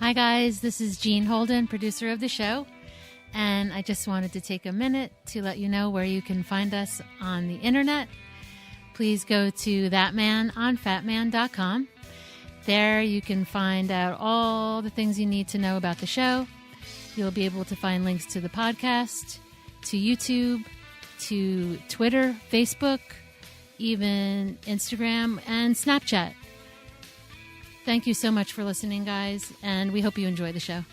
Hi guys, this is Jean Holden, producer of the show, and I just wanted to take a minute to let you know where you can find us on the internet. Please go to ThatMan on Fatman.com. There you can find out all the things you need to know about the show. You'll be able to find links to the podcast, to YouTube, to Twitter, Facebook, even Instagram and Snapchat. Thank you so much for listening, guys, and we hope you enjoy the show.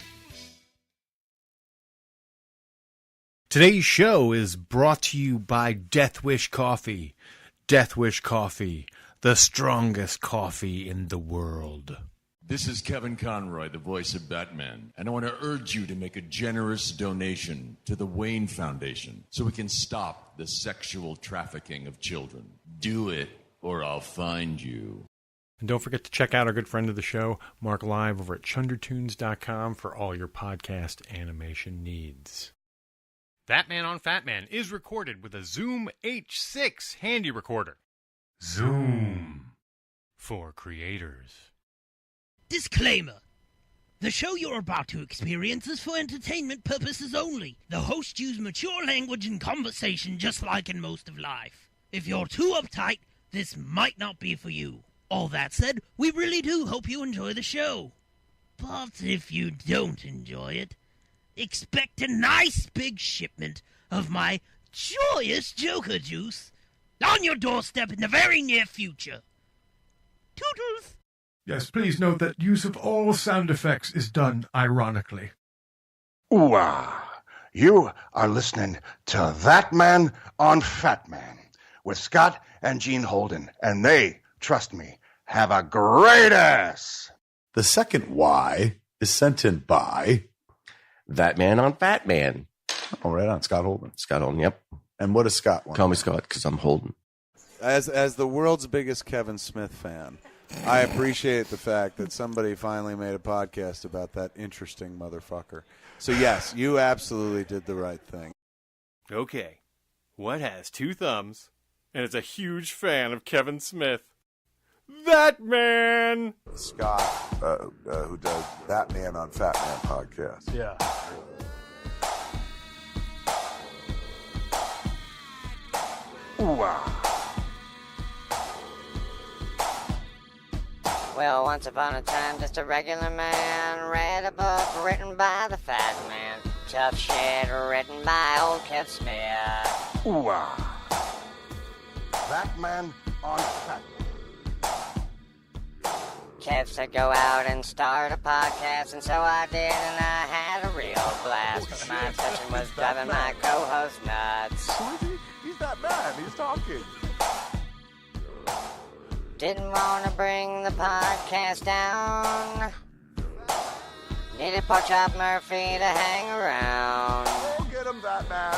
Today's show is brought to you by Death Wish Coffee. Death Wish Coffee, the strongest coffee in the world. This is Kevin Conroy, the voice of Batman, and I want to urge you to make a generous donation to the Wayne Foundation so we can stop the sexual trafficking of children. Do it, or I'll find you. And don't forget to check out our good friend of the show, Mark Live, over at chundertunes.com for all your podcast animation needs. ThatMan on Fatman is recorded with a Zoom H6 handy recorder. Zoom for creators. Disclaimer. The show you're about to experience is for entertainment purposes only. The hosts use mature language and conversation just like in most of life. If you're too uptight, this might not be for you. All that said, we really do hope you enjoy the show. But if you don't enjoy it, expect a nice big shipment of my joyous Joker juice on your doorstep in the very near future. Toodles! Yes, please note that use of all sound effects is done ironically. Ooh-ah. You are listening to ThatMan on Fatman with Scott and Jean Holden, and they, trust me, have a great ass. The second Y is sent in by ThatMan on Fatman. Oh, right on. Scott Holden. Scott Holden, yep. And what does Scott want? Call me Scott because I'm Holden. As the world's biggest Kevin Smith fan, I appreciate the fact that somebody finally made a podcast about that interesting motherfucker. So, yes, you absolutely did the right thing. Okay, what has two thumbs and is a huge fan of Kevin Smith? ThatMan! Scott, who does ThatMan on Fatman podcast. Yeah. Ooh-ah. Well, once upon a time, just a regular man read a book written by the Fat Man. Tough shit written by old Kev Smith. Ooh-ah. ThatMan on Fatman. Kev said go out and start a podcast, and so I did, and I had a real blast. But my obsession was driving my co-host nuts. Who is he? He's that man. He's talking. Didn't want to bring the podcast down. Needed Porkchop Murphy to hang around. Go get him, that man.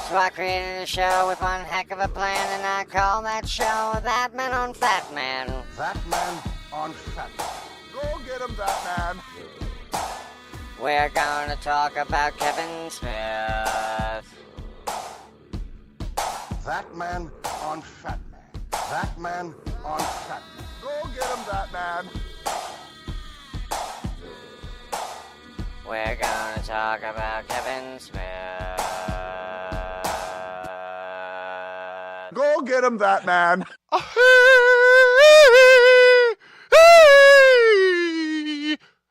So I created a show with one heck of a plan, and I call that show ThatMan on Fatman. ThatMan on Fatman. Go get him, that man. We're gonna talk about Kevin Smith. ThatMan on Fatman. ThatMan on Fatman. Go get him, that man. We're gonna talk about Kevin Smith. Go get him, that man.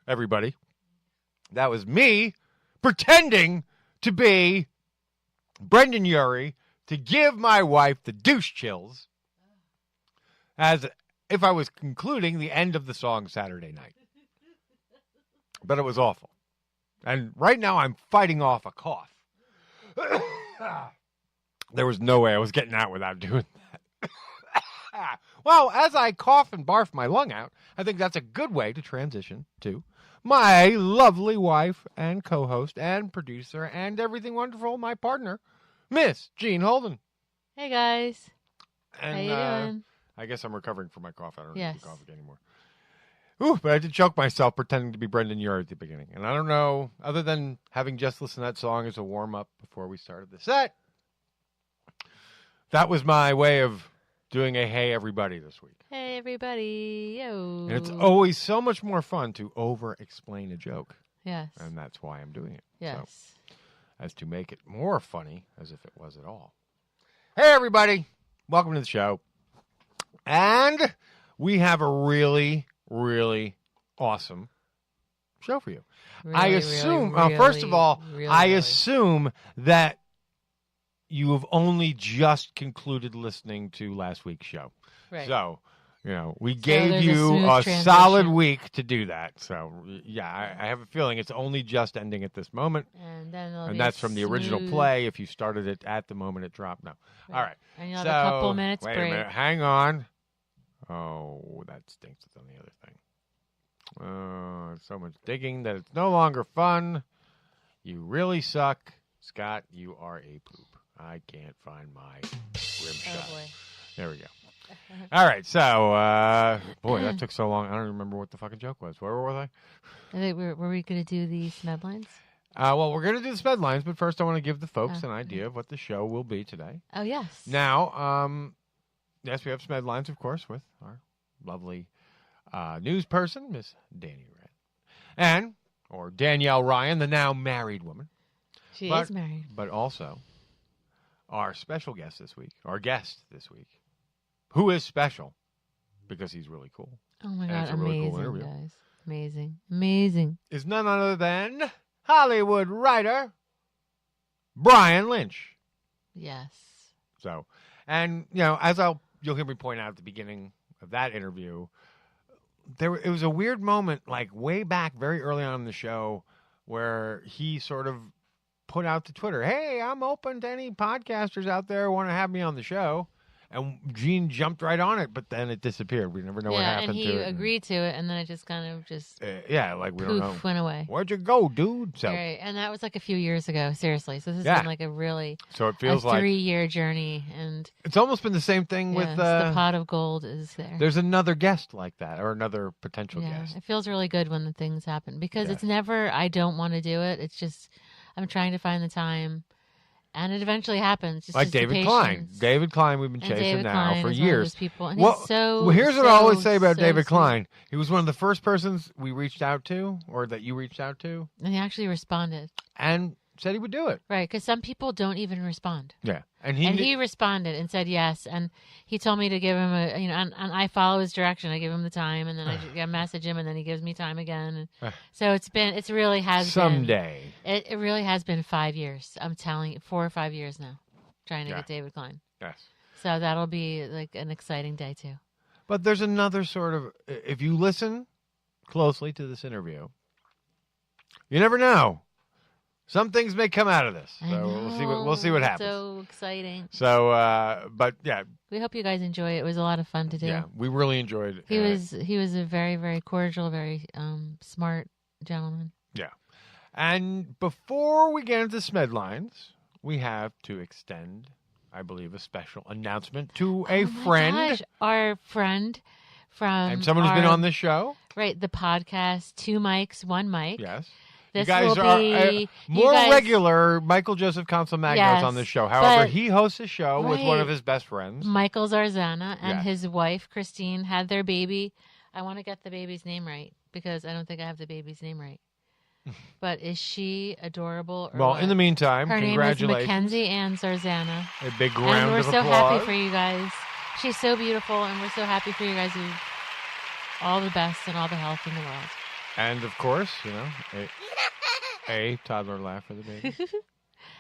Everybody, that was me pretending to be Brendan Urie to give my wife the douche chills as if I was concluding the end of the song Saturday Night. But it was awful. And right now I'm fighting off a cough. There was no way I was getting out without doing that. Well, as I cough and barf my lung out, I think that's a good way to transition to my lovely wife and co-host and producer and everything wonderful, my partner, Miss Jean Holden. Hey guys. And, how you doing? I guess I'm recovering from my cough. I don't need to cough anymore. Ooh, but I did choke myself pretending to be Brendan Urie at the beginning. And I don't know, other than having just listened to that song as a warm-up before we started the set, that was my way of doing a hey everybody this week. Hey everybody. Yo. And it's always so much more fun to over-explain a joke. Yes. And that's why I'm doing it. Yes. So, as to make it more funny, as if it was at all. Hey, everybody. Welcome to the show. And we have a really, really awesome show for you. I assume, first of all, I assume that you have only just concluded listening to last week's show. Right. So, we gave you a transition. solid week to do that. So, yeah, I have a feeling it's only just ending at this moment. And That's from the original play. If you started it at the moment it dropped. No. Right. All right. And you'll have a couple minutes wait break. a minute. Hang on. Oh, that stinks. It's on the other thing. So much digging that it's no longer fun. You really suck. Scott, you are a poop. I can't find my rim shot. Boy. There we go. All right, so, boy, that took so long. I don't remember what the fucking joke was. Where was I? Were we going to do the SMed lines? Well, we're going to do the SMed lines, but first I want to give the folks an idea of what the show will be today. Oh, yes. Now, yes, we have SMed lines, of course, with our lovely news person, Miss Danny Ryan, or Danielle Ryan, the now married woman. She is married. But also our special guest this week, who is special because he's really cool. Oh, my God. It's a really Amazing, cool interview. guys. Amazing. Amazing. Is none other than Hollywood writer Brian Lynch. Yes. So, and, as you'll hear me point out at the beginning of that interview, it was a weird moment, like way back, very early on in the show, where he sort of put out to Twitter, "Hey, I'm open to any podcasters out there who want to have me on the show." And Gene jumped right on it, but then it disappeared. We never know what happened to it. Yeah, and he agreed to it, and then it just kind of we don't know. Went away. Where'd you go, dude? So, right, and that was like a few years ago, seriously. So this has been like a really so it feels like 3-year journey, and it's almost been the same thing with the pot of gold is there. There's another guest like that, or another potential guest. It feels really good when the things happen because it's never I don't want to do it. It's just I'm trying to find the time. And it eventually happens. Like David Klein. David Klein, we've been chasing now for years. People. And he's here's what I always say about David Klein. He was one of the first persons we reached out to, or that you reached out to. And he actually responded. And said he would do it. Right, because some people don't even respond. Yeah. And he responded and said yes. And he told me to give him and I follow his direction. I give him the time, and then I message him, and then he gives me time again. And so it really has someday. It really has been 5 years. I'm telling you, 4 or 5 years now, trying to get David Klein. Yes. So that'll be like an exciting day too. But there's another sort of, if you listen closely to this interview, you never know. Some things may come out of this, so we'll see what happens. So exciting. So, but yeah, we hope you guys enjoy it. It was a lot of fun to do. Yeah, we really enjoyed it. He was a very, very cordial, very smart gentleman. Yeah, and before we get into SMed lines, we have to extend, I believe, a special announcement to a friend, gosh, our friend from and someone who's been on this show, right? The podcast, 2 mics, 1 mic. Yes. This you guys are more regular Michael Joseph Consolmagnos on this show. However, he hosts a show with one of his best friends. Michael Zarzana and his wife, Christine, had their baby. I want to get the baby's name right because I don't think I have the baby's name right. But is she adorable? Or what? In the meantime, her congratulations. name is Mackenzie Ann Zarzana. A big round of applause. And we're so happy for you guys. She's so beautiful, and we're so happy for you guys. All the best and all the health in the world. And, of course, a toddler laugh for the baby.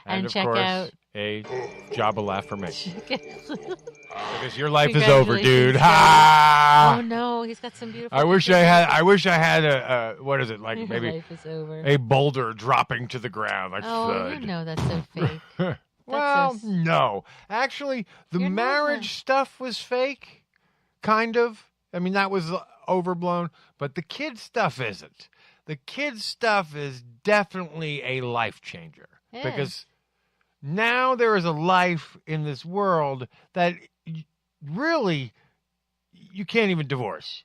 And of check course, out a Jabba laugh for me. Because your life is over, dude. Ha! Oh, no. He's got some beautiful... I wish I had a what is it, like maybe life is over. A boulder dropping to the ground. Like thud. You know that's so fake. No. Actually, the marriage stuff was fake, kind of. I mean, that was overblown, but the kid stuff isn't. The kid stuff is definitely a life changer because now there is a life in this world that really you can't even divorce.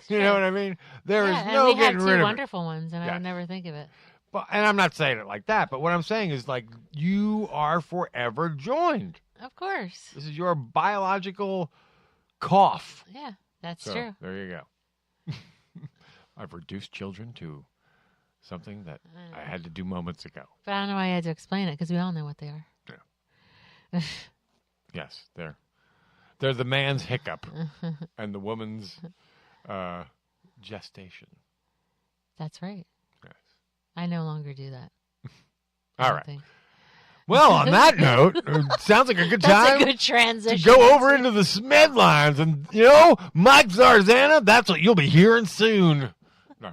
You know what I mean? There is no getting rid of it. We had 2 wonderful ones, and I would never think of it. But, and I'm not saying it like that, but what I'm saying is like you are forever joined. Of course. This is your biological cough. Yeah. That's So, true. there you go. I've reduced children to something that I had to do moments ago. But I don't know why I had to explain it, because we all know what they are. Yeah. Yes, they're the man's hiccup and the woman's gestation. That's right. Yes. I no longer do that. All right. Well, on that note, it sounds like a good time. That's a good transition. To go over into the SMed lines. And, Mike Zarzana, that's what you'll be hearing soon. No.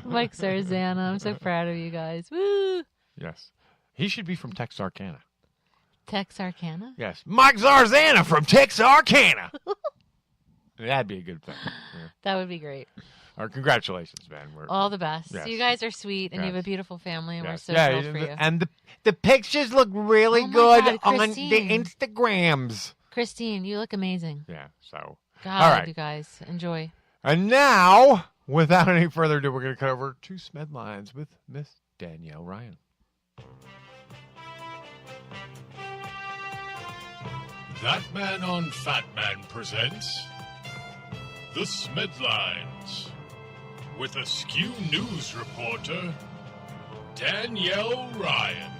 Mike Zarzana, I'm so proud of you guys. Woo! Yes. He should be from Texarkana. Texarkana? Yes. Mike Zarzana from Texarkana. That'd be a good thing. Yeah. That would be great. Congratulations, man. All the best. Yes. You guys are sweet, and you Yes. have a beautiful family, and Yes. we're so thrilled for you. And the pictures look really Oh my good God, on the Christine. Instagrams. Christine, you look amazing. Yeah, so. God, all right. you guys. Enjoy. And now, without any further ado, we're going to cut over to SMed Lines with Miss Danielle Ryan. That Man on Fatman presents The Smedlines with Askew News reporter Danielle Ryan.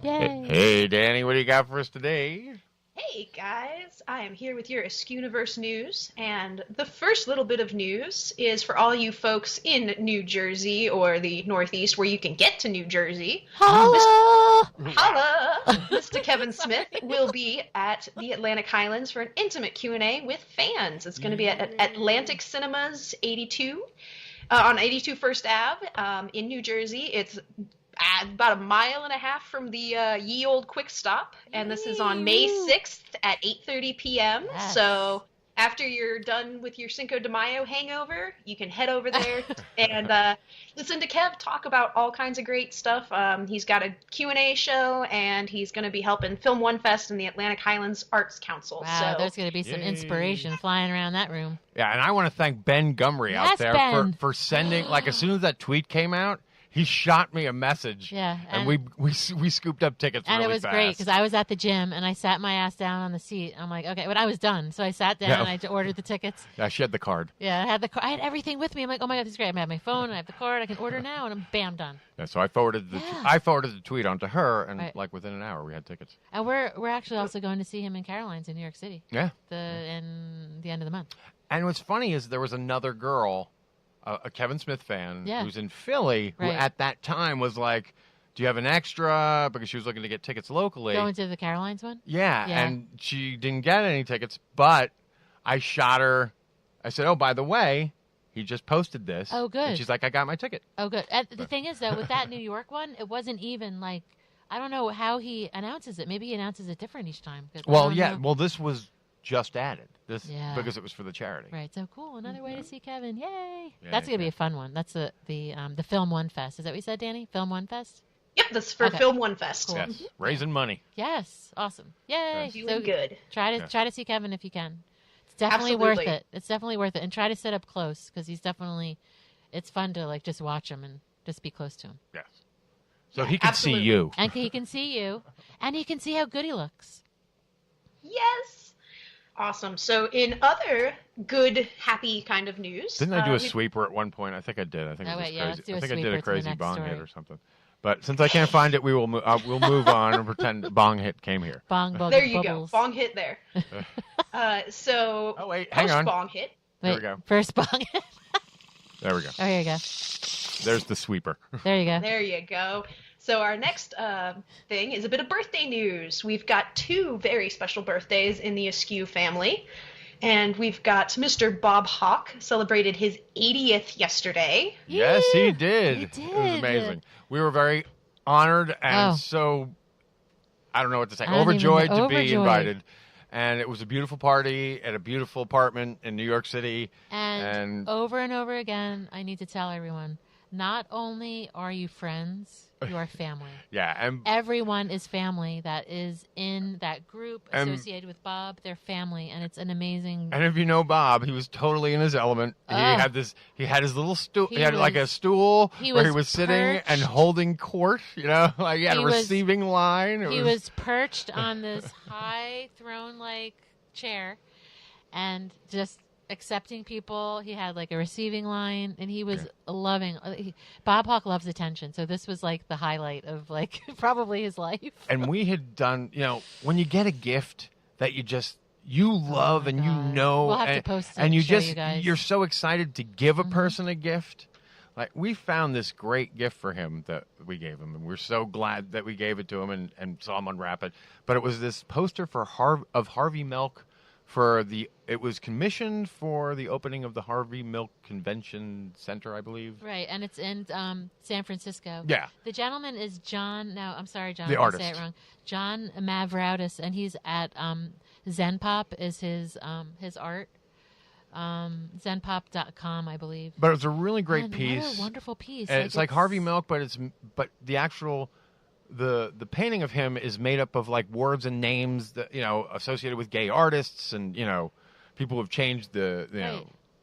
Yay. Hey, Danny, what do you got for us today? Hey guys, I am here with your Askewniverse news, and the first little bit of news is for all you folks in New Jersey or the Northeast where you can get to New Jersey. Holla! Holla! Mr. Kevin Smith will be at the Atlantic Highlands for an intimate Q&A with fans. It's going to be at Atlantic Cinemas 82 on 82 First Ave in New Jersey. It's about 1.5 miles from the Ye Old Quick Stop, and this is on May 6th at 8:30 p.m. Yes. So after you're done with your Cinco de Mayo hangover, you can head over there and listen to Kev talk about all kinds of great stuff. He's got a Q&A show, and he's going to be helping Film One Fest and the Atlantic Highlands Arts Council. Wow, so there's going to be some inspiration flying around that room. Yeah, and I want to thank Ben Gumry out Yes, there Ben. for sending, like, as soon as that tweet came out, he shot me a message. Yeah, and we scooped up tickets and really it was fast. great because I was at the gym and I sat my ass down on the seat. I'm like, okay, but I was done, so I sat down and I ordered the tickets. Yeah, she had the card. Yeah, I had everything with me. I'm like, oh my god, this is great. I have my phone, I have the card, I can order now, and I'm bam done. Yeah, so I forwarded the tweet onto her, and Right. like within an hour we had tickets. And we're actually also going to see him in Caroline's in New York City. Yeah. In the end of the month. And what's funny is there was another girl, a Kevin Smith fan, Yeah. who's in Philly, who Right. at that time was like, "Do you have an extra?" Because she was looking to get tickets locally. Going to the Caroline's one? Yeah, Yeah. and she didn't get any tickets, but I shot her. I said, "Oh, by the way, he just posted this." Oh, good. And she's like, "I got my ticket." Oh, good. The thing is, though, with that New York one, it wasn't even like, I don't know how he announces it. Maybe he announces it different each time. 'Cause I Well, don't yeah. know. Well, this was just added. Yeah. Because it was for the charity. Right. So cool. Another way to see Kevin. Yay. Yeah, That's going to be a fun one. That's the Film One Fest. Is that what you said, Danny? Film One Fest? Yep, that's for Okay. Film One Fest. Cool. Yes, raising money. Yes. Awesome. Yay. Doing good. Try to see Kevin if you can. It's definitely worth Absolutely. it. It's definitely worth it. And try to sit up close because he's definitely, it's fun to like just watch him and just be close to him. Yes. So he can absolutely. see you. And he can see you. And he can see how good he looks. Yes. Awesome. So in other good, happy kind of news. Didn't I do a we- sweeper at one point? I think I did. I think Oh, it was wait, yeah, crazy. let's do I a think I did sweeper a to the crazy next bong story. hit or something. But since I can't find it, we'll move on and pretend bong hit came here. Bong, bong, There you bubbles. go. Bong hit there. So Oh wait, hang on. bong hit. There Wait, we go. first bong. There we go. Oh, here you go. There's the sweeper. There you go. There you go. So our next thing is a bit of birthday news. We've got 2 very special birthdays in the Askew family. And we've got Mr. Bob Hawk celebrated his 80th yesterday. Yes, he did. he It was did. amazing. We were very honored and Oh. so, I don't know what to say, I don't even overjoyed know- to be overjoyed. invited. And it was a beautiful party at a beautiful apartment in New York City. And over and over again, I need to tell everyone not only are you friends, you are family. Yeah, and everyone is family that is in that group associated with Bob. They're family, and it's an amazing. And if you know Bob, he was totally in his element. He had his little stool. He had like a stool where he was sitting and holding court. You know, like he had a receiving line. He was perched on this high throne-like chair, and just accepting people. He had like a receiving line, and he was loving. Bob Hawk loves attention, so this was like the highlight of like probably his life. And we had done, when you get a gift that you love and you know, we'll have to post it and and show you guys. You're so excited to give a person a gift. Like we found this great gift for him that we gave him, and we're so glad that we gave it to him and saw him unwrap it. But it was this poster of Harvey Milk. It was commissioned for the opening of the Harvey Milk Convention Center, I believe. Right, and it's in San Francisco. Yeah. The gentleman is John. No, I'm sorry, John. The artist. I say it wrong. John Mavroutis, and he's at Zen Pop is his art. Zenpop.com, I believe. But it was a really great piece. What a wonderful piece. And it's like Harvey Milk, but the actual. The painting of him is made up of like words and names that associated with gay artists and people who have changed the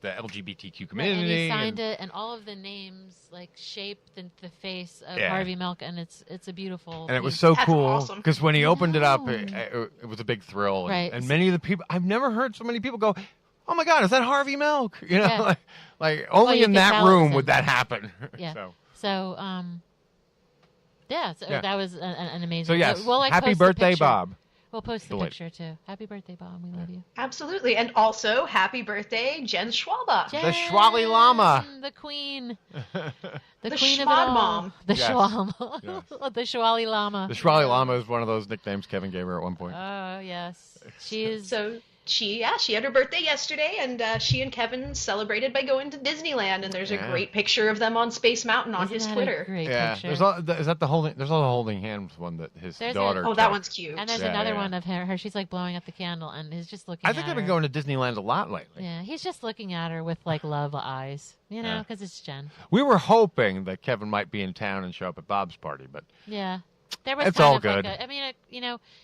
LGBTQ community. And he signed it, and all of the names like shape the face of Harvey Milk, and it's a beautiful. And it was piece. so cool because when he opened it up, it was a big thrill. Right. And many of the people, I've never heard so many people go, "Oh my God, is that Harvey Milk?" Like only in that room would that happen. Yeah. So that was an amazing. So yes, we'll, happy birthday, Bob. We'll post the picture too. Happy birthday, Bob. We love you. Absolutely, and also happy birthday, Jen Schwalbach. The Schwally Llama. The queen. The queen of it Schwad all. Mom. The Yes. Schwalma. Yes. The Schwally Llama. The Schwally Llama is one of those nicknames Kevin gave her at one point. Oh yes, she is. So she had her birthday yesterday, and she and Kevin celebrated by going to Disneyland. And there's a great picture of them on Space Mountain on his Twitter. Great yeah, picture. is that the holding? There's also the holding hands one that his daughter. That one's cute. And there's another one of her. She's like blowing up the candle, and he's just looking. I think at I've been her. going to Disneyland a lot lately. Yeah, he's just looking at her with like love eyes, because it's Jen. We were hoping that Kevin might be in town and show up at Bob's party, but Yeah. There was it's kind all of good. Like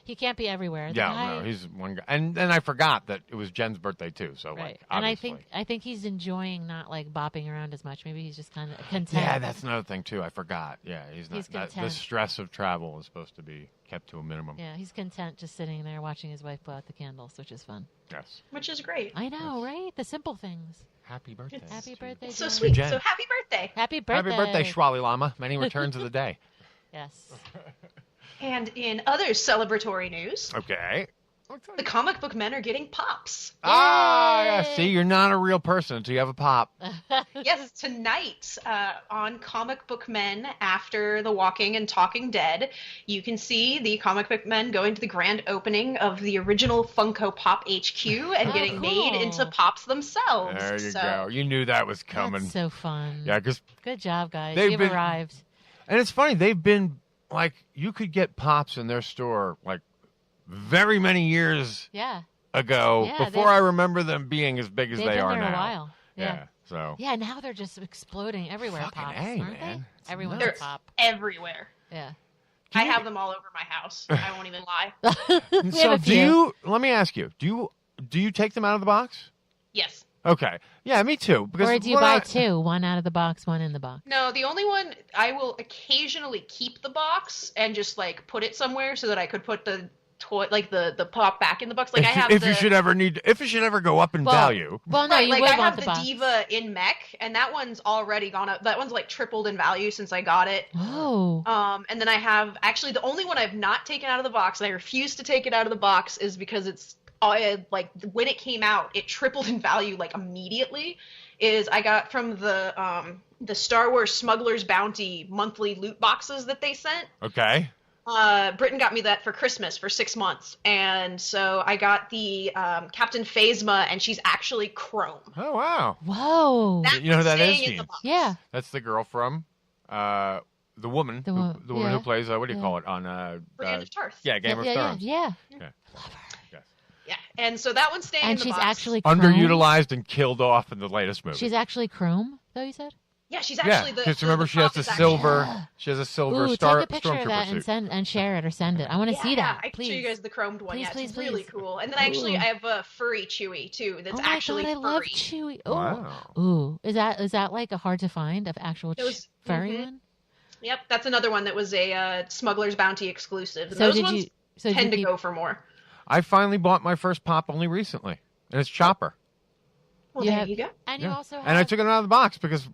he can't be everywhere. No, he's one guy. And then I forgot that it was Jen's birthday too. So right. And I think he's enjoying not like bopping around as much. Maybe he's just kind of content. Yeah, that's another thing too. I forgot. Yeah, he's not. The content. stress of travel is supposed to be kept to a minimum. Yeah, he's content just sitting there watching his wife blow out the candles, which is fun. Yes. Which is great. I know, right? The simple things. Happy birthday. Happy birthday. It's so Jen. sweet. Jen. So happy birthday. Happy birthday. Happy birthday, Schwally Llama. Many returns of the day. Yes. And in other celebratory news, Okay. the comic book men are getting pops. Yeah. See, you're not a real person until you have a pop. Yes, tonight on Comic Book Men after The Walking and Talking Dead, you can see the Comic Book Men going to the grand opening of the original Funko Pop HQ and getting made into pops themselves. There you go. You knew that was coming. That's so fun. Yeah, because good job, guys. they've You've arrived. And it's funny, they've been like, you could get pops in their store like very many years ago before I remember them being as big as they are been there now. a while. Yeah. So. Yeah, now they're just exploding everywhere. Fucking Pops, A, aren't man. they? Everyone's They're a pop. everywhere. Yeah. I have them all over my house. I won't even lie. So let me ask you, do you take them out of the box? Yes. Okay. Yeah, me too. Because or do you buy two? One out of the box, one in the box. No, the only one, I will occasionally keep the box and just like put it somewhere so that I could put the toy, like the pop back in the box. Like if you should ever go up in value. Well, no, you like would I want have the box. Diva in mech, and that one's already gone up. That one's like tripled in value since I got it. Oh. And then I have actually the only one I've not taken out of the box, and I refuse to take it out of the box, is because it's like when it came out, it tripled in value like immediately. Is I got from the Star Wars Smuggler's Bounty monthly loot boxes that they sent. Okay. Britain got me that for Christmas for 6 months, and so I got the Captain Phasma, and she's actually chrome. Oh wow! Whoa! You know who that is? Yeah. That's the girl from the woman, the woman who plays what do you call it on Brienne of Tarth. Yeah, Game of Thrones. Yeah. Yeah, and so that one's staying in And the she's box. actually chrome? Underutilized and killed off in the latest movie. She's actually chrome, though, you said? Yeah, she's actually the. Because remember, she has the silver. She has a silver Ooh, star. take a picture of that and suit. share it or send it. I want to see that. I can Please. show you guys the chromed one. Please, It's please, really please. cool. And then I have a furry Chewy too. That's actually God, I furry. love Chewy. Oh, Wow. Ooh, is that like a hard to find of actual furry one? Yep, that's another one that was a Smuggler's Bounty exclusive. And So those did ones you- tend to go for more. I finally bought my first pop only recently, and it's Chopper. Well, there you go. And you also have, And I took it out of the box because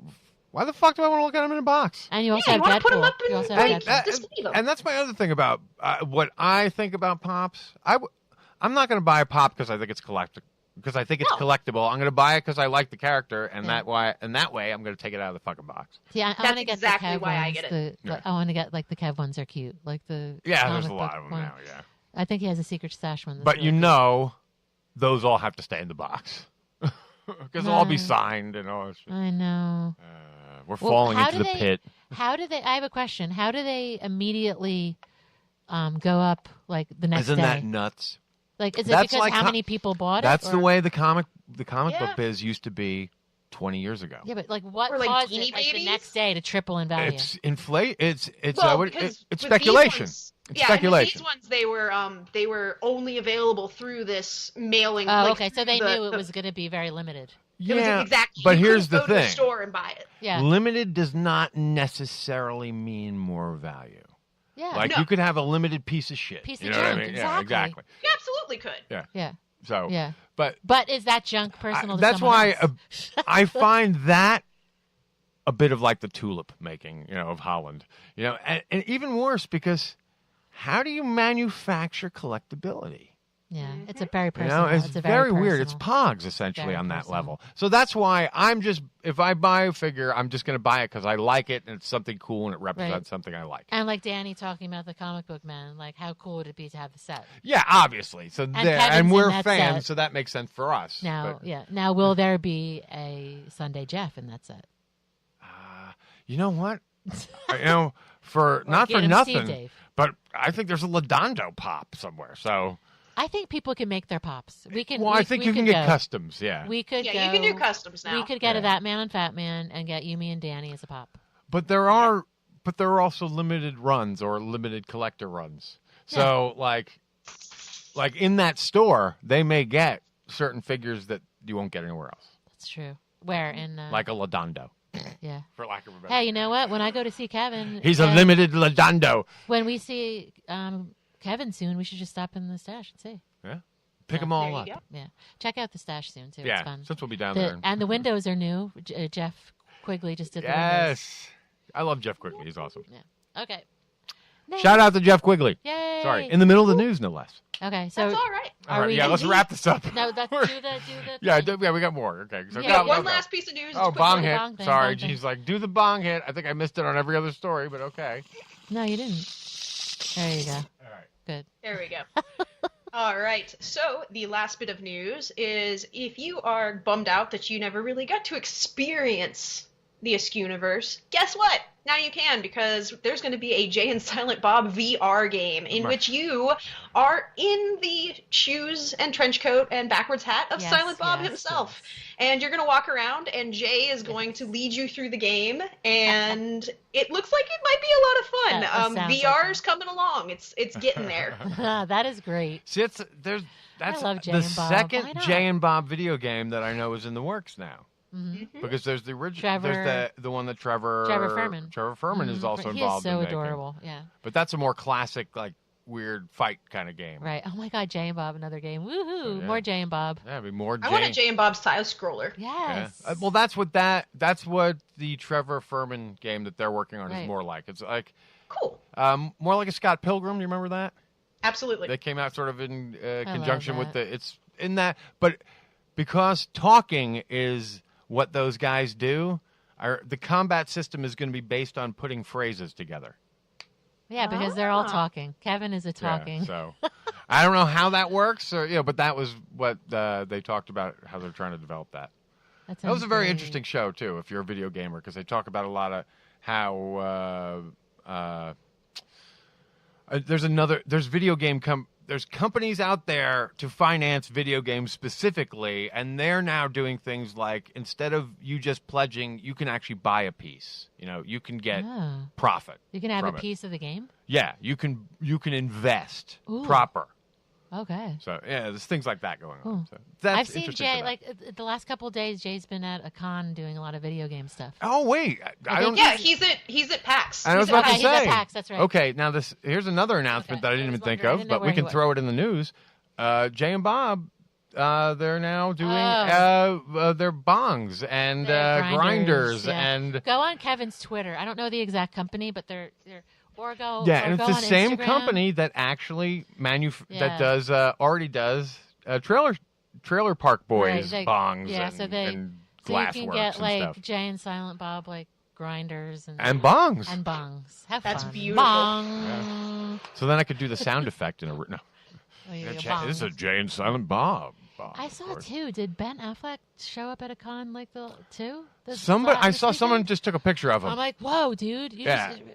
why the fuck do I want to look at him in a box? And you also you have want to put them Deadpool. up You and also have like, Deadpool. display them. And that's my other thing about what I think about pops. I'm not going to buy a pop because I think it's collectible. Collectible. I'm going to buy it because I like the character, and that way I'm going to take it out of the fucking box. Yeah, I want to get exactly the Kev why I ones. get it. I want to get like the Kev ones are cute, like the Yeah, comic there's a lot book of them one. now. Yeah, I think he has a secret stash one. That's but really you cute. know, those all have to stay in the box because they'll all be Right. signed and all. That shit. I know. We're falling how into do the they- pit. How do they? I have a question. How do they immediately go up like the next Isn't day? that nuts? Like, is it That's because like how many people bought it? That's the or- way the comic Yeah. book biz used to be 20 years ago. Yeah, but like, what Or, like, caused Beanie it like the Babies? next day to triple in value? It's inflate. It's Well, it's because with speculation. these ones- It's yeah, speculation. and with these ones they were only available through this mailing. Oh, like, okay. So through they the- knew it the- was going to be very limited. It was exactly. but you here's couldn't the go to thing. the store and buy it. Yeah. Limited does not necessarily mean more value. Yeah. Like No. you could have a limited piece of shit. Piece you of know what I junk, mean? Yeah, exactly. exactly. You absolutely could. Yeah. Yeah. So. Yeah. But is that junk personal to that's someone why else? I find that a bit of like the tulip making, of Holland. And even worse because how do you manufacture collectability? Yeah, it's a very personal. It's a very weird. personal. It's Pogs essentially Very on that personal. level. So that's why if I buy a figure, I'm just going to buy it because I like it and it's something cool and it represents something I like. And like Danny talking about the comic book man, like how cool would it be to have the set? Yeah, obviously. So Kevin's we're in that fans, set. so that makes sense for us. Now, But, Now, will there be a Sunday Jeff in that set? you know what? For not get for him nothing, Steve Dave. but I think there's a Ladondo pop somewhere. So I think people can make their pops. We can. I think we you can could get go. customs. Yeah, We could. Yeah, go, you can do customs now. We could get Yeah. a That Man on Fat Man and get Yumi and Danny as a pop. but there are also limited runs or limited collector runs. So like in that store, they may get certain figures that you won't get anywhere else. That's true. Where in Like a Ladondo, yeah. for lack of a better. Hey, you know what? When I go to see Kevin, He's a limited Ladondo. When we see Kevin soon, we should just stop in the stash and see. Yeah, pick them all There up. you go. Yeah, check out the stash soon too. Yeah, It's fun. since we'll be down there. And the windows are new. Jeff Quigley just did the windows. Yes, I love Jeff Quigley. He's awesome. Yeah. Okay. Shout out to Jeff Quigley. Yay! Sorry, in the middle of the news, no less. Okay, so That's all right. All right, yeah, let's wrap this up. No, that's do the. Yeah, we got more. Okay, so Yeah, One last piece of news. Oh, quick bong one. hit. Bong thing, Sorry, bong thing. she's like, do the bong hit. I think I missed it on every other story, but okay. No, you didn't. There you go. All right. Good. There we go. All right. So the last bit of news is if you are bummed out that you never really got to experience the Askew-universe, guess what? Now you can, because there's going to be a Jay and Silent Bob VR game in which you are in the shoes and trench coat and backwards hat of Yes, Silent Bob yes, himself. And you're going to walk around, and Jay is going to lead you through the game, and it looks like it might be a lot of fun. That sounds like VR's coming along. It's getting there. That is great. See, that's love Jay the and Bob. second Why not? Jay and Bob video game that I know is in the works now. Mm-hmm. Because there's the original, Trevor- there's the one that Trevor Furman. Trevor Furman is also He involved is so in making. adorable. Yeah. But that's a more classic, like weird fight kind of game. Right. Oh my God, Jay and Bob, another game. Woohoo! Yeah. More Jay and Bob. Yeah, it'd be more Jay. I want a Jay and Bob style scroller. Yeah. Yes. Well, that's what the Trevor Furman game that they're working on Right. is more like. It's like Cool. more like a Scott Pilgrim. Do you remember that? Absolutely. They came out sort of in love conjunction with that. it's in that, but because talking is what those guys do, the combat system is going to be based on putting phrases together. Yeah, because they're all talking. Kevin is a talking. Yeah, so I don't know how that works, but that was what they talked about, how they're trying to develop that. That was a very interesting show too, if you're a video gamer, because they talk about a lot of how there's video game there's companies out there to finance video games specifically, and they're now doing things like instead of you just pledging, you can actually buy a piece. You can get profit. You can have a from it. piece of the game? Yeah, you can invest Ooh. proper. Okay. So yeah, there's things like that going on. Cool. So that's I've seen interesting Jay for that. the last couple of days. Jay's been at a con doing a lot of video game stuff. Oh wait, I don't. Yeah, he's at PAX. I was about to he's say. at PAX. That's right. Okay, now here's another announcement that I didn't even think of, but we can throw it in the news. Jay and Bob, they're now doing their bongs and grinders and go on Kevin's Twitter. I don't know the exact company, but they're or go and go it's the on same Instagram. company that actually that does already does trailer park boys bongs and glassworks so you can get and like stuff. Jay and Silent Bob like grinders and bongs Have That's fun. beautiful. Bong. Yeah. So then I could do the sound effect in a no. Oh, yeah, This is a Jay and Silent Bob. I saw too. Did Ben Affleck show up at a con like too? I saw someone just took a picture of him. I'm like, whoa, dude!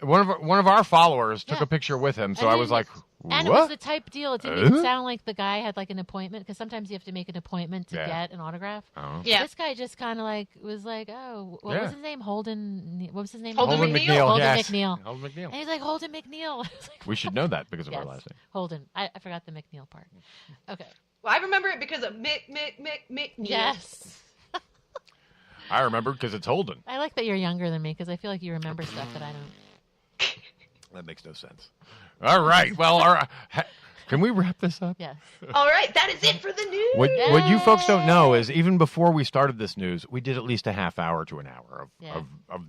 One of our followers took a picture with him, so I was like, what? And it was the type deal. It didn't even sound like the guy had like an appointment because sometimes you have to make an appointment to get an autograph. Yeah. This guy just kind of like was like, oh, what was his name? Holden. What was his name? Holden McNeil. Holden yes. McNeil. Holden McNeil. And he's like Holden McNeil. I was like, we should know that because of our last name. Holden. I forgot the McNeil part. Okay. Well, I remember it because of Mick. Yes. I remember because it's Holden. I like that you're younger than me because I feel like you remember stuff that I don't. That makes no sense. All right. Well, can we wrap this up? Yes. All right, that is it for the news. What you folks don't know is even before we started this news, we did at least a half hour to an hour of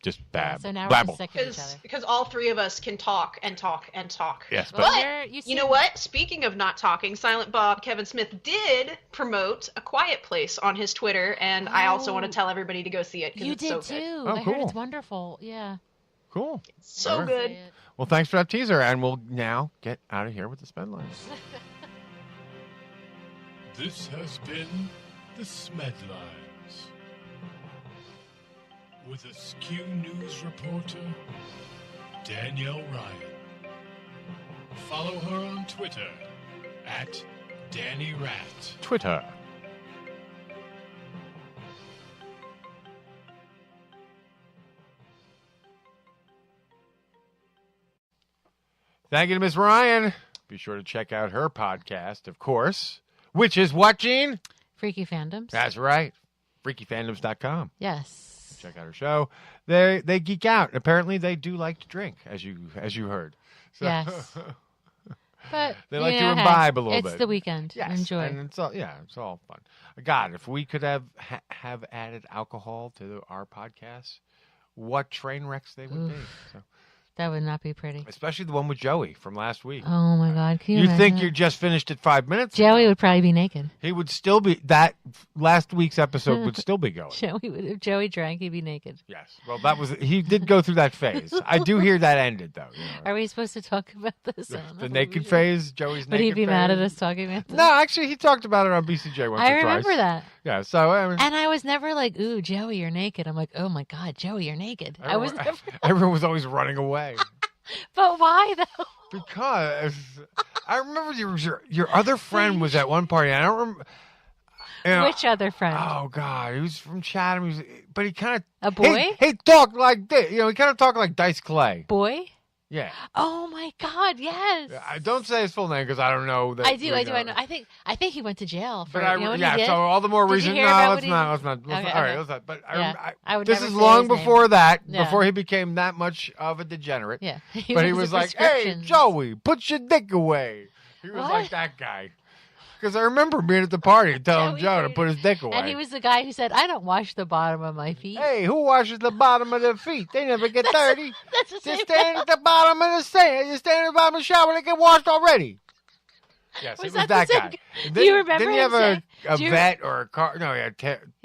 just So now babble. we're sick of each other. Because all three of us can talk and talk and talk. Yes, but you know what? Speaking of not talking, Silent Bob Kevin Smith did promote A Quiet Place on his Twitter, and I also want to tell everybody to go see it because You it's did so too. good. Oh, I cool. heard it's wonderful. Yeah. Cool. So All right. good. Well, thanks for that teaser, and we'll now get out of here with the spend lines. This has been the Smedlines with Askew News reporter Danielle Ryan. Follow her on Twitter at Danny Rat. Twitter. Thank you to Miss Ryan. Be sure to check out her podcast, of course, which is what, Gene? Freaky Fandoms. That's right. FreakyFandoms.com. Yes. Check out her show. They geek out. Apparently, they do like to drink, as you heard. So, Yes. But they like to imbibe a little bit. It's the weekend. Yes, Enjoy. and it's all fun. God, if we could have added alcohol to our podcast, what train wrecks they would be. So. That would not be pretty. Especially the one with Joey from last week. Oh my God! Can You you think imagine? you just finished it 5 minutes? Joey would probably be naked. He would still be. That last week's episode would still be going. If Joey drank, he'd be naked. Yes. Well, he did go through that phase. I do hear that ended though. Are we supposed to talk about this? The naked phase, Joey's naked Would he be phase. mad at us talking about this? No, actually, he talked about it on BCJ once or twice. I remember that. Yeah. So and I was never like, "Ooh, Joey, you're naked." I'm like, "Oh my God, Joey, you're naked." I was never. Everyone was always running away. But why though? Because I remember your other friend was at one party. I don't remember. You know, Which other friend? Oh God, he was from Chatham. But he kind of a boy. He talked like this. He kind of talked like Dice Clay. Boy. Yeah. Oh my God! Yes. I don't say his full name because I don't know. That I do. I know. I think he went to jail for. But you know what he did? So all the more Did reason. you hear No, about let's not. All right, let's not. But I would this never is say long his before name. that. Yeah. Before he became that much of a degenerate. Yeah. But he was like, "Hey, Joey, put your dick away." He was What? like that guy. Because I remember being at the party telling Joe to put his dick away. And he was the guy who said, "I don't wash the bottom of my feet." Hey, who washes the bottom of their feet? They never get dirty. That's the same Just stand at the bottom of the sand. You stand at the bottom of the shower, they get washed already. Yes, it was that guy. Do you remember Didn't he him have a saying- vet or a car? No, he had.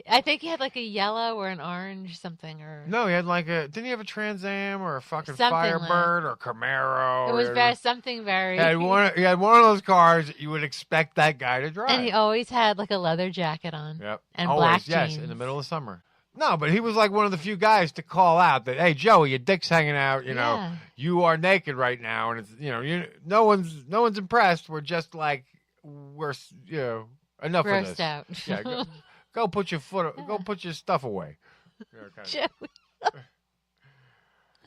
I think he had like a yellow or an orange something or. No, he had like a. Didn't he have a Trans Am or a fucking Something Firebird or Camaro? It was something very. He had one of those cars that you would expect that guy to drive. And he always had like a leather jacket on. Yep. And always, black yes, jeans. in the middle of summer. No, but he was like one of the few guys to call out that, hey, Joey, your dick's hanging out. You know, Yeah. you are naked right now, and it's no one's impressed. We're just like enough of Grossed this. out. Yeah, go put your go put your stuff away. Joey.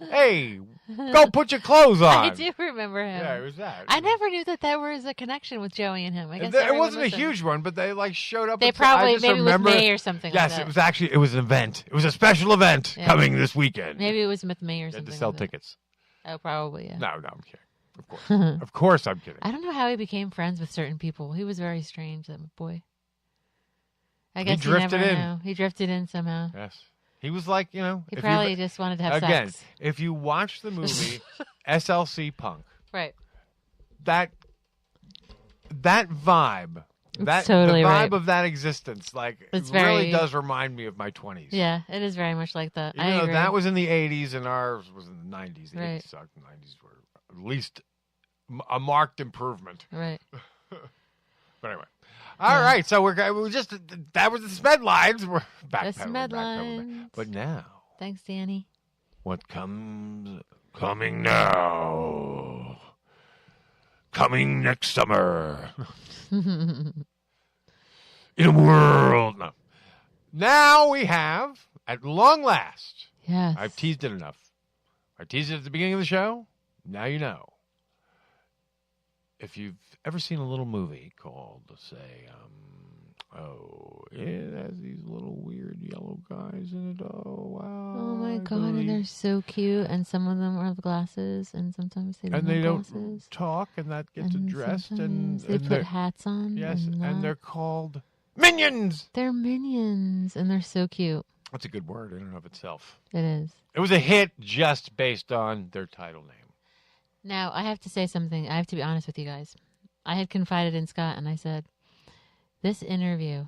Hey, go put your clothes on. I do remember him. Yeah, it was that. I never knew that there was a connection with Joey and him. I guess It wasn't a huge one, but they like showed up. They probably maybe with May or something. Yes, like that. it was an event. It was a special event coming this weekend. Maybe it was with May or You something. had to sell like that. tickets. Oh, probably. Yeah. No, I'm kidding. Of course, of course, I'm kidding. I don't know how he became friends with certain people. He was very strange, that boy. I guess He drifted never in. know. He drifted in somehow. Yes. He was like, He probably just wanted to have again, sex. if you watch the movie SLC Punk, Right. that vibe, totally the vibe right. of that existence, like It's it really very- does remind me of my 20s. Yeah, it is very much like that. Even I though agree. that was in the 80s and ours was in the 90s. The Right. 80s sucked. The 90s were at least a marked improvement. Right. But anyway. All right, so we just that was the SMed lines. We're back. The SMed lines. But now, Thanks, Danny. what coming now? Coming next summer. In a world. No. Now we have, at long last. Yes. I've teased it enough. I teased it at the beginning of the show. Now you know. If you've ever seen a little movie called, say, it has these little weird yellow guys in it. Oh, wow. Oh, my God. And they're so cute. And some of them have glasses. And sometimes they don't And they have don't glasses. talk, and that gets And addressed. And sometimes they and put they're- hats on. Yes, and and not. they're called Minions. They're minions. And they're so cute. That's a good word in and of itself. It is. It was a hit just based on their title name. Now, I have to say something. I have to be honest with you guys. I had confided in Scott, and I said, this interview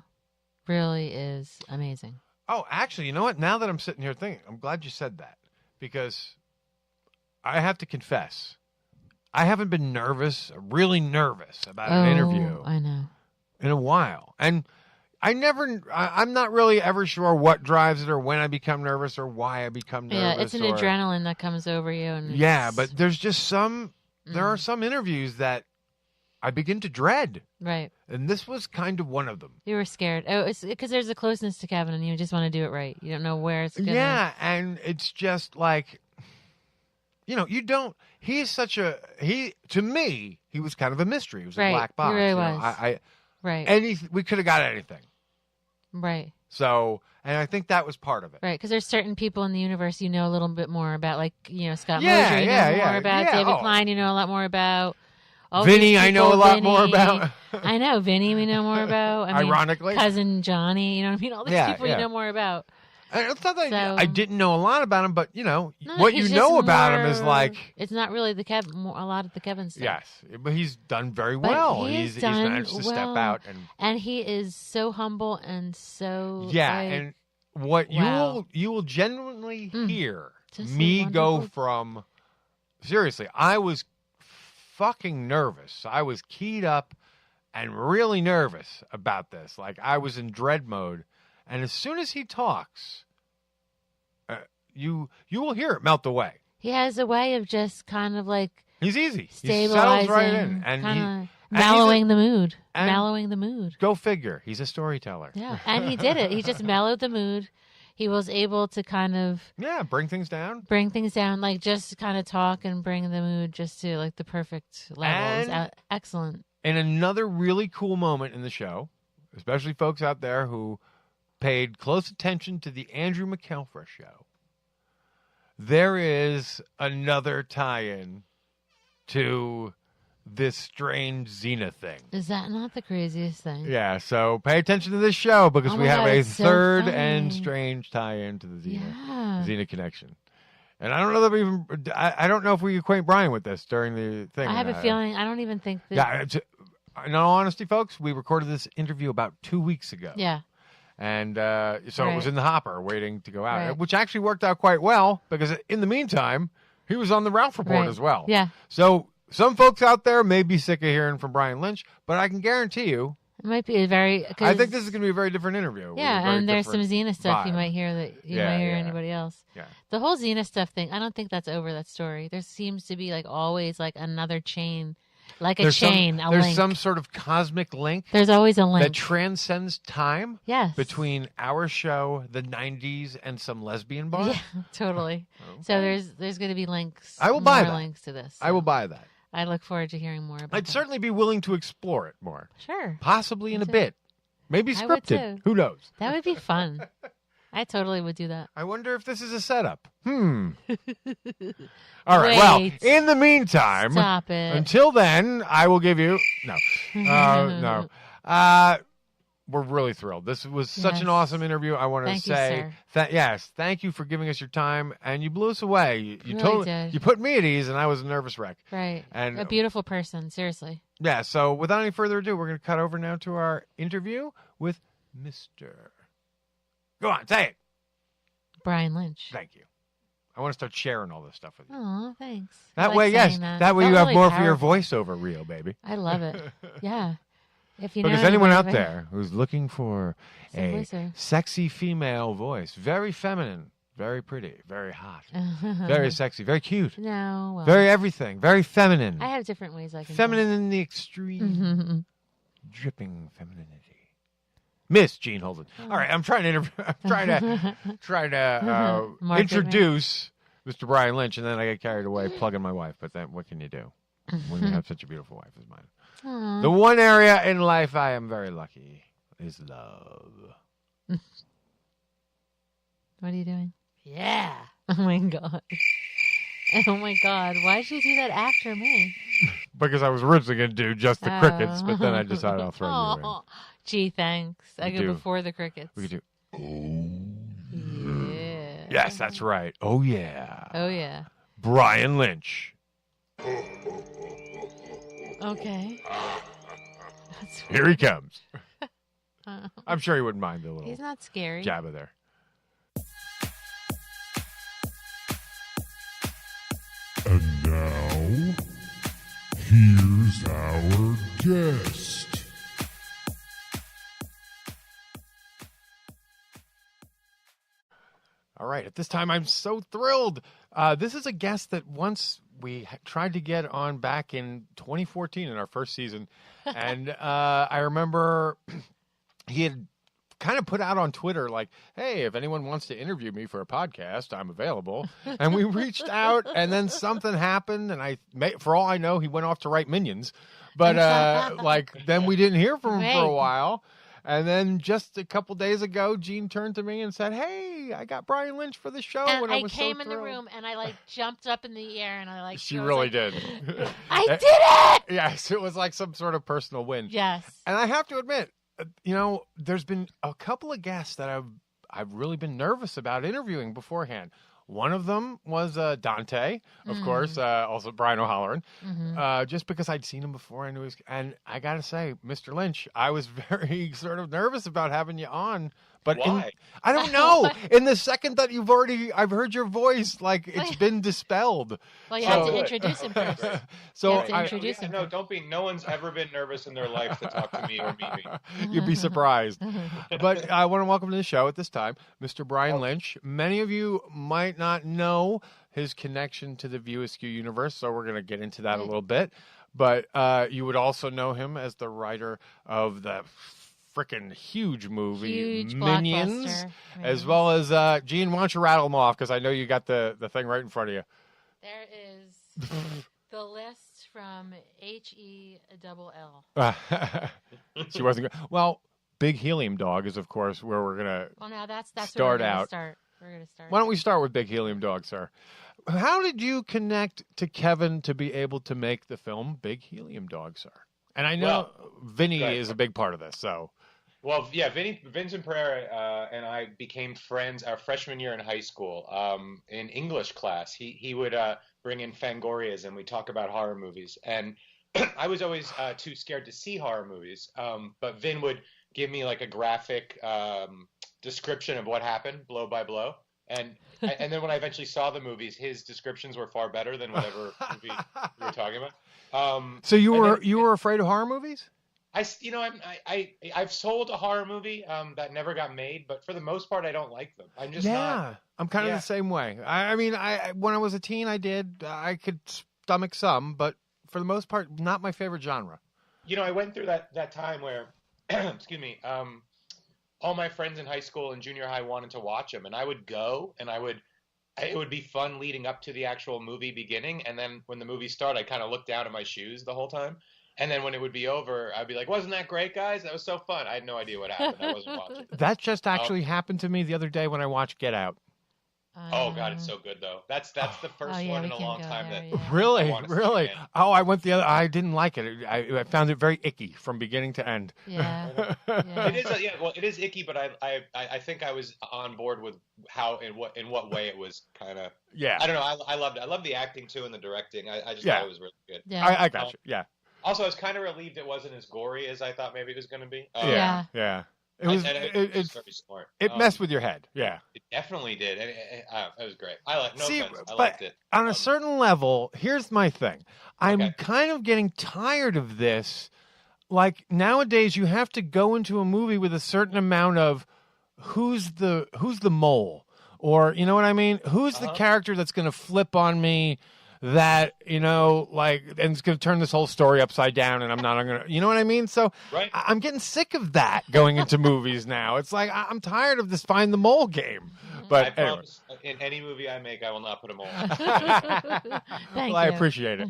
really is amazing. Oh, actually, you know what? Now that I'm sitting here thinking, I'm glad you said that, because I have to confess, I haven't been really nervous about an interview I know. in a while. And I'm not really ever sure what drives it or when I become nervous or why I become nervous. Yeah, it's an adrenaline that comes over you. And Yeah, it's- but there's just there are some interviews that I begin to dread. Right. And this was kind of one of them. You were scared. Oh, it's because there's a closeness to Kevin, and you just want to do it right. You don't know where it's going to... Yeah, and it's just like, you don't... To me, he was kind of a mystery. He was Right, a black box. he really you know. was. Right. We could have got anything. Right. So, and I think that was part of it. Right, because there's certain people in the universe you know a little bit more about, like, Scott Yeah, Mosier, you yeah, know more yeah, about. yeah, David oh. Klein, you know a lot more about. All Vinny, these I know people, a lot more Vinny. about. I know, Vinny, we know more about. I mean, Ironically. Cousin Johnny, you know what I mean? All these Yeah, people yeah. you know more about. And it's not that So- I didn't know a lot about him, but, No, what he's you just know about him is more- like... It's not really a lot of the Kevin stuff. Yes, but he's done very But well. he's He's done managed to step well. out And he is so humble and so... Yeah, like, and what wow. you will genuinely hear Just a me go wonderful- from seriously, I was fucking nervous. I was keyed up and really nervous about this. Like I was in dread mode. And as soon as he talks, you will hear it melt away. He has a way of just kind of like He's easy. He stabilizing, settles right in, and kind of and mellowing the mood. and- Mellowing the mood. Go figure. He's a storyteller. Yeah, and he did it. He just mellowed the mood. He was able to kind of Bring things down. bring things down, like just kind of talk and bring the mood just to like the perfect levels. And- Excellent. And another really cool moment in the show, especially folks out there who paid close attention to the Andrew McElfresh show, there is another tie-in to this strange Xena thing. Is that not the craziest thing? Yeah, so pay attention to this show because Oh we my have God, a it's so third funny. and strange tie-in to the Yeah. Xena connection. And I don't know that we even I don't know if we acquaint Brian with this during the thing. I have or a not. feeling. I don't even think that. Yeah, in all honesty, folks, we recorded this interview about 2 weeks ago. Yeah. And so it was Right. in the hopper waiting to go out, Right. which actually worked out quite well because in the meantime, he was on the Ralph Report Right. as well. Yeah. So some folks out there may be sick of hearing from Brian Lynch, but I can guarantee you It might be a very. I think this is going to be a very different interview. Yeah, and there's some Xena stuff you might hear that you might hear anybody else. Yeah. The whole Xena stuff thing, I don't think that's over, that story. There seems to be like always like another chain, like there's a chain, a there's link. some sort of cosmic link. There's always a link. That transcends time. Yes. Between our show, the 90s, and some lesbian bar. Yeah, totally. Okay. So there's going to be links. I will buy more that. links to this. I will buy that. I look forward to hearing more about I'd that. certainly be willing to explore it more. Sure. Possibly in Me a too. bit. Maybe I would scripted. too. Who knows? That would be fun. I totally would do that. I wonder if this is a setup. All right. Well, in the meantime, Stop it. Until then, I will give you no. We're really thrilled. This was such an awesome interview. I want to say, thank you for giving us your time, and you blew us away. You Really totally did. you put me at ease, and I was a nervous wreck. Right. And a beautiful person, seriously. yeah. So without any further ado, we're going to cut over now to our interview with Mr. Go on, say it. Brian Lynch. Thank you. I want to start sharing all this stuff with you. Oh, thanks. That I way, like saying yes. that. That way Felt you have really more for your powerful. voiceover reel, baby. I love it. Yeah. If you Because know anyone out anybody- there who's looking for Some a voiceover. sexy female voice, very feminine, very pretty, very hot, very sexy, very cute, No. Well, very everything, very feminine. I have different ways I can. Feminine in the extreme, dripping femininity. Miss Jean Holden. All right, I'm trying to Market introduce Mr. Brian Lynch, and then I get carried away plugging my wife. But then, what can you do when you have such a beautiful wife as mine? Aw. The one area in life I am very lucky is love. What are you doing? Yeah. Oh my god. Oh my god. Why did you do that after me? Because I was originally going to do just the crickets, but then I decided I'll throw you in. Gee, thanks. I We go do. before the crickets. We could do. Yeah. Yes, that's right. Oh yeah. Oh yeah. Brian Lynch. Okay. That's Here he comes. Oh. I'm sure he wouldn't mind the little He's not scary. jabba there. And now, here's our guest. All right. At this time, I'm so thrilled. This is a guest that once we tried to get on back in 2014 in our first season. And I remember he had kind of put out on Twitter like, hey, if anyone wants to interview me for a podcast, I'm available. And we reached out, and then something happened. And for all I know, he went off to write Minions. But then we didn't hear from him for a while. And then just a couple days ago, Gene turned to me and said, hey, I got Brian Lynch for the show. And I was came so in the thrilled. room and I jumped up in the air and I She I was really like, did. I did it! Yes, it was like some sort of personal win. Yes. And I have to admit, there's been a couple of guests that I've really been nervous about interviewing beforehand. One of them was Dante, of course, also Brian O'Halloran, just because I'd seen him before. I knew and I got to say, Mr. Lynch, I was very sort of nervous about having you on. But Why? I don't know. In the second that I've heard your voice, like it's been dispelled. Well, you have to introduce him first. So you have to introduce him. No, don't be. No one's ever been nervous in their life to talk to me or meet me. You'd be surprised. But I want to welcome to the show at this time, Mr. Brian Lynch. Many of you might not know his connection to the View Askew universe, so we're going to get into that a little bit. But you would also know him as the writer of the freaking huge movie Minions, blockbuster. as well as Gene. Why don't you rattle them off? Because I know you got the thing right in front of you. There is the list from HELL. She wasn't good. Well, Big Helium Dog is, of course, where we're gonna. Well, now that's start where we're out. Gonna start. We're gonna start. Why don't we start with Big Helium Dog, sir? How did you connect to Kevin to be able to make the film Big Helium Dog, sir? And I know Vinny is a big part of this, so. Well, yeah, Vincent Pereira and I became friends our freshman year in high school. In English class, he would bring in Fangorias and we'd talk about horror movies. And I was always too scared to see horror movies. But Vin would give me like a graphic description of what happened, blow by blow. And then when I eventually saw the movies, his descriptions were far better than whatever movie we were talking about. So you were afraid of horror movies? I've sold a horror movie that never got made, but for the most part, I don't like them. I'm just not. I'm kind of the same way. I mean, when I was a teen, I could stomach some, but for the most part, not my favorite genre. I went through that time where, excuse me, all my friends in high school and junior high wanted to watch them, and I would go, and it would be fun leading up to the actual movie beginning, and then when the movie started, I kind of looked down at my shoes the whole time. And then when it would be over, I'd be like, wasn't that great, guys? That was so fun. I had no idea what happened. I wasn't watching. That just actually happened to me the other day when I watched Get Out. Oh, God, it's so good, though. That's the first one in a long time that Really? I Really? Oh, I went the other. I didn't like it. I found it very icky from beginning to end. Yeah. It is. It is icky, but I think I was on board with how in what way it was kind of. Yeah. I don't know. I loved it. I love the acting too and the directing. I just thought it was really good. Yeah. I got you. Yeah. Also, I was kind of relieved it wasn't as gory as I thought maybe it was going to be. Yeah. It was very smart. It messed with your head. Yeah. It definitely did. And it was great. I liked it. On a certain level, here's my thing. I'm kind of getting tired of this. Like nowadays, you have to go into a movie with a certain amount of who's the mole, or you know what I mean? Who's the character that's going to flip on me? That, and it's going to turn this whole story upside down, and I'm not going to, you know what I mean? So I'm getting sick of that going into movies now. It's like, I'm tired of this find the mole game. But I promise, in any movie I make, I will not put a mole. Thank you. I appreciate it.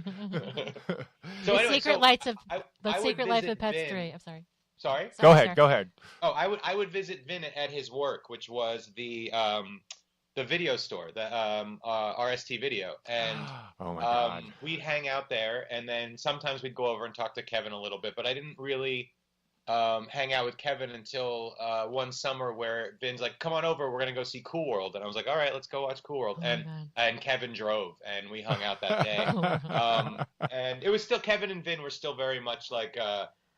Secret Life of Pets 3. I'm sorry. Sorry? Go ahead. Oh, I would visit Vin at his work, which was the video store, the RST Video, and oh my God. We'd hang out there, and then sometimes we'd go over and talk to Kevin a little bit, but I didn't really hang out with Kevin until one summer where Vin's like, come on over, we're going to go see Cool World, and I was like, all right, let's go watch Cool World, and Kevin drove, and we hung out that day, and it was still, Kevin and Vin were still very much like,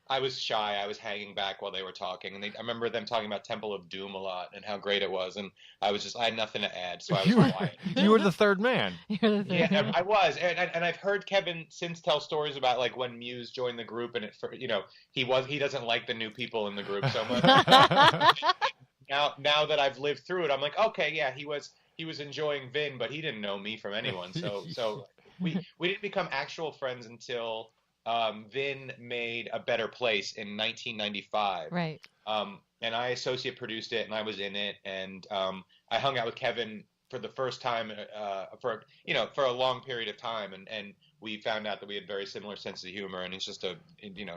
I was shy. I was hanging back while they were talking, and I remember them talking about Temple of Doom a lot and how great it was, and I had nothing to add, so I was quiet. You were the third man. Yeah, I was, and I've heard Kevin since tell stories about like when Muse joined the group, and he doesn't like the new people in the group so much. now that I've lived through it, I'm like, okay, yeah, he was enjoying Vin, but he didn't know me from anyone, so we didn't become actual friends until. Vin made A Better Place in 1995. Right. And I associate produced it, and I was in it, and I hung out with Kevin for the first time for a long period of time, and we found out that we had very similar senses of humor, and he's just a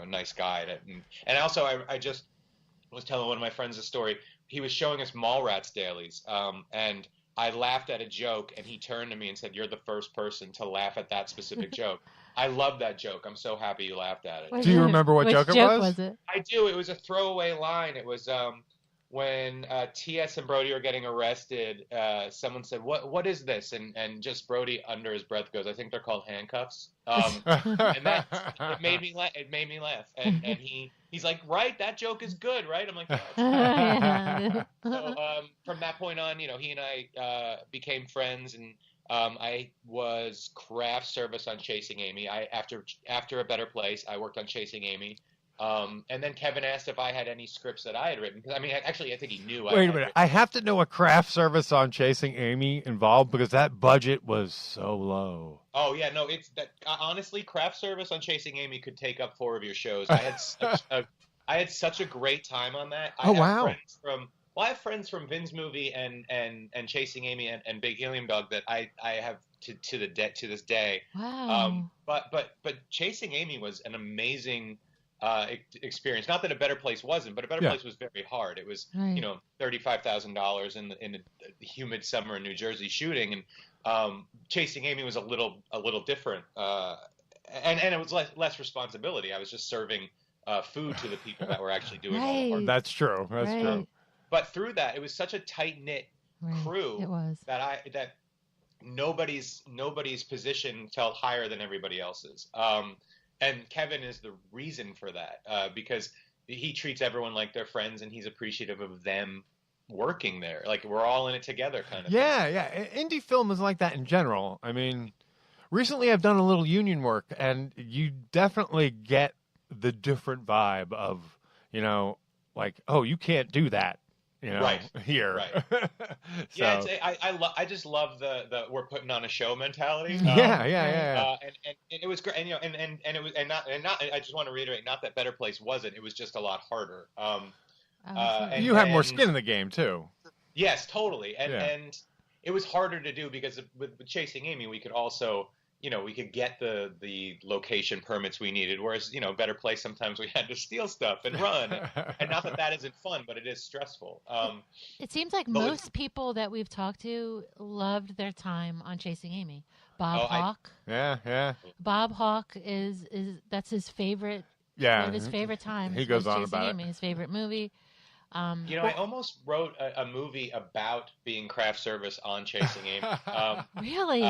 nice guy. And also I just was telling one of my friends a story. He was showing us Mallrats dailies, and I laughed at a joke, and he turned to me and said, "You're the first person to laugh at that specific joke." I love that joke. I'm so happy you laughed at it. Do you remember what joke it was? I do. It was a throwaway line. It was when T.S. and Brody are getting arrested. Someone said, "What is this?" And just Brody under his breath goes, "I think they're called handcuffs." And it made me laugh. It made me laugh. And he's like, "Right, that joke is good, right?" I'm like, "Yeah." So from that point on, he and I became friends, and I was craft service on Chasing Amy. After A Better Place, I worked on Chasing Amy. And then Kevin asked if I had any scripts that I had written. Because, I think he knew. Wait a minute. I have to know a craft service on Chasing Amy involved because that budget was so low. Oh, yeah. No, it's that. Honestly, craft service on Chasing Amy could take up 4 of your shows. I had such a great time on that. Wow. I have friends from Vin's movie and Chasing Amy and Big Helium Dog that I have to this day. Wow. But Chasing Amy was an amazing experience. Not that A Better Place wasn't, but A Better Place was very hard. It was $35,000 in the humid summer in New Jersey shooting, and Chasing Amy was a little different. And it was less responsibility. I was just serving food to the people that were actually doing all the work. That's true. That's true. But through that, it was such a tight knit crew that nobody's position felt higher than everybody else's. And Kevin is the reason for that because he treats everyone like they're friends, and he's appreciative of them working there. Like we're all in it together, kind of. Yeah. Indie film is like that in general. I mean, recently I've done a little union work, and you definitely get the different vibe of, you know, like, oh, you can't do that, you know, Right. here. Right. So, Yeah, I just love the we're putting on a show mentality. Yeah. And it was great, and you know, and it was, and not, I just want to reiterate, not that Better Place wasn't. It was just a lot harder. you have more skin in the game too. Yes, totally. And Yeah. and it was harder to do because with Chasing Amy, we could also, you know, we could get the location permits we needed. Whereas, you know, Better Place, sometimes we had to steal stuff and run. And not that isn't fun, but it is stressful. It seems like most people that we've talked to loved their time on Chasing Amy. Bob Hawke. Yeah. Bob Hawke is that's his favorite. Yeah. One of his favorite times. He goes was on Chasing about Amy, it. his favorite movie. You know, I almost wrote a movie about being craft service on Chasing Amy. Really?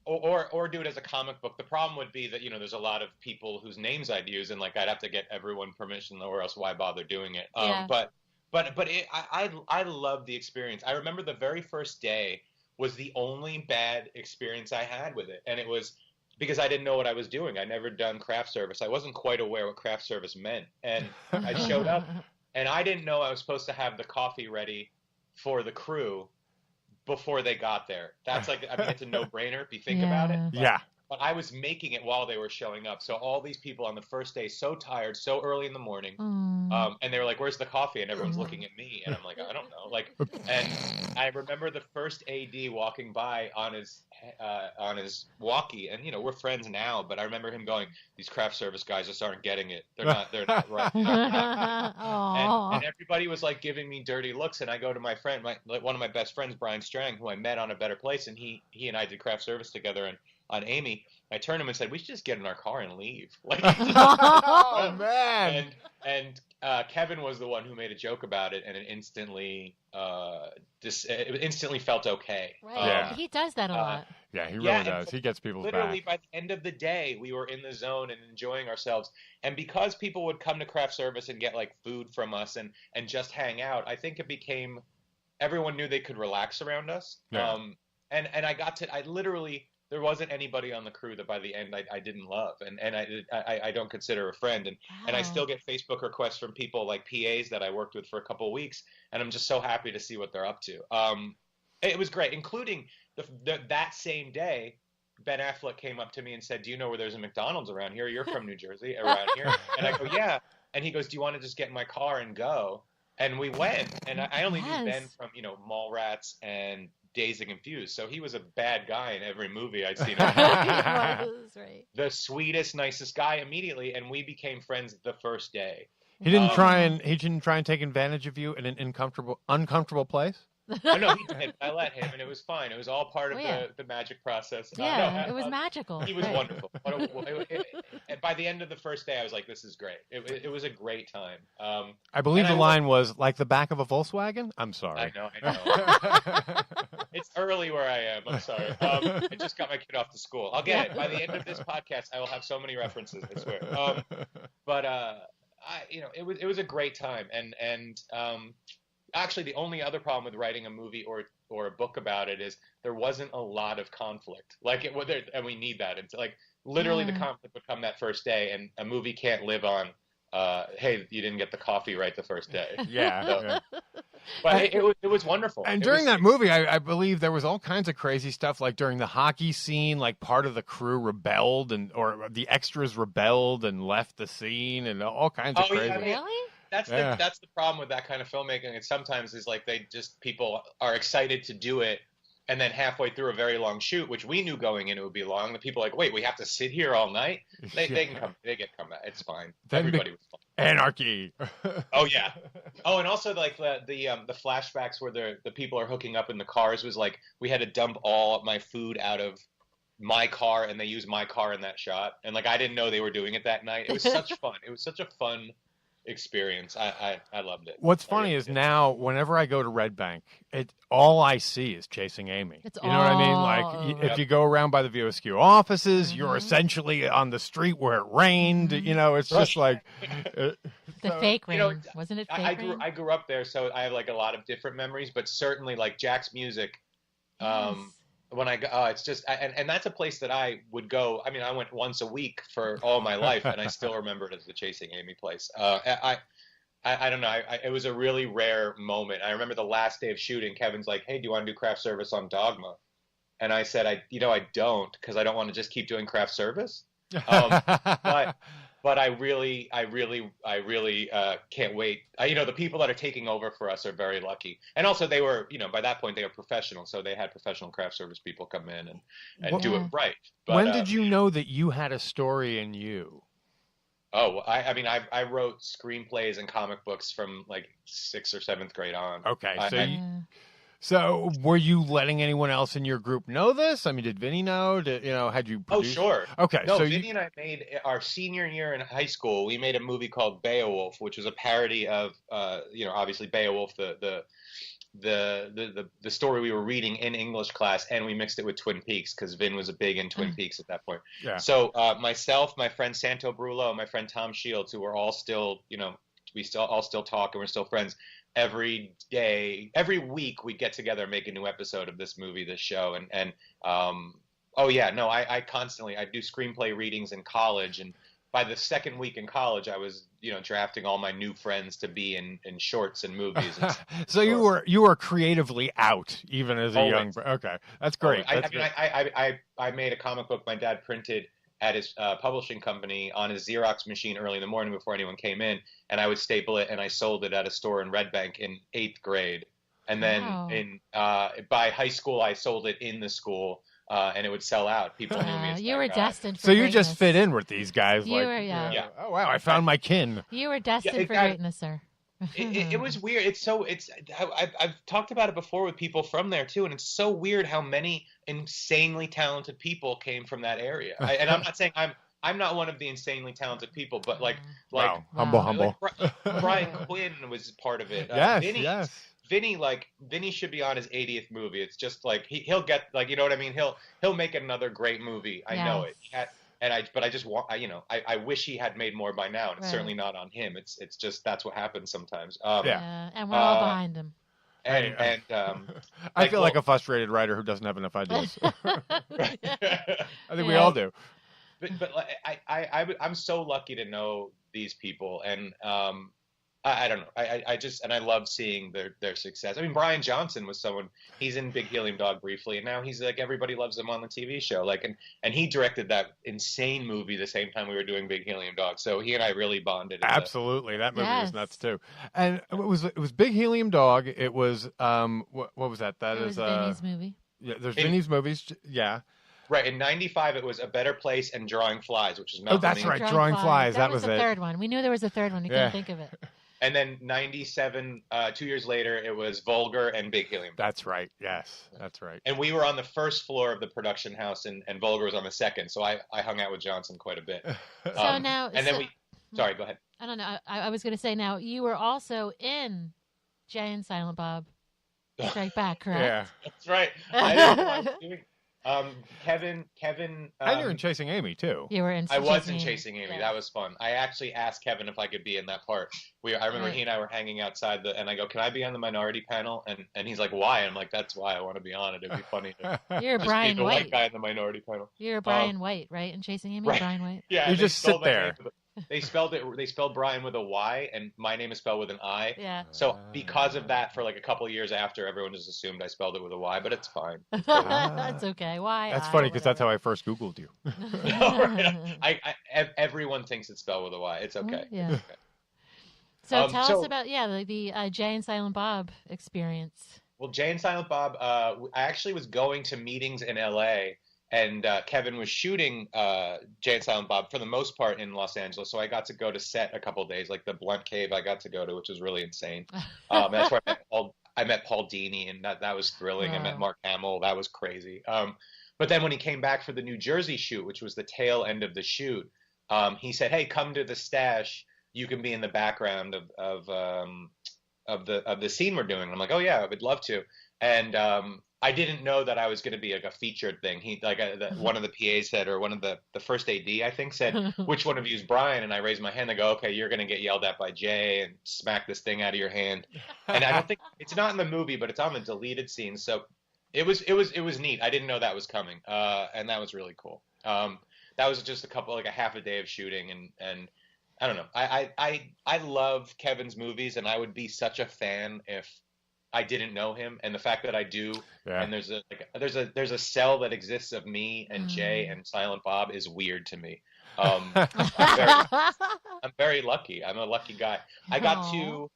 Or do it as a comic book. The problem would be that, you know, there's a lot of people whose names I'd use, and like I'd have to get everyone permission, or else why bother doing it? Yeah. But I love the experience. I remember the very first day was the only bad experience I had with it, and it was because I didn't know what I was doing. I'd never done craft service. I wasn't quite aware what craft service meant, and I showed up, and I didn't know I was supposed to have the coffee ready for the crew before they got there. That's like, I mean, it's a no-brainer if you think about it. But I was making it while they were showing up. So all these people on the first day, so tired, so early in the morning, and they were like, "Where's the coffee?" And everyone's looking at me, and I'm like, "I don't know." Like, and I remember the first AD walking by on his walkie, and you know, we're friends now, but I remember him going, "These craft service guys just aren't getting it. They're not right." and everybody was like giving me dirty looks, and I go to my friend, one of my best friends, Brian Strang, who I met on A Better Place, and he and I did craft service together, and on Amy, I turned him and said, "We should just get in our car and leave." Like, oh man! And Kevin was the one who made a joke about it, and it instantly felt okay. Right. He does that a lot. Yeah, he really does. He gets people literally back. By the end of the day, we were in the zone and enjoying ourselves. And because people would come to craft service and get like food from us and just hang out, I think it became everyone knew they could relax around us. Yeah. And I literally. There wasn't anybody on the crew that by the end I didn't love, and I don't consider a friend, and I still get Facebook requests from people like PAs that I worked with for a couple of weeks, and I'm just so happy to see what they're up to. It was great, including that same day, Ben Affleck came up to me and said, "Do you know where there's a McDonald's around here? You're from New Jersey, around here." And I go, "Yeah," and he goes, "Do you want to just get in my car and go?" And we went, and I only knew Ben from, you know, Mallrats and Dazed and Confused, so he was a bad guy in every movie I'd seen him. Right. The sweetest, nicest guy immediately, and we became friends the first day. He didn't try and take advantage of you in an uncomfortable place. Oh, no, he did. I let him, and it was fine. It was all part of the magic process. Yeah, it was magical. He was wonderful. And by the end of the first day, I was like, "This is great." It was a great time. I believe the line was like the back of a Volkswagen. I'm sorry. I know. It's early where I am. I'm sorry. I just got my kid off to school. I'll get it. By the end of this podcast, I will have so many references, I swear. It was a great time. And actually, the only other problem with writing a movie or a book about it is there wasn't a lot of conflict. And we need that. It's like literally the conflict would come that first day, and a movie can't live on, "Hey, you didn't get the coffee right the first day." Yeah. But it was wonderful. And during that movie, I believe there was all kinds of crazy stuff. Like during the hockey scene, like part of the crew rebelled, or the extras rebelled and left the scene, and all kinds of crazy. Yeah, really? That's the problem with that kind of filmmaking. It sometimes is like people are excited to do it, and then halfway through a very long shoot, which we knew going in it would be long, the people are like, "Wait, we have to sit here all night?" They can come. They get come back. It's fine. Everybody was fine. Anarchy. Oh yeah. Oh, and also like the flashbacks where the people are hooking up in the cars was like we had to dump all my food out of my car, and they used my car in that shot, and like I didn't know they were doing it that night. It was such fun. It was such a fun experience. I loved it. What's funny is now whenever I go to Red Bank, all I see is Chasing Amy. You know what I mean? Like if you go around by the VOSQ offices, you're essentially on the street where it rained. You know, it's just like the fake rain. Wasn't it fake rain? I grew up there, so I have like a lot of different memories, but certainly like Jack's music when I go, it's just, and that's a place that I would go. I mean, I went once a week for all my life, and I still remember it as the Chasing Amy place. I don't know. It was a really rare moment. I remember the last day of shooting, Kevin's like, "Hey, do you want to do craft service on Dogma?" And I said, I don't, because I don't want to just keep doing craft service. But I really can't wait. The people that are taking over for us are very lucky. And also they were, by that point they were professional. So they had professional craft service people come in and do it right. But, when did you know that you had a story in you? Oh, I wrote screenplays and comic books from like 6th or 7th grade on. Okay. So were you letting anyone else in your group know this? I mean, did Vinny know? Had you produced? Oh, sure. Okay. No, so Vinny and I made our senior year in high school. We made a movie called Beowulf, which was a parody of, obviously Beowulf, the story we were reading in English class, and we mixed it with Twin Peaks because Vin was big in Twin Peaks at that point. Yeah. So myself, my friend Santo Brullo, my friend Tom Shields, who were all still, we all still talk and we're still friends. Every week we get together and make a new episode of this movie, this show. I constantly, I do screenplay readings in college. And by the second week in college, I was, drafting all my new friends to be in shorts and movies. And so you were creatively out even as a young, okay. That's great. I made a comic book my dad printed at his publishing company on his Xerox machine early in the morning before anyone came in, and I would staple it, and I sold it at a store in Red Bank in 8th grade. And then by high school, I sold it in the school, and it would sell out. People knew me as you were destined for So you greatness. just fit in with these guys. You were, yeah. Oh, wow, I found my kin. You were destined for greatness, sir. It was weird. I've talked about it before with people from there too, and it's so weird how many insanely talented people came from that area. And I'm not saying I'm not one of the insanely talented people, but humble. Brian Quinn was part of it. Yes. Vinny should be on his 80th movie. It's just like he'll get, like, you know what I mean. He'll make another great movie. I know it. But I just want, I wish he had made more by now, and it's certainly not on him. It's just that's what happens sometimes. And we're all behind him. I feel like a frustrated writer who doesn't have enough ideas. I think we all do. But I'm so lucky to know these people, and I don't know. I love seeing their success. I mean, Brian Johnson was someone. He's in Big Helium Dog briefly, and now he's like, everybody loves him on the TV show. And he directed that insane movie the same time we were doing Big Helium Dog. So he and I really bonded. Absolutely, that movie was nuts too. And it was Big Helium Dog. It was what was that? That is Vinny's movie. Yeah, there's Vinny's movies. Yeah. Right, in '95 it was A Better Place and Drawing Flies, which is Malcolm. Oh, that's right, Drawing Flies. That was the third one. We knew there was a third one. We couldn't think of it. And then '97, 2 years later, it was Vulgar and Big Helium. That's right. Yes, that's right. And we were on the first floor of the production house, and Vulgar was on the second. So I hung out with Johnson quite a bit. Sorry, go ahead. I don't know. I was going to say, now you were also in Jay and Silent Bob Strike Back, correct? Yeah, that's right. I don't know what I was doing. Kevin. And you're in Chasing Amy too. You were in. I was in Chasing Amy. Yeah. That was fun. I actually asked Kevin if I could be in that part. I remember he and I were hanging outside and I go, "Can I be on the minority panel?" And he's like, "Why?" And I'm like, "That's why I want to be on it. It'd be funny." You're Brian White. White guy in the minority panel. You're Brian White, right? In Chasing Amy, right. Brian White. Yeah. You just sit there. They spelled Brian with a Y, and my name is spelled with an I. Yeah. So because of that, for like a couple of years after, everyone just assumed I spelled it with a Y, but it's fine. That's okay. Why? That's funny because that's how I first Googled you. Everyone thinks it's spelled with a Y. It's okay. Yeah. It's okay. So tell us about the Jay and Silent Bob experience. Well, Jay and Silent Bob, I actually was going to meetings in L.A., and Kevin was shooting Jay and Silent Bob for the most part in Los Angeles, so I got to go to set a couple of days, like the Blunt Cave I got to go to, which was really insane. That's where I met Paul Dini, and that was thrilling. Wow. I met Mark Hamill. That was crazy. But then when he came back for the New Jersey shoot, which was the tail end of the shoot, he said, "Hey, come to the stash. You can be in the background of the scene we're doing." And I'm like, "Oh yeah, I would love to." And I didn't know that I was going to be like a featured thing. He one of the PAs said, or one of the first AD I think said, "Which one of you is Brian?" And I raised my hand. I go, "Okay, you're going to get yelled at by Jay and smack this thing out of your hand." And I don't think it's not in the movie, but it's on the deleted scene. So It was neat. I didn't know that was coming, and that was really cool. That was just a half a day of shooting, and I don't know. I love Kevin's movies, and I would be such a fan if I didn't know him. And the fact that I do, and there's a cell that exists of me and Jay and Silent Bob is weird to me. I'm very lucky. I'm a lucky guy. I got to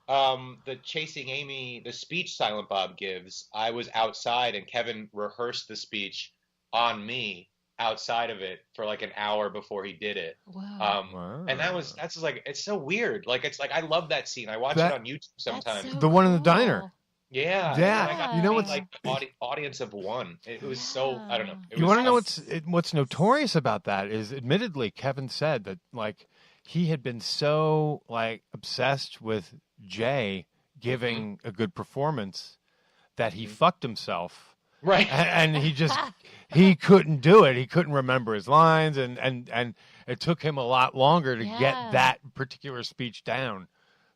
the Chasing Amy, the speech Silent Bob gives. I was outside, and Kevin rehearsed the speech on me outside of it for like an hour before he did it. Wow. And that's just like, it's so weird. Like, it's like, I love that scene. I watch it on YouTube sometimes. The one in the diner. Yeah. Yeah. I got You know to what's be, like audience of one. It was so, I don't know. You want to know what's notorious about that is, admittedly, Kevin said that like he had been so like obsessed with Jay giving a good performance that he fucked himself. Right. And he couldn't do it. He couldn't remember his lines, and it took him a lot longer to get that particular speech down.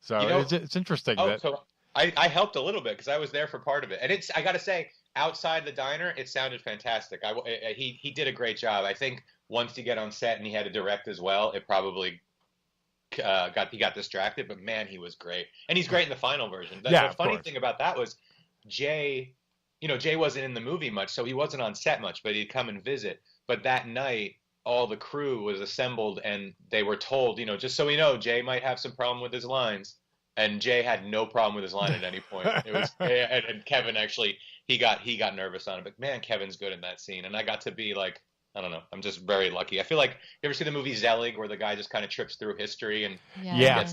So it's interesting. So I helped a little bit because I was there for part of it. And I got to say, outside the diner, it sounded fantastic. He did a great job. I think once you get on set and he had to direct as well, it probably he got distracted. But man, he was great. And he's great in the final version. The funny thing about that was Jay... Jay wasn't in the movie much, so he wasn't on set much, but he'd come and visit. But that night, all the crew was assembled, and they were told, just so we know, Jay might have some problem with his lines. And Jay had no problem with his line at any point. It was, and Kevin actually, he got nervous on it. But man, Kevin's good in that scene. And I got to be like, I don't know, I'm just very lucky. I feel like, you ever see the movie Zelig, where the guy just kind of trips through history and I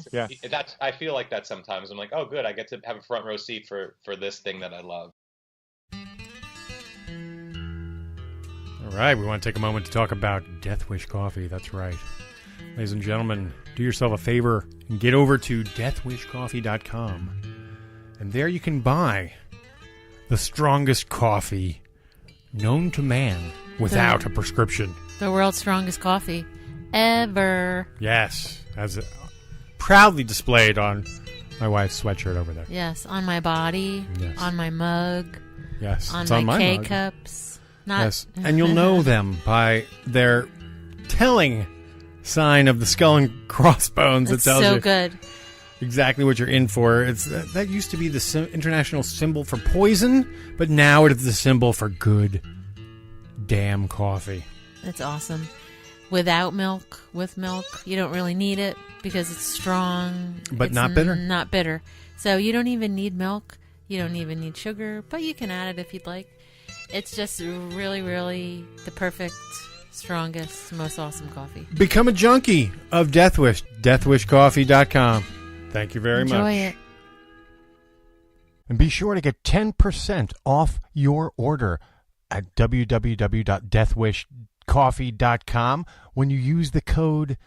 feel like that sometimes. I'm like, oh, good, I get to have a front row seat for this thing that I love. All right, we want to take a moment to talk about Death Wish Coffee. That's right. Ladies and gentlemen, do yourself a favor and get over to deathwishcoffee.com. And there you can buy the strongest coffee known to man without a prescription. The world's strongest coffee ever. Yes, as proudly displayed on my wife's sweatshirt over there. Yes, on my body, on my mug, on my K-cups. Yes, and you'll know them by their telling sign of the skull and crossbones that tells you good. Exactly what you're in for. That used to be the international symbol for poison, but now it is the symbol for good damn coffee. It's awesome. Without milk, with milk, you don't really need it because it's strong. But not bitter? Not bitter. So you don't even need milk. You don't even need sugar, but you can add it if you'd like. It's just really, really the perfect, strongest, most awesome coffee. Become a junkie of Death Wish. DeathWishCoffee.com. Thank you very much. Enjoy it. And be sure to get 10% off your order at www.deathwishcoffee.com when you use the code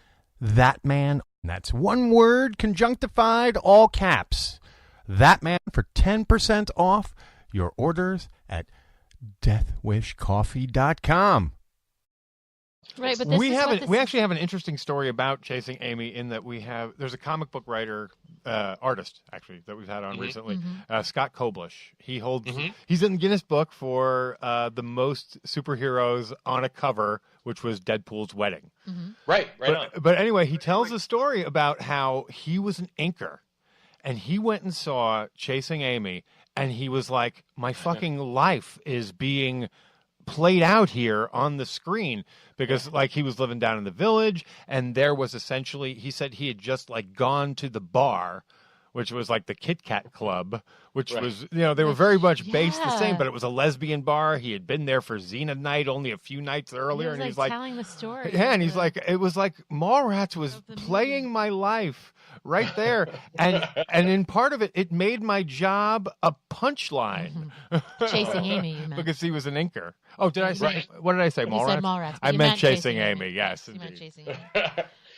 ThatMan. That's one word, conjunctified, all caps. ThatMan for 10% off your orders at deathwishcoffee.com. Right, but we actually have an interesting story about Chasing Amy in that there's a comic book writer, artist actually, that we've had on recently, Scott Holden. He's in the Guinness Book for the most superheroes on a cover, which was Deadpool's wedding. Right on. But anyway, he tells a story about how he was an inker and he went and saw Chasing Amy. And he was like, my fucking life is being played out here on the screen, because like he was living down in the village, and there was essentially, he said he had just like gone to the bar, which was like the Kit Kat Club, which was, they were very much based the same, but it was a lesbian bar. He had been there for Xena night only a few nights earlier. And he's like telling the story. Yeah, and he's like, it was like Mallrats was playing my life right there. And in part of it, it made my job a punchline. Chasing Amy, you meant. Because he was an inker. Oh, did I say, what did I say, Mallrats? You said Mallrats. I meant Chasing Amy, yes. You meant Chasing Amy.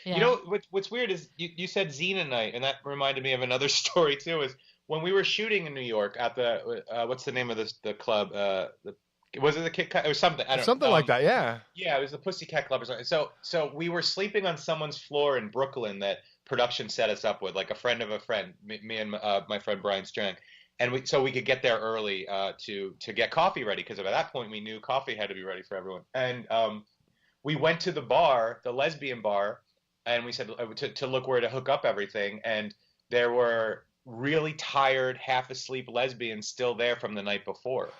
Yeah. You know, what's weird is you said Xena night, and that reminded me of another story, too, is when we were shooting in New York at the, what's the name of the club? Was it the Kit Kat? It was something. I don't know. Something like that, yeah. Yeah, it was the Pussycat Club or something. So we were sleeping on someone's floor in Brooklyn that production set us up with, like a friend of a friend, me and my friend Brian Strang. so we could get there early to get coffee ready, because at that point we knew coffee had to be ready for everyone. And we went to the bar, the lesbian bar, and we said to look where to hook up everything. And there were really tired, half asleep lesbians still there from the night before.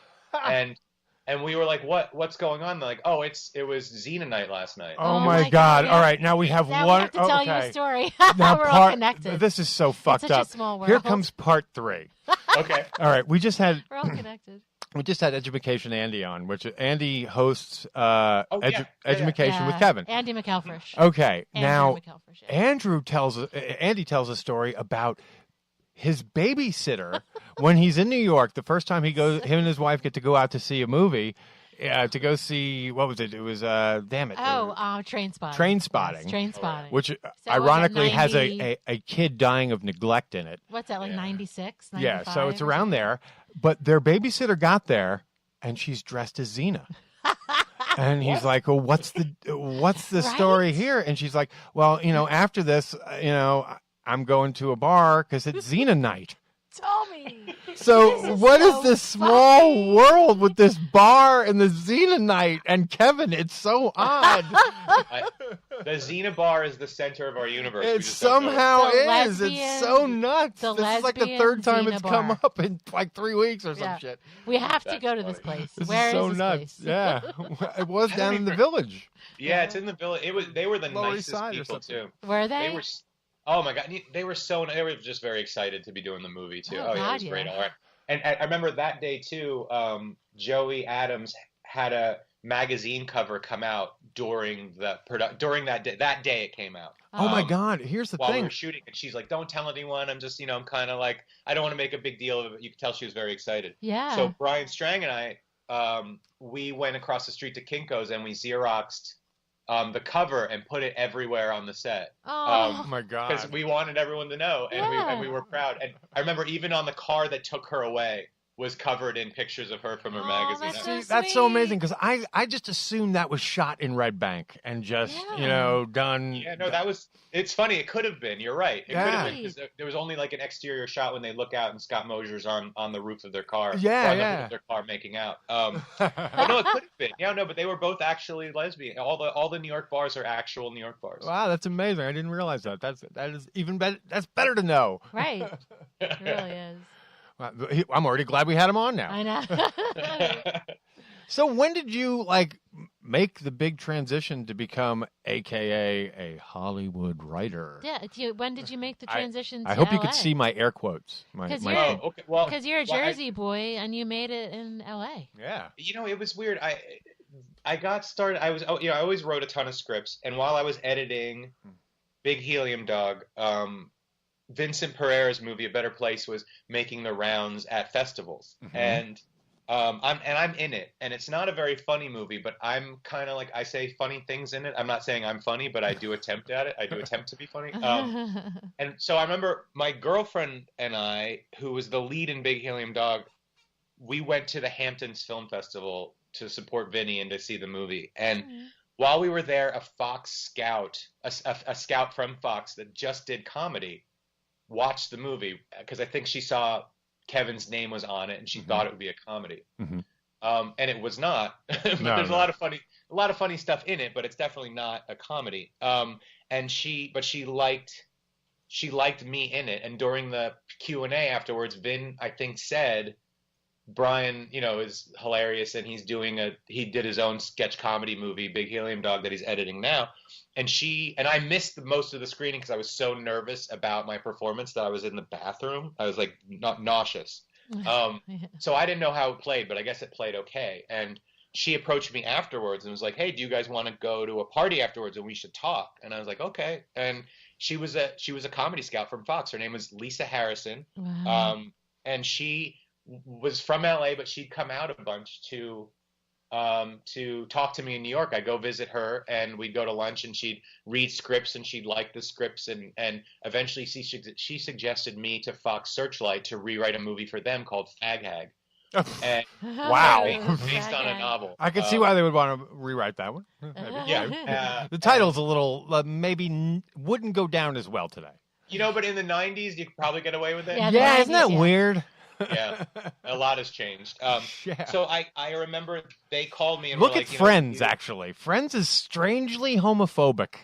And we were like, what's going on? They're like, oh, it was Xena night last night. Oh my God. All right. Now we have now one. We have to tell you a story. Now We're all connected. This is so fucked such up. a small world. Here comes part 3. Okay. All right. We just had. We're all connected. We just had Education Andy on, which Andy hosts Education with Yeah. Kevin. Andy McElfresh. Okay. Andrew Now, McElfresh, yeah. Andy tells a story about his babysitter when he's in New York. The first time him and his wife get to go out to see a movie, to go see, what was it? It was, damn it. Train Spotting. Train Spotting. Yes, Train Spotting. Which So ironically was has it 90 a kid dying of neglect in it. What's that, like 96, Yeah, 95? so it's around there. But their babysitter got there, and she's dressed as Xena. And he's like, well, what's the story here? And she's like, well, after this, I'm going to a bar because it's Xena night. Tell me. So what is this small world with this bar and the Xena night? And Kevin, it's so odd. The Xena bar is the center of our universe. It somehow is. It's so nuts. This is like the third time it's come up in like 3 weeks or some shit. We have to go to this place. This Where is so this nuts. place? Yeah, it was down in the village. Yeah, it's in the village. They were the Lower East nicest Side or people too. Were they? They were. Oh my God, they were just very excited to be doing the movie too. Oh, yeah, it was great. All right. And I remember that day too. Joey Adams had a magazine cover come out during that day. That day it came out. Oh my God! Here's the while thing. we were shooting, and she's like, "Don't tell anyone. I'm just, I'm kind of like, I don't want to make a big deal of it." You could tell she was very excited. Yeah. So Brian Strang and I, we went across the street to Kinko's and we Xeroxed the cover and put it everywhere on the set. Oh my God! Because we wanted everyone to know, and we were proud. And I remember even on the car that took her away was covered in pictures of her from her magazine. That's so amazing because I just assumed that was shot in Red Bank and just done. Yeah, no, it's funny. It could have been. You're right. It could have been because there was only like an exterior shot when they look out and Scott Mosier's on the roof of their car. Yeah, on the roof of their car making out. But no, it could have been. Yeah, no, but they were both actually lesbian. All the New York bars are actual New York bars. Wow, that's amazing. I didn't realize that. That is even better. That's better to know. Right. It really is. I'm already glad we had him on now. I know. So when did you make the big transition to become AKA a Hollywood writer? Yeah. When did you make the transition to I hope LA? you could see my air quotes. Because you're a Jersey boy and you made it in LA. Yeah. It was weird. I got started. I always wrote a ton of scripts, and while I was editing Big Helium Dog, Vincent Pereira's movie A Better Place was making the rounds at festivals, and I'm in it, and it's not a very funny movie, but I'm kind of I say funny things in it. I'm not saying I'm funny, but I do attempt at it. I do attempt to be funny. And so I remember my girlfriend and I, who was the lead in Big Helium Dog, we went to the Hamptons Film Festival to support Vinny and to see the movie, and while we were there, a Fox scout, a scout from Fox that just did comedy, watched the movie because I think she saw Kevin's name was on it and she thought it would be a comedy. And it was not. But there's a lot of funny stuff in it, but it's definitely not a comedy. And she liked me in it. And during the Q&A afterwards, Vin, I think, said, Brian, is hilarious and he did his own sketch comedy movie, Big Helium Dog, that he's editing now. And I missed most of the screening because I was so nervous about my performance that I was in the bathroom. I was not nauseous. So I didn't know how it played, but I guess it played okay. And she approached me afterwards and was like, "Hey, do you guys want to go to a party afterwards and we should talk?" And I was like, "Okay." And she was a comedy scout from Fox. Her name was Lisa Harrison. Wow. And she was from LA, but she'd come out a bunch to talk to me in New York. I'd go visit her and we'd go to lunch and she'd read scripts and she'd like the scripts and eventually she suggested me to Fox Searchlight to rewrite a movie for them called Fag Hag. And wow. Based on a novel. I could see why they would want to rewrite that one. Yeah. The title's a little, maybe wouldn't go down as well today. But in the 90s, you could probably get away with it. Yeah, isn't that weird? Yeah, a lot has changed. Yeah. So I remember they called me and Look were at like, Friends, actually. Friends is strangely homophobic.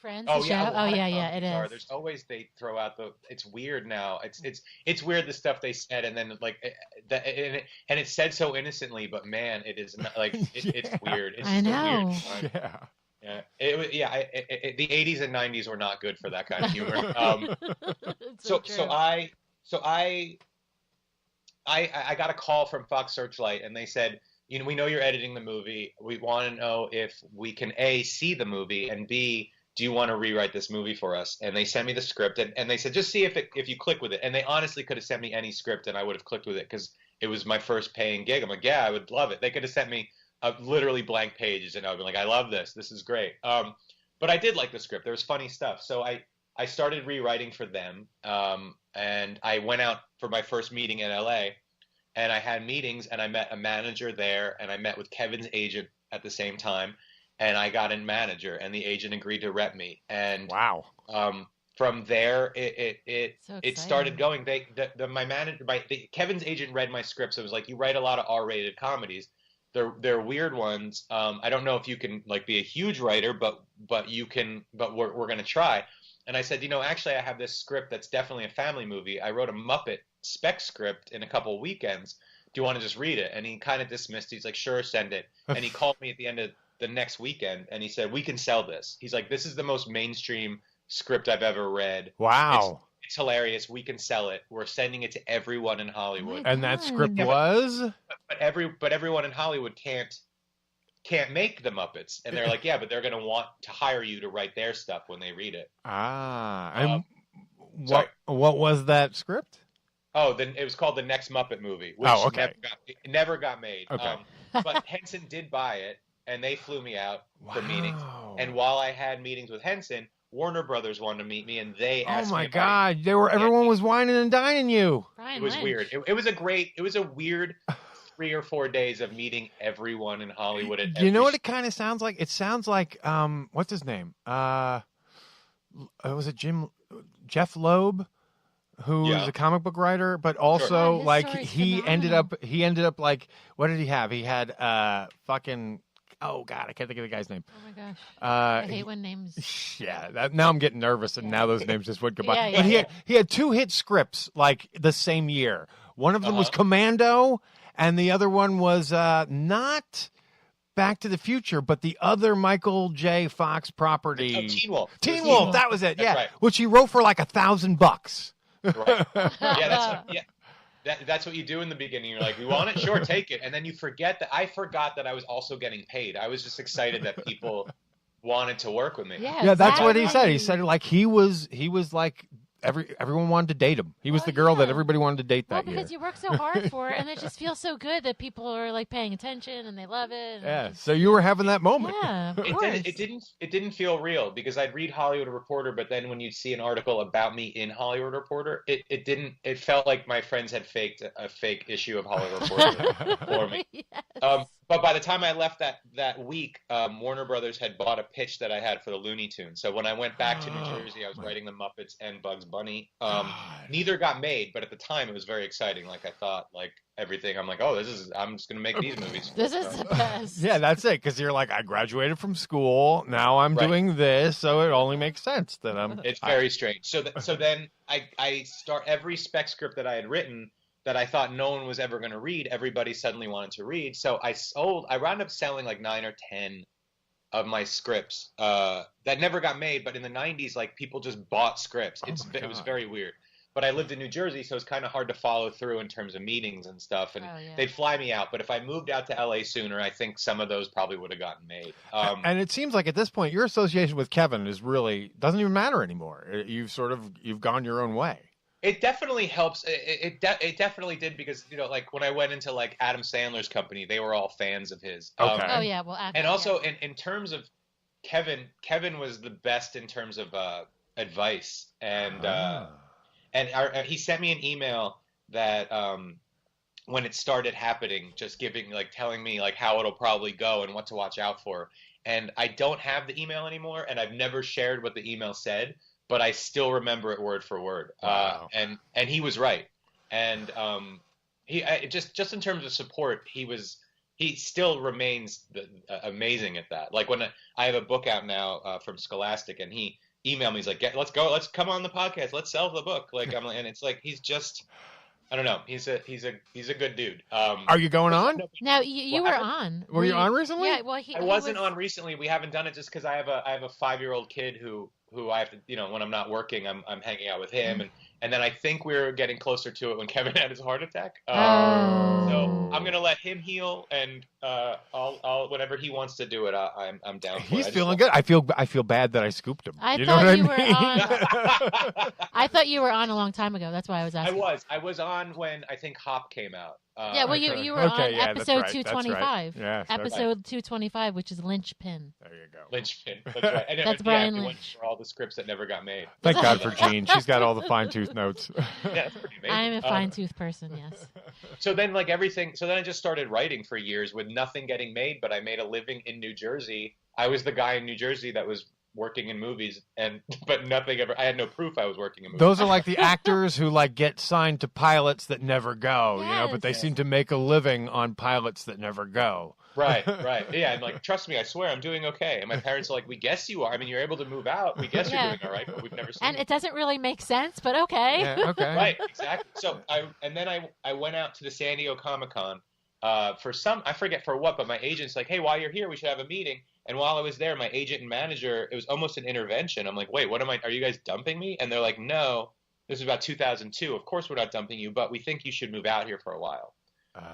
Friends, Oh the yeah, show? a lot of It comedies are. is. There's always they throw out the. It's weird now. It's weird the stuff they said, and then like and it's said so innocently, but man, it is not like it's weird. It's I just a know. weird time. Yeah. Yeah, it was. Yeah, the 80s and 90s were not good for that kind of humor. So I got a call from Fox Searchlight, and they said, we know you're editing the movie. We want to know if we can A, see the movie, and B, do you want to rewrite this movie for us? And they sent me the script, and they said, just see if you click with it. And they honestly could have sent me any script, and I would have clicked with it because it was my first paying gig. I'm like, yeah, I would love it. They could have sent me literally blank pages, and I would be like, I love this. This is great. But I did like the script. There was funny stuff. So I started rewriting for them, and I went out for my first meeting in LA, and I had meetings, and I met a manager there, and I met with Kevin's agent at the same time, and I got a manager, and the agent agreed to rep me. And wow. From there, it started going. Kevin's agent read my script, so it was like, you write a lot of R-rated comedies. They're weird ones. I don't know if you can like be a huge writer, but you can. But we're gonna try. And I said, actually, I have this script that's definitely a family movie. I wrote a Muppet spec script in a couple of weekends. Do you want to just read it? And he kind of dismissed it. He's like, sure, send it. And he called me at the end of the next weekend, and he said, we can sell this. He's like, this is the most mainstream script I've ever read. Wow. It's hilarious. We can sell it. We're sending it to everyone in Hollywood. And that script was? But everyone in Hollywood can't make the Muppets. And they're like, yeah, but they're going to want to hire you to write their stuff when they read it. And what was that script? Oh, then it was called The Next Muppet Movie, which never got made. Okay. But Henson did buy it, and they flew me out for meetings. And while I had meetings with Henson, Warner Brothers wanted to meet me, and they asked me. Oh my God! Everyone was whining and dining you. It was weird. It was a weird 3 or 4 days of meeting everyone in Hollywood. You know what it kind of sounds like? It sounds like what's his name? Was it Jeff Loeb, who was a comic book writer, but also like he ended up like, what did he have? He had fucking. Oh God, I can't think of the guy's name. Oh my gosh, I hate when names. Yeah, now I'm getting nervous, and now those names just went goodbye. Yeah, but he had 2 hit scripts like the same year. One of them was Commando, and the other one was not Back to the Future, but the other Michael J. Fox property. Teen Wolf. Teen Wolf, that was it. That's right. Which he wrote for like $1,000. Right. That's what you do in the beginning. You're like, we want it? Sure, take it. And then you forget that I forgot that I was also getting paid. I was just excited that people wanted to work with me. Yeah, that's what he said. He said like he was like everyone wanted to date him. He was the girl that everybody wanted to date that year. Because you work so hard for it, and it just feels so good that people are like paying attention and they love it. Yeah, so you were having that moment. Yeah, of course. It didn't feel real because I'd read Hollywood Reporter, but then when you'd see an article about me in Hollywood Reporter, it felt like my friends had faked a fake issue of Hollywood Reporter for me. Yes. But by the time I left that week, Warner Brothers had bought a pitch that I had for the Looney Tunes. So when I went back to New Jersey, I was writing the Muppets and Bugs Bunny. Neither got made, but at the time it was very exciting. Like I thought, like everything, I'm like, oh, I'm just gonna make these movies. This is the best. Yeah, that's it. Because you're like, I graduated from school. Now I'm doing this, so it only makes sense that I'm. It's very strange. So then I start every spec script that I had written that I thought no one was ever going to read, everybody suddenly wanted to read. So I wound up selling like 9 or 10 of my scripts that never got made. But in the 90s, like people just bought scripts. It was very weird. But I lived in New Jersey, so it's kind of hard to follow through in terms of meetings and stuff. And they'd fly me out. But if I moved out to LA sooner, I think some of those probably would have gotten made. And it seems like at this point, your association with Kevin is really doesn't even matter anymore. You've gone your own way. It definitely helps. It definitely did because, like when I went into like Adam Sandler's company, they were all fans of his. Okay. Oh yeah, well, and also in terms of Kevin was the best in terms of advice, and he sent me an email that when it started happening, just telling me like how it'll probably go and what to watch out for. And I don't have the email anymore, and I've never shared what the email said. But I still remember it word for word. Wow. And he was right. And just in terms of support, he still remains amazing at that. Like when I have a book out now from Scholastic, and he emailed me, he's like, let's come on the podcast, let's sell the book. Like and it's like he's just, I don't know, he's a good dude. Are you going on? No, you were on. Were you on recently? Yeah, well, I wasn't on recently. We haven't done it just because I have a 5-year-old kid who I have to, when I'm not working, I'm hanging out with him, and then I think we're getting closer to it when Kevin had his heart attack. So I'm gonna let him heal, and I'll whenever he wants to do it, I'm down for it. He's feeling good. I feel bad that I scooped him. I you thought know what you I were mean? on. I thought you were on a long time ago. That's why I was asking. I was on when I think Hop came out. Yeah, well, you were on episode 225. Yes, episode 225, which is Lynch Pin. There you go. Lynch Pin. That's right. And That's Brian Lynch. For all the scripts that never got made. Thank God for Jean. She's got all the fine tooth notes. Yeah, that's pretty amazing. I am a fine tooth person. Yes. So then, like everything. So then I just started writing for years with nothing getting made, but I made a living in New Jersey. I was the guy in New Jersey that was working in movies, but nothing ever. I had no proof I was working in movies. Those are like the actors who like get signed to pilots that never go, but they seem to make a living on pilots that never go. Right. Yeah, I'm like, trust me, I swear I'm doing okay. And my parents are like, we guess you are. I mean, you're able to move out. We guess you're doing all right, but we've never seen And you. it doesn't really make sense, but okay. Yeah, okay. Right, exactly. So I went out to the San Diego Comic-Con for I forget for what, but my agent's like, hey, while you're here, we should have a meeting. And while I was there, my agent and manager, it was almost an intervention. I'm like, wait, are you guys dumping me? And they're like, no, this is about 2002. Of course we're not dumping you, but we think you should move out here for a while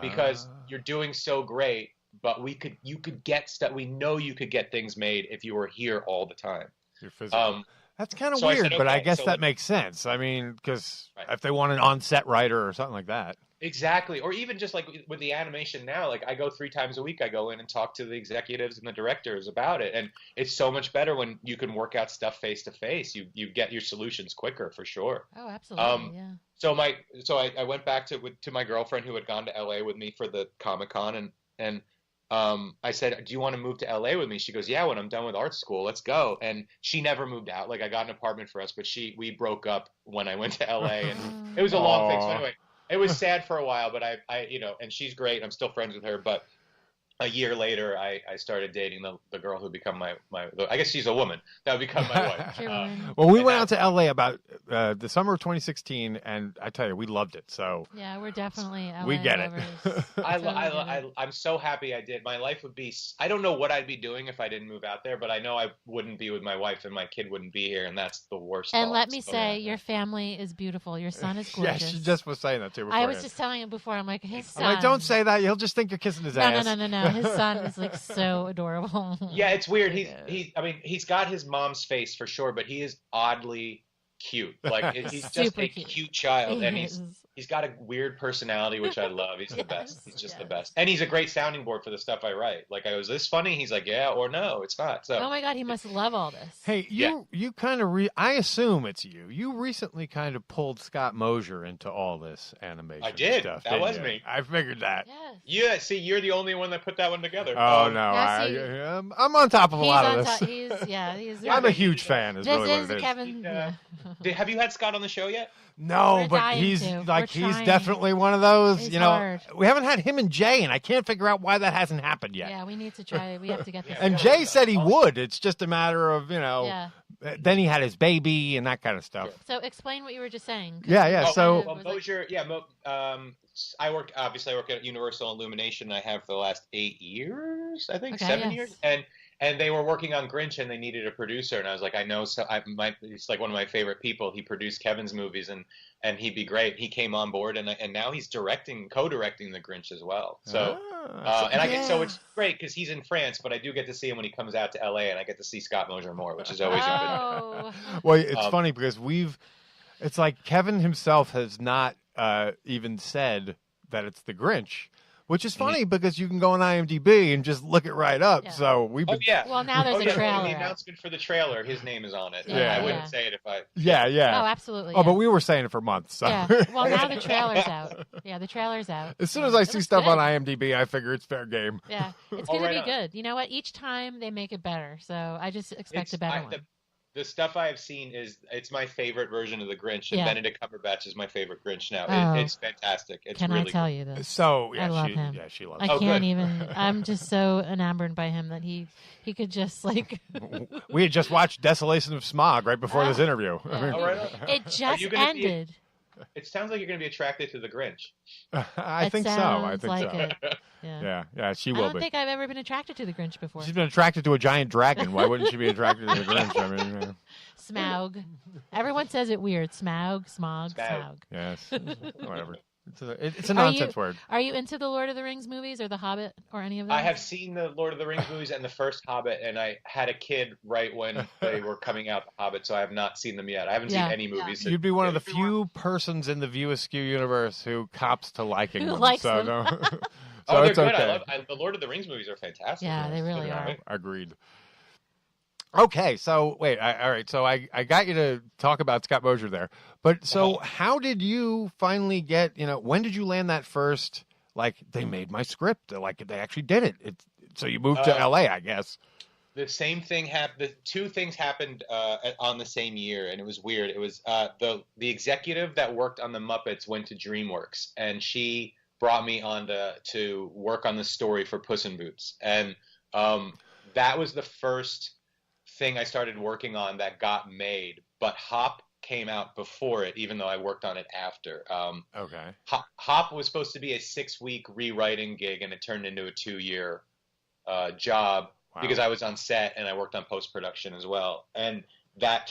because you're doing so great, but you could get stuff. We know you could get things made if you were here all the time. You're physical. That's kind of so weird, I said, but I okay, guess so that makes sense. I mean, because if they want an on-set writer or something like that. Exactly. Or even just like with the animation now, like I go 3 times a week. I go in and talk to the executives and the directors about it. And it's so much better when you can work out stuff face to face. You get your solutions quicker for sure. Oh, absolutely. Yeah. So I went back to my girlfriend who had gone to LA with me for the Comic-Con and I said, do you want to move to LA with me? She goes, yeah, when I'm done with art school, let's go. And she never moved out. Like I got an apartment for us, but we broke up when I went to LA, and it was a long thing. So anyway, it was sad for a while, but I and she's great. I'm still friends with her, but a year later, I started dating the girl who become my I guess she's a woman that would become my wife. Well, we went out to LA about the summer of 2016, and I tell you, we loved it. So yeah, we're definitely LA we get lovers. it. I'm so happy I did. My life would be. I don't know what I'd be doing if I didn't move out there, but I know I wouldn't be with my wife, and my kid wouldn't be here, and that's the worst. And let me say, your family is beautiful. Your son is gorgeous. Yeah, she just was saying that too. I was just telling him before. I'm like, his son. I'm like, don't say that. He'll just think you're kissing his ass. No. His son is like so adorable. Yeah, it's weird. He's got his mom's face for sure, but he is oddly cute. Like he's just a cute child, and he's got a weird personality, which I love. He's the best. He's just the best, and he's a great sounding board for the stuff I write. Like, is this funny? He's like, yeah, or no, it's not. So, oh my God, he must love all this. Hey, you kind of I assume it's you. You recently kind of pulled Scott Mosier into all this animation. I did. Stuff, that was me. I figured that. Yes. Yeah. See, you're the only one that put that one together. Oh no, I'm on top of a lot of this. He's I'm a huge fan. Is really what it is. Kevin. Have you had Scott on the show yet? No, but he's definitely one of those. It's you know, hard. We haven't had him and Jay, and I can't figure out why that hasn't happened yet. Yeah, we need to try. We have to get this. And Jay said he would. It's just a matter of Then he had his baby and that kind of stuff. So explain what you were just saying. Yeah. So Mosier, I work at Universal Illumination. I have for the last 8 years, I think 7 years, and they were working on Grinch, and they needed a producer, and I was like, I know, so it's like one of my favorite people. He produced Kevin's movies, and he'd be great. He came on board, and now he's co-directing the Grinch as well. So, so it's great because he's in France, but I do get to see him when he comes out to LA, and I get to see Scott Mosier more, which is always a good. Well, it's funny because it's like Kevin himself has not even said that it's the Grinch. Which is funny because you can go on IMDb and just look it right up. Yeah. So we've been... Well, now there's a trailer. The announcement for the trailer, his name is on it. Yeah. I wouldn't say it if I... Yeah. Oh, absolutely. Oh, but we were saying it for months. So. Yeah. Well, now the trailer's out. Yeah, the trailer's out. As soon as I see stuff on IMDb, I figure it's fair game. Yeah. It's going to be good. You know what? Each time they make it better. So I just expect a better one. The stuff I have seen it's my favorite version of the Grinch, and Yeah. Benedict Cumberbatch is my favorite Grinch now. Oh. It's fantastic. It's Can really I tell good. you this? So I love him. Yeah, she loves I him. can't even. I'm just so enamored by him that he could just like. We had just watched Desolation of Smog right before this interview. I mean, Oh, right on. It Are just you gonna ended. It sounds like you're going to be attracted to the Grinch. I think so. I sounds think like so. it. Yeah. Yeah, she I will don't be. think I've ever been attracted to the Grinch before. She's been attracted to a giant dragon. Why wouldn't she be attracted to the Grinch? I mean, Smaug. Everyone says it weird. Smaug, smog, Smaug. smaug. Yes. Whatever. It's a nonsense word. Are you into the Lord of the Rings movies or the Hobbit or any of them? I have seen the Lord of the Rings movies and the first Hobbit, and I had a kid right when they were coming out, the Hobbit, so I have not seen them yet. I haven't seen any movies. You'd be one of the few persons in the View Askew universe who cops to liking Who them. likes so them. No, so Oh, they're it's good. okay. The Lord of the Rings movies are fantastic. Yeah, they really are. Agreed. Okay, so wait, all right. So I got you to talk about Scott Mosier there, but so how did you finally get? When did you land that first? Like they made my script, like they actually did it. So you moved to L.A., I guess. The same thing happened. The two things happened on the same year, and it was weird. It was the executive that worked on the Muppets went to DreamWorks, and she brought me on to work on the story for Puss in Boots, and that was the first thing I started working on that got made. But Hop came out before it, even though I worked on it after. Okay. Hop was supposed to be a 6-week rewriting gig, and it turned into a 2-year job. Wow. Because I was on set and I worked on post-production as well. And that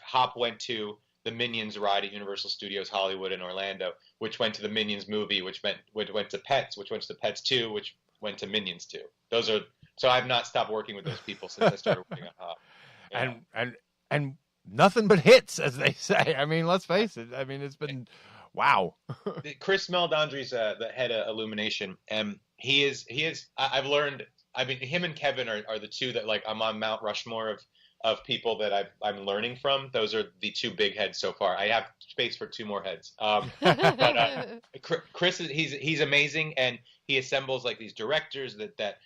Hop went to the Minions ride at Universal Studios Hollywood in Orlando, which went to the Minions movie, which went to Pets, which went to Pets 2, which went to Minions 2. So I've not stopped working with those people since I started working on Hop. Yeah. And nothing but hits, as they say. I mean, let's face it. I mean, it's been wow. Chris Meldandri's the head of Illumination, and he is. I've learned. I mean, him and Kevin are the two that like I'm on Mount Rushmore of people that I'm learning from. Those are the two big heads so far. I have space for 2 more heads. But Chris he's amazing, and he assembles like these directors that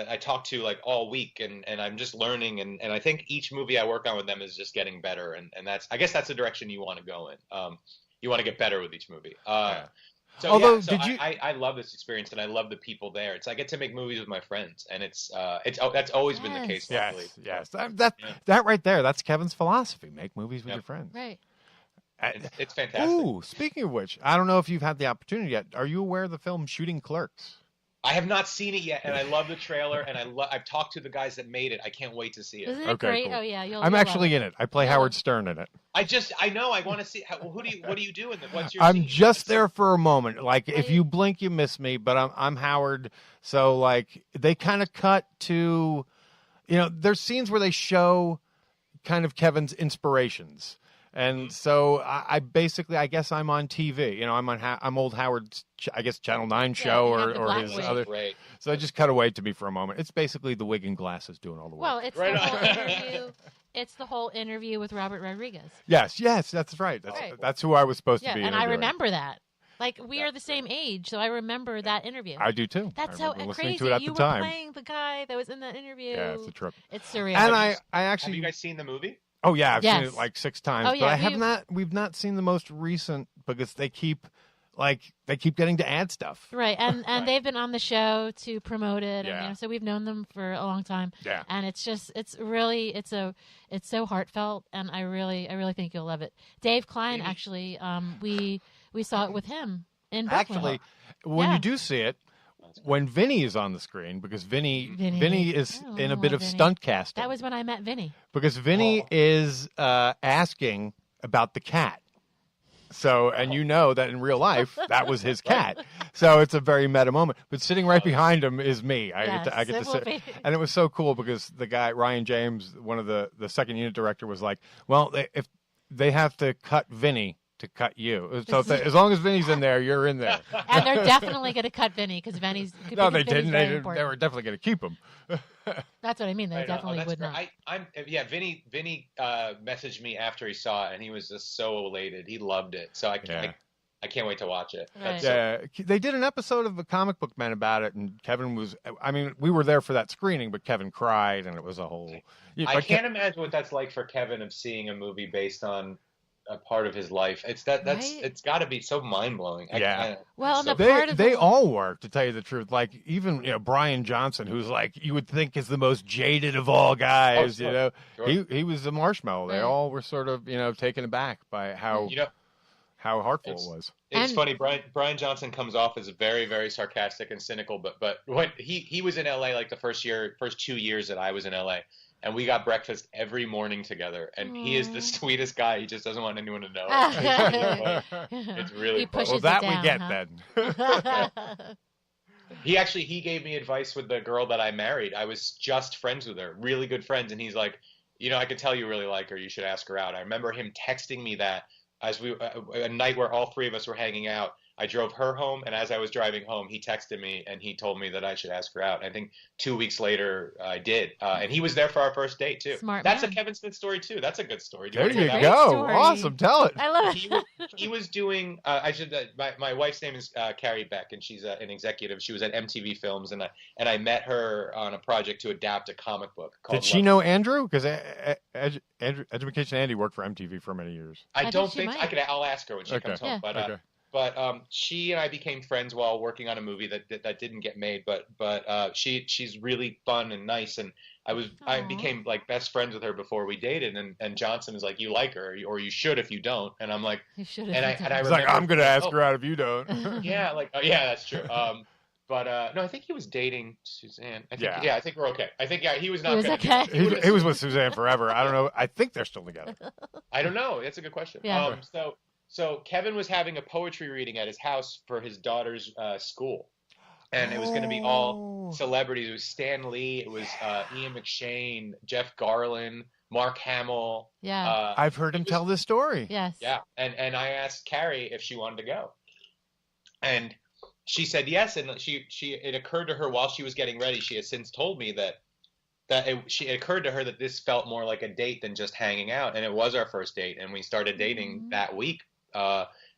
I talk to like all week, and I'm just learning, and I think each movie I work on with them is just getting better, and I guess that's the direction you want to go in. You want to get better with each movie. So, I love this experience, and I love the people there. I get to make movies with my friends, and that's always been the case. Luckily. Yes. That right there, that's Kevin's philosophy: make movies with your friends. Right. It's fantastic. Ooh, speaking of which, I don't know if you've had the opportunity yet. Are you aware of the film Shooting Clerks? I have not seen it yet, and I love the trailer, and I've talked to the guys that made it. I can't wait to see it. Isn't it great? Cool. Oh yeah, I'm actually in it. I play Howard Stern in it. I know. I want to see. What do you do in it? What's your? I'm scene? just there for a moment. Like if you blink, you miss me. But I'm Howard. So like they kind of cut to, there's scenes where they show kind of Kevin's inspirations. And so I basically, I guess I'm on TV. I'm old Howard's, I guess, Channel 9 show or his other. Right. So I just cut away to me for a moment. It's basically the wig and glasses doing all the work. Well, it's the whole interview. It's the whole interview with Robert Rodriguez. Yes, that's right. That's who I was supposed to be. And I remember that. Like we are the same age, so I remember that interview. I do too. That's so crazy. To it at you the time. were playing the guy that was in that interview. Yeah, it's a trip. It's surreal. And I actually. Have you guys seen the movie? Oh yeah, I've seen it like 6 times, Oh, yeah, but we've not seen the most recent because they keep getting to add stuff. Right, and they've been on the show to promote it, Yeah. and so we've known them for a long time. Yeah. And it's so heartfelt, and I really think you'll love it. Dave Klein, actually, we saw it with him in Brooklyn. Actually, when you do see it, when Vinny is on the screen, because Vinny is in a bit of stunt casting. That was when I met Vinny. Because Vinny is asking about the cat. So, and that in real life, that was his cat. So it's a very meta moment. But sitting right behind him is me. I get to sit. And it was so cool because the guy, Ryan James, one of the second unit director, was like, well, if they have to cut Vinny to cut you. So as long as Vinny's in there, you're in there. And they're definitely going to cut Vinny because Vinny's. No, they didn't. They were definitely going to keep him. That's what I mean. They definitely would not. Vinny messaged me after he saw it, and he was just so elated. He loved it. So I I can't wait to watch it. Right. Yeah, they did an episode of the Comic Book Men about it, and Kevin was. I mean, we were there for that screening, but Kevin cried, and it was a whole. I can't imagine what that's like for Kevin of seeing a movie based on a part of his life. It's Right? it's got to be so mind blowing. Yeah. Well, so, They all work, to tell you the truth. Like even Brian Johnson, who's like you would think is the most jaded of all guys. Sure. He was a marshmallow. They all were sort of taken aback by how heartful it was. It's funny. Brian Johnson comes off as very, very sarcastic and cynical, but when he was in LA like the first 2 years that I was in LA, and we got breakfast every morning together, and he is the sweetest guy. He just doesn't want anyone to know it. It's really fun. Well, that we get then. He gave me advice with the girl that I married. I was just friends with her, really good friends, and he's like, I could tell you really like her. You should ask her out. I remember him texting me that as a night where all three of us were hanging out. I drove her home, and as I was driving home, he texted me, and he told me that I should ask her out. I think 2 weeks later, I did. And he was there for our first date, too. That's a Kevin Smith story, too. That's a good story. There you go. Awesome. Tell it. I love it. He was doing, my wife's name is Carrie Beck, and she's an executive. She was at MTV Films, and I met her on a project to adapt a comic book called Did she know Andrew? Because Education Andy worked for MTV for many years. I don't think I'll ask her when she comes home. Yeah. But she and I became friends while working on a movie that didn't get made. But she's really fun and nice, and I became like best friends with her before we dated. And Johnson was like, "You like her, or you should if you don't." And I'm like, "You should." And I was like, "I'm gonna ask her out if you don't." Yeah, that's true. But no, I think he was dating Suzanne. I think we're okay. I think he was not. He was okay. He was with Suzanne forever. I don't know. I think they're still together. I don't know. That's a good question. Yeah. So Kevin was having a poetry reading at his house for his daughter's school, and it was going to be all celebrities. It was Stan Lee, it was Ian McShane, Jeff Garlin, Mark Hamill. Yeah, I've heard him tell this story. Yes. Yeah, and I asked Carrie if she wanted to go, and she said yes. And it occurred to her while she was getting ready. She has since told me that it occurred to her that this felt more like a date than just hanging out, and it was our first date, and we started dating that week.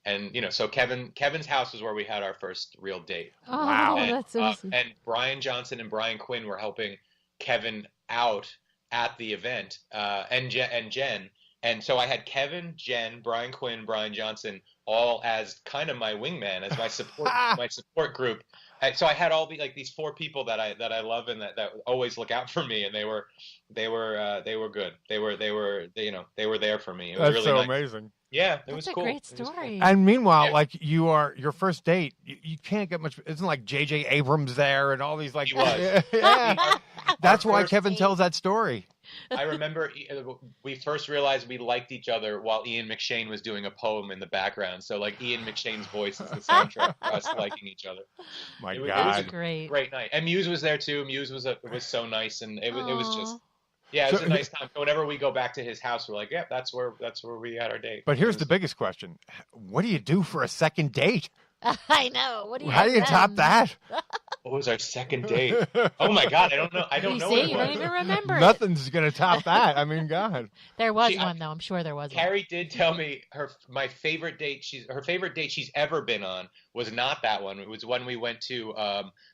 And so Kevin's house was where we had our first real date. Oh, wow, that's awesome. And Brian Johnson and Brian Quinn were helping Kevin out at the event, and Jen. And so I had Kevin, Jen, Brian Quinn, Brian Johnson, all as kind of my wingman, as my support group. And so I had all these four people that I love and that always look out for me, and they were good. They were there for me. It was That's really so nice. Amazing. Yeah, it was cool. That's a great story. And meanwhile, like your first date, you can't get much. Isn't like J.J. Abrams there and all these like. He was. That's why Kevin tells that story. I remember we first realized we liked each other while Ian McShane was doing a poem in the background. So like Ian McShane's voice is the soundtrack for us liking each other. My it God, was a great night. And Muse was there too. Muse was so nice, and it was just. Yeah, it was a nice time. Whenever we go back to his house, we're like, yeah, that's where we had our date. But here's the biggest question: what do you do for a second date? I know. How do you top that? What was our second date? Oh my God, I don't know. I don't know. You don't even remember. Nothing's gonna top that. I mean, God. There was one though. I'm sure there was. Carrie did tell me my favorite date. Her favorite date she's ever been on was not that one. It was when we went to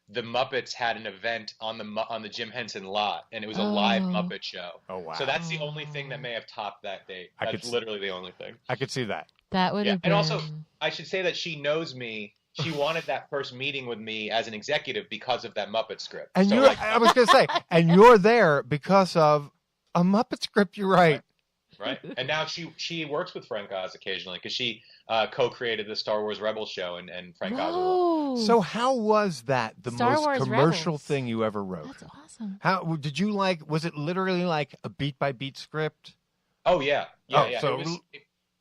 the Muppets had an event on the Jim Henson lot, and it was a live Muppet show. Oh wow! So that's the only thing that may have topped that date. That's literally the only thing. I could see that. That would have been. And also, I should say that she knows me. She wanted that first meeting with me as an executive because of that Muppet script. And I was going to say, and you're there because of a Muppet script you write. Right. And now she works with Frank Oz occasionally because she co-created the Star Wars Rebels show, and Frank Oz. So how was that the Star most Wars commercial Rebels. thing you ever wrote? That's awesome. How did you was it literally like a beat by beat script? Oh yeah. Yeah. So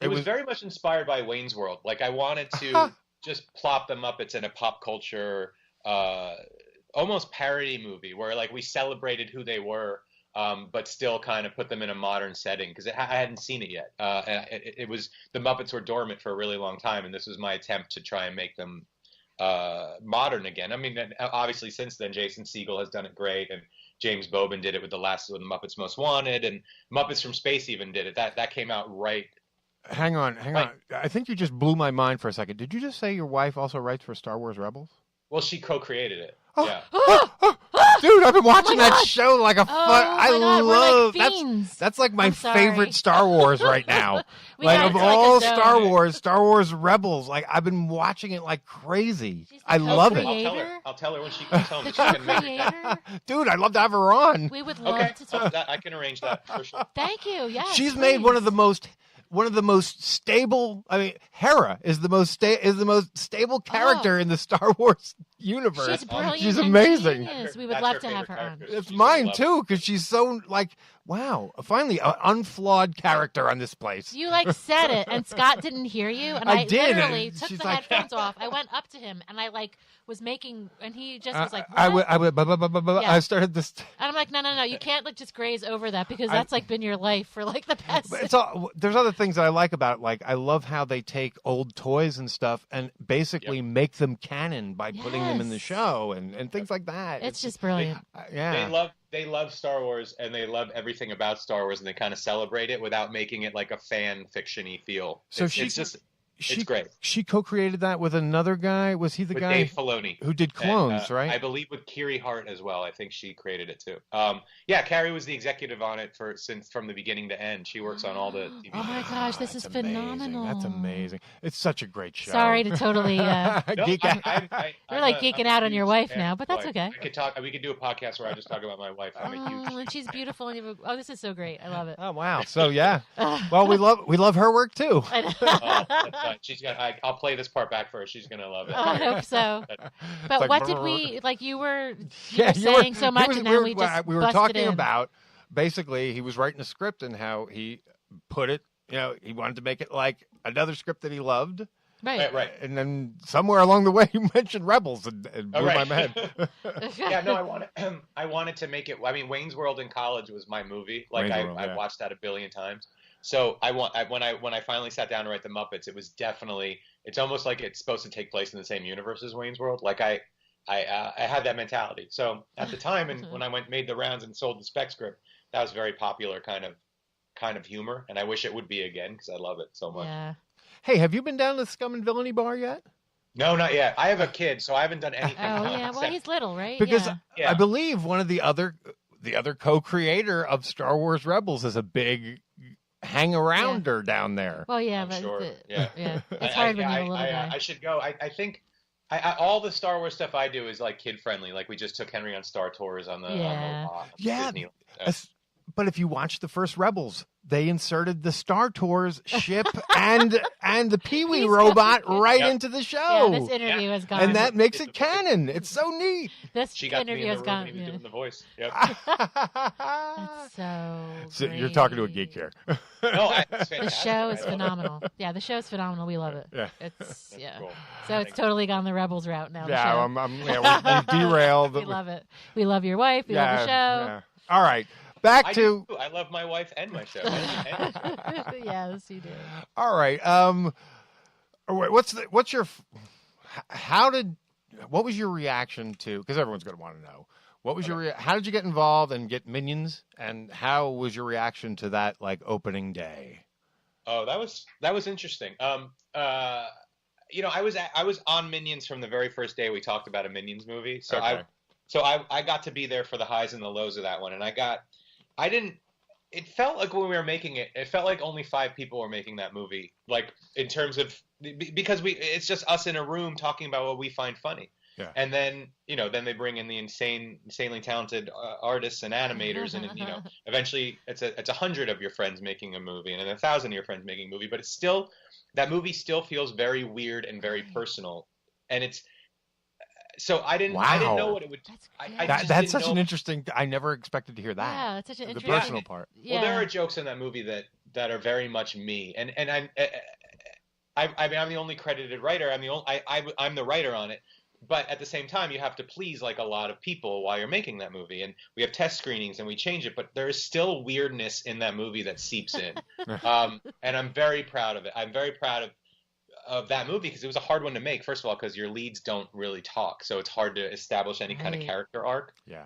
it was very much inspired by Wayne's World. Like I wanted to just plop the Muppets in a pop culture, almost parody movie where like we celebrated who they were, but still kind of put them in a modern setting because I hadn't seen it yet. And it was the Muppets were dormant for a really long time, and this was my attempt to try and make them modern again. I mean, obviously since then Jason Segel has done it great, and James Bobin did it with the Muppets Most Wanted, and Muppets from Space even did it. That came out right Hang on. I think you just blew my mind for a second. Did you just say your wife also writes for Star Wars Rebels? Well, she co-created it. Oh. Yeah. Dude, I've been watching that show like a my God, we're like love fiends. that's like my I'm sorry. favorite Star Wars right now. We Like got of into, like, a all zone. Star Wars Rebels, like I've been watching it like crazy. I love it. I'll tell her when she can tell me. She can make it. Dude, I'd love to have her on. We would love to talk. I can arrange that for sure. Thank you. Yes, She's made one of the most stable. I mean, Hera is the most stable character in the Star Wars universe. She's brilliant. She's and amazing. genius. We would love to have her on. It's mine too, because she's so like, wow, finally an unflawed character on this place. You like said it, and Scott didn't hear you, and I I did, literally and took she's the like- headphones off. I went up to him, and I like was making, and he just was like, I "What?" would, Yeah. I started this. And I'm like, no, you can't like just graze over that because that's like been your life for like the past. But it's all, there's other things that I like about it. Like I love how they take old toys and stuff and basically make them canon by putting them in the show and things like that. It's just brilliant. Yeah. They love Star Wars and they love everything about Star Wars and they kind of celebrate it without making it like a fan fiction-y feel. So It's great. She co-created that with another guy. Was he the With guy Dave Filoni, who did Clones, right? I believe with Kiri Hart as well. I think she created it too. Yeah, Carrie was the executive on it since from the beginning to end. She works on all the TV. Oh my gosh, this is phenomenal. That's amazing. It's such a great show. Sorry to totally geek out. You're like geeking out on your wife now, but that's okay. We could do a podcast where I just talk about my wife. I'm a huge. And she's beautiful. And you have this is so great. I love it. Oh wow. So yeah. Well, we love her work too. She's got. I'll play this part back for her. She's gonna love it. Oh, I hope so. But like, what did we like? You were saying so much, and then we were busted talking in. about basically he was writing a script and how he put it. You know, he wanted to make it like another script that he loved. Right. And then somewhere along the way, you mentioned Rebels and blew my head. Yeah, no, I wanted to make it. I mean, Wayne's World in college was my movie. Like I watched that a billion times. So when I finally sat down to write the Muppets, it was definitely. It's almost like it's supposed to take place in the same universe as Wayne's World. Like I had that mentality. So at the time, and when I made the rounds and sold the spec script, that was very popular kind of humor, and I wish it would be again because I love it so much. Yeah. Hey, have you been down to the Scum and Villainy bar yet? No, not yet. I have a kid, so I haven't done anything. Oh yeah, well he's little, right? Because yeah. I believe one of the other co-creator of Star Wars Rebels is a big hang-arounder down there. Well, yeah, I'm but sure. yeah, it's hard when you're a little guy. I should go. I think all the Star Wars stuff I do is like kid friendly. Like we just took Henry on Star Tours on the Disney. But if you watch the first Rebels, they inserted the Star Tours ship and the Pee-wee robot right into the show. Yeah, this interview has gone, and that makes it canon. It's so neat. This interview has gone. He was doing the voice. Yep. That's so you're talking to a geek here. No, the show is phenomenal. Yeah, the show is phenomenal. We love it. Yeah, it's cool. So it's totally gone the Rebels route now. Yeah, we derailed. We love it. We love your wife. We love the show. Yeah. All right. Back to. I love my wife and my show. Yes, you do. All right. What was your reaction to? Because everyone's going to want to know. What was how did you get involved and get Minions? And how was your reaction to that opening day? Oh, that was interesting. I was on Minions from the very first day we talked about a Minions movie. So I got to be there for the highs and the lows of that one, and it felt like when we were making it, it felt like only 5 people were making that movie, like in terms of, because it's just us in a room talking about what we find funny. Yeah. And then, then they bring in the insanely talented artists and animators, and eventually it's 100 of your friends making a movie and 1,000 of your friends making a movie, but it's still, that movie still feels very weird and very personal. And so I didn't know what it would. That's such an interesting. I never expected to hear that. Yeah, that's such an interesting. The personal part. Yeah. Well, there are jokes in that movie that are very much me, and I'm the only credited writer. I'm the writer on it. But at the same time, you have to please like a lot of people while you're making that movie, and we have test screenings and we change it. But there is still weirdness in that movie that seeps in, and I'm very proud of it. I'm very proud of that movie because it was a hard one to make. First of all, because your leads don't really talk, so it's hard to establish any kind of character arc. Yeah.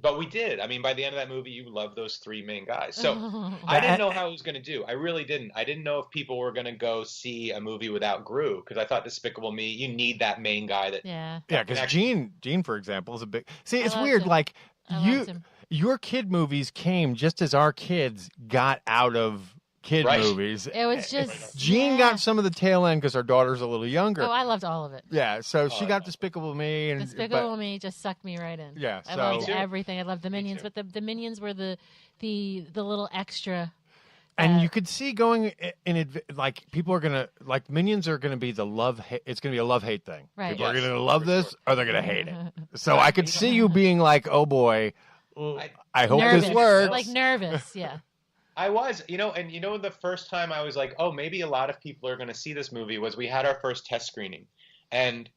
But we did. I mean, by the end of that movie, you love those three main guys. So I didn't know how it was going to do. I really didn't. I didn't know if people were going to go see a movie without Gru because I thought Despicable Me, you need that main guy that. Yeah. Yeah, because Gene, for example, is a big. See, it's weird. Him. Like your kid movies came just as our kids got out of kid movies. It was just Jean got some of the tail end because our daughter's a little younger. Oh, I loved all of it. Yeah, so she got Despicable Me, and Despicable Me just sucked me right in. Yeah, I loved everything. I loved the Minions, but the Minions were the little extra. And you could see going like people are gonna like Minions are gonna be the love. It's gonna be a love-hate thing. Right. People are gonna love this, or they're gonna hate it. So I could see you being like, "Oh boy, I hope nervous. this works." Like nervous, yeah. I was, and the first time I was like, oh, maybe a lot of people are going to see this movie was we had our first test screening. And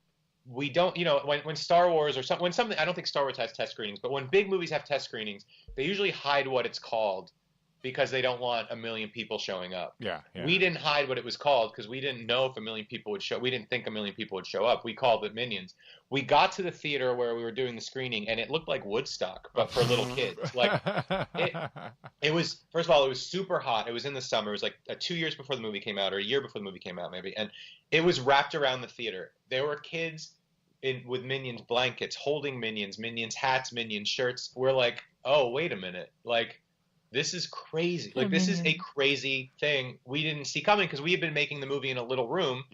we don't, when Star Wars or something, I don't think Star Wars has test screenings, but when big movies have test screenings, they usually hide what it's called because they don't want a million people showing up. Yeah. We didn't hide what it was called because we didn't know if a million people would show. We didn't think a million people would show up. We called it Minions. We got to the theater where we were doing the screening, and it looked like Woodstock, but for little kids. Like it was. First of all, it was super hot. It was in the summer. It was like 2 years before the movie came out, or a year before the movie came out, maybe. And it was wrapped around the theater. There were kids with Minions blankets, holding Minions hats, Minions shirts. We're like, oh, wait a minute, like. This is crazy. Like, this is a crazy thing we didn't see coming because we had been making the movie in a little room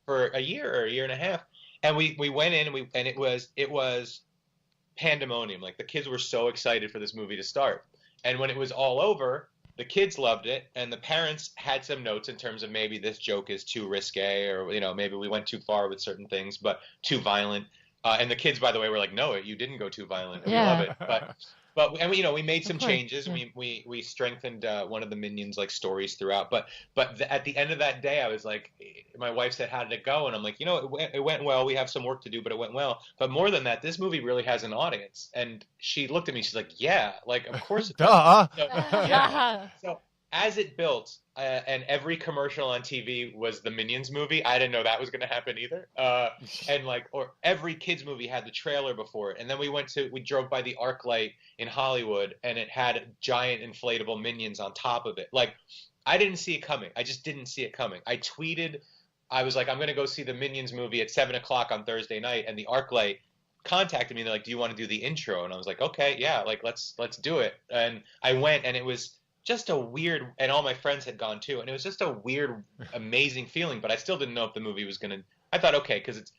for a year or a year and a half. And we went in and it was pandemonium. Like, the kids were so excited for this movie to start. And when it was all over, the kids loved it. And the parents had some notes in terms of maybe this joke is too risque or, maybe we went too far with certain things, but too violent. And the kids, by the way, were like, no, you didn't go too violent. And we love it. But we made some changes. Yeah. We strengthened one of the Minions like stories throughout. But at the end of that day, I was like, my wife said, "How did it go?" And I'm like, it went well. We have some work to do, but it went well. But more than that, this movie really has an audience. And she looked at me. She's like, "Yeah, like of course it does." So as it built, and every commercial on TV was the Minions movie. I didn't know that was going to happen either. Or every kids movie had the trailer before it. And then we drove by the ArcLight in Hollywood, and it had giant inflatable Minions on top of it. Like, I didn't see it coming. I just didn't see it coming. I tweeted, I was like, I'm going to go see the Minions movie at 7:00 on Thursday night, and the ArcLight contacted me. And they're like, "Do you want to do the intro?" And I was like, "Okay, yeah, like let's do it." And I went, and it was just a weird, and all my friends had gone too, and it was just a weird, amazing feeling, but I still didn't know if the movie was going to, I thought, okay, because it's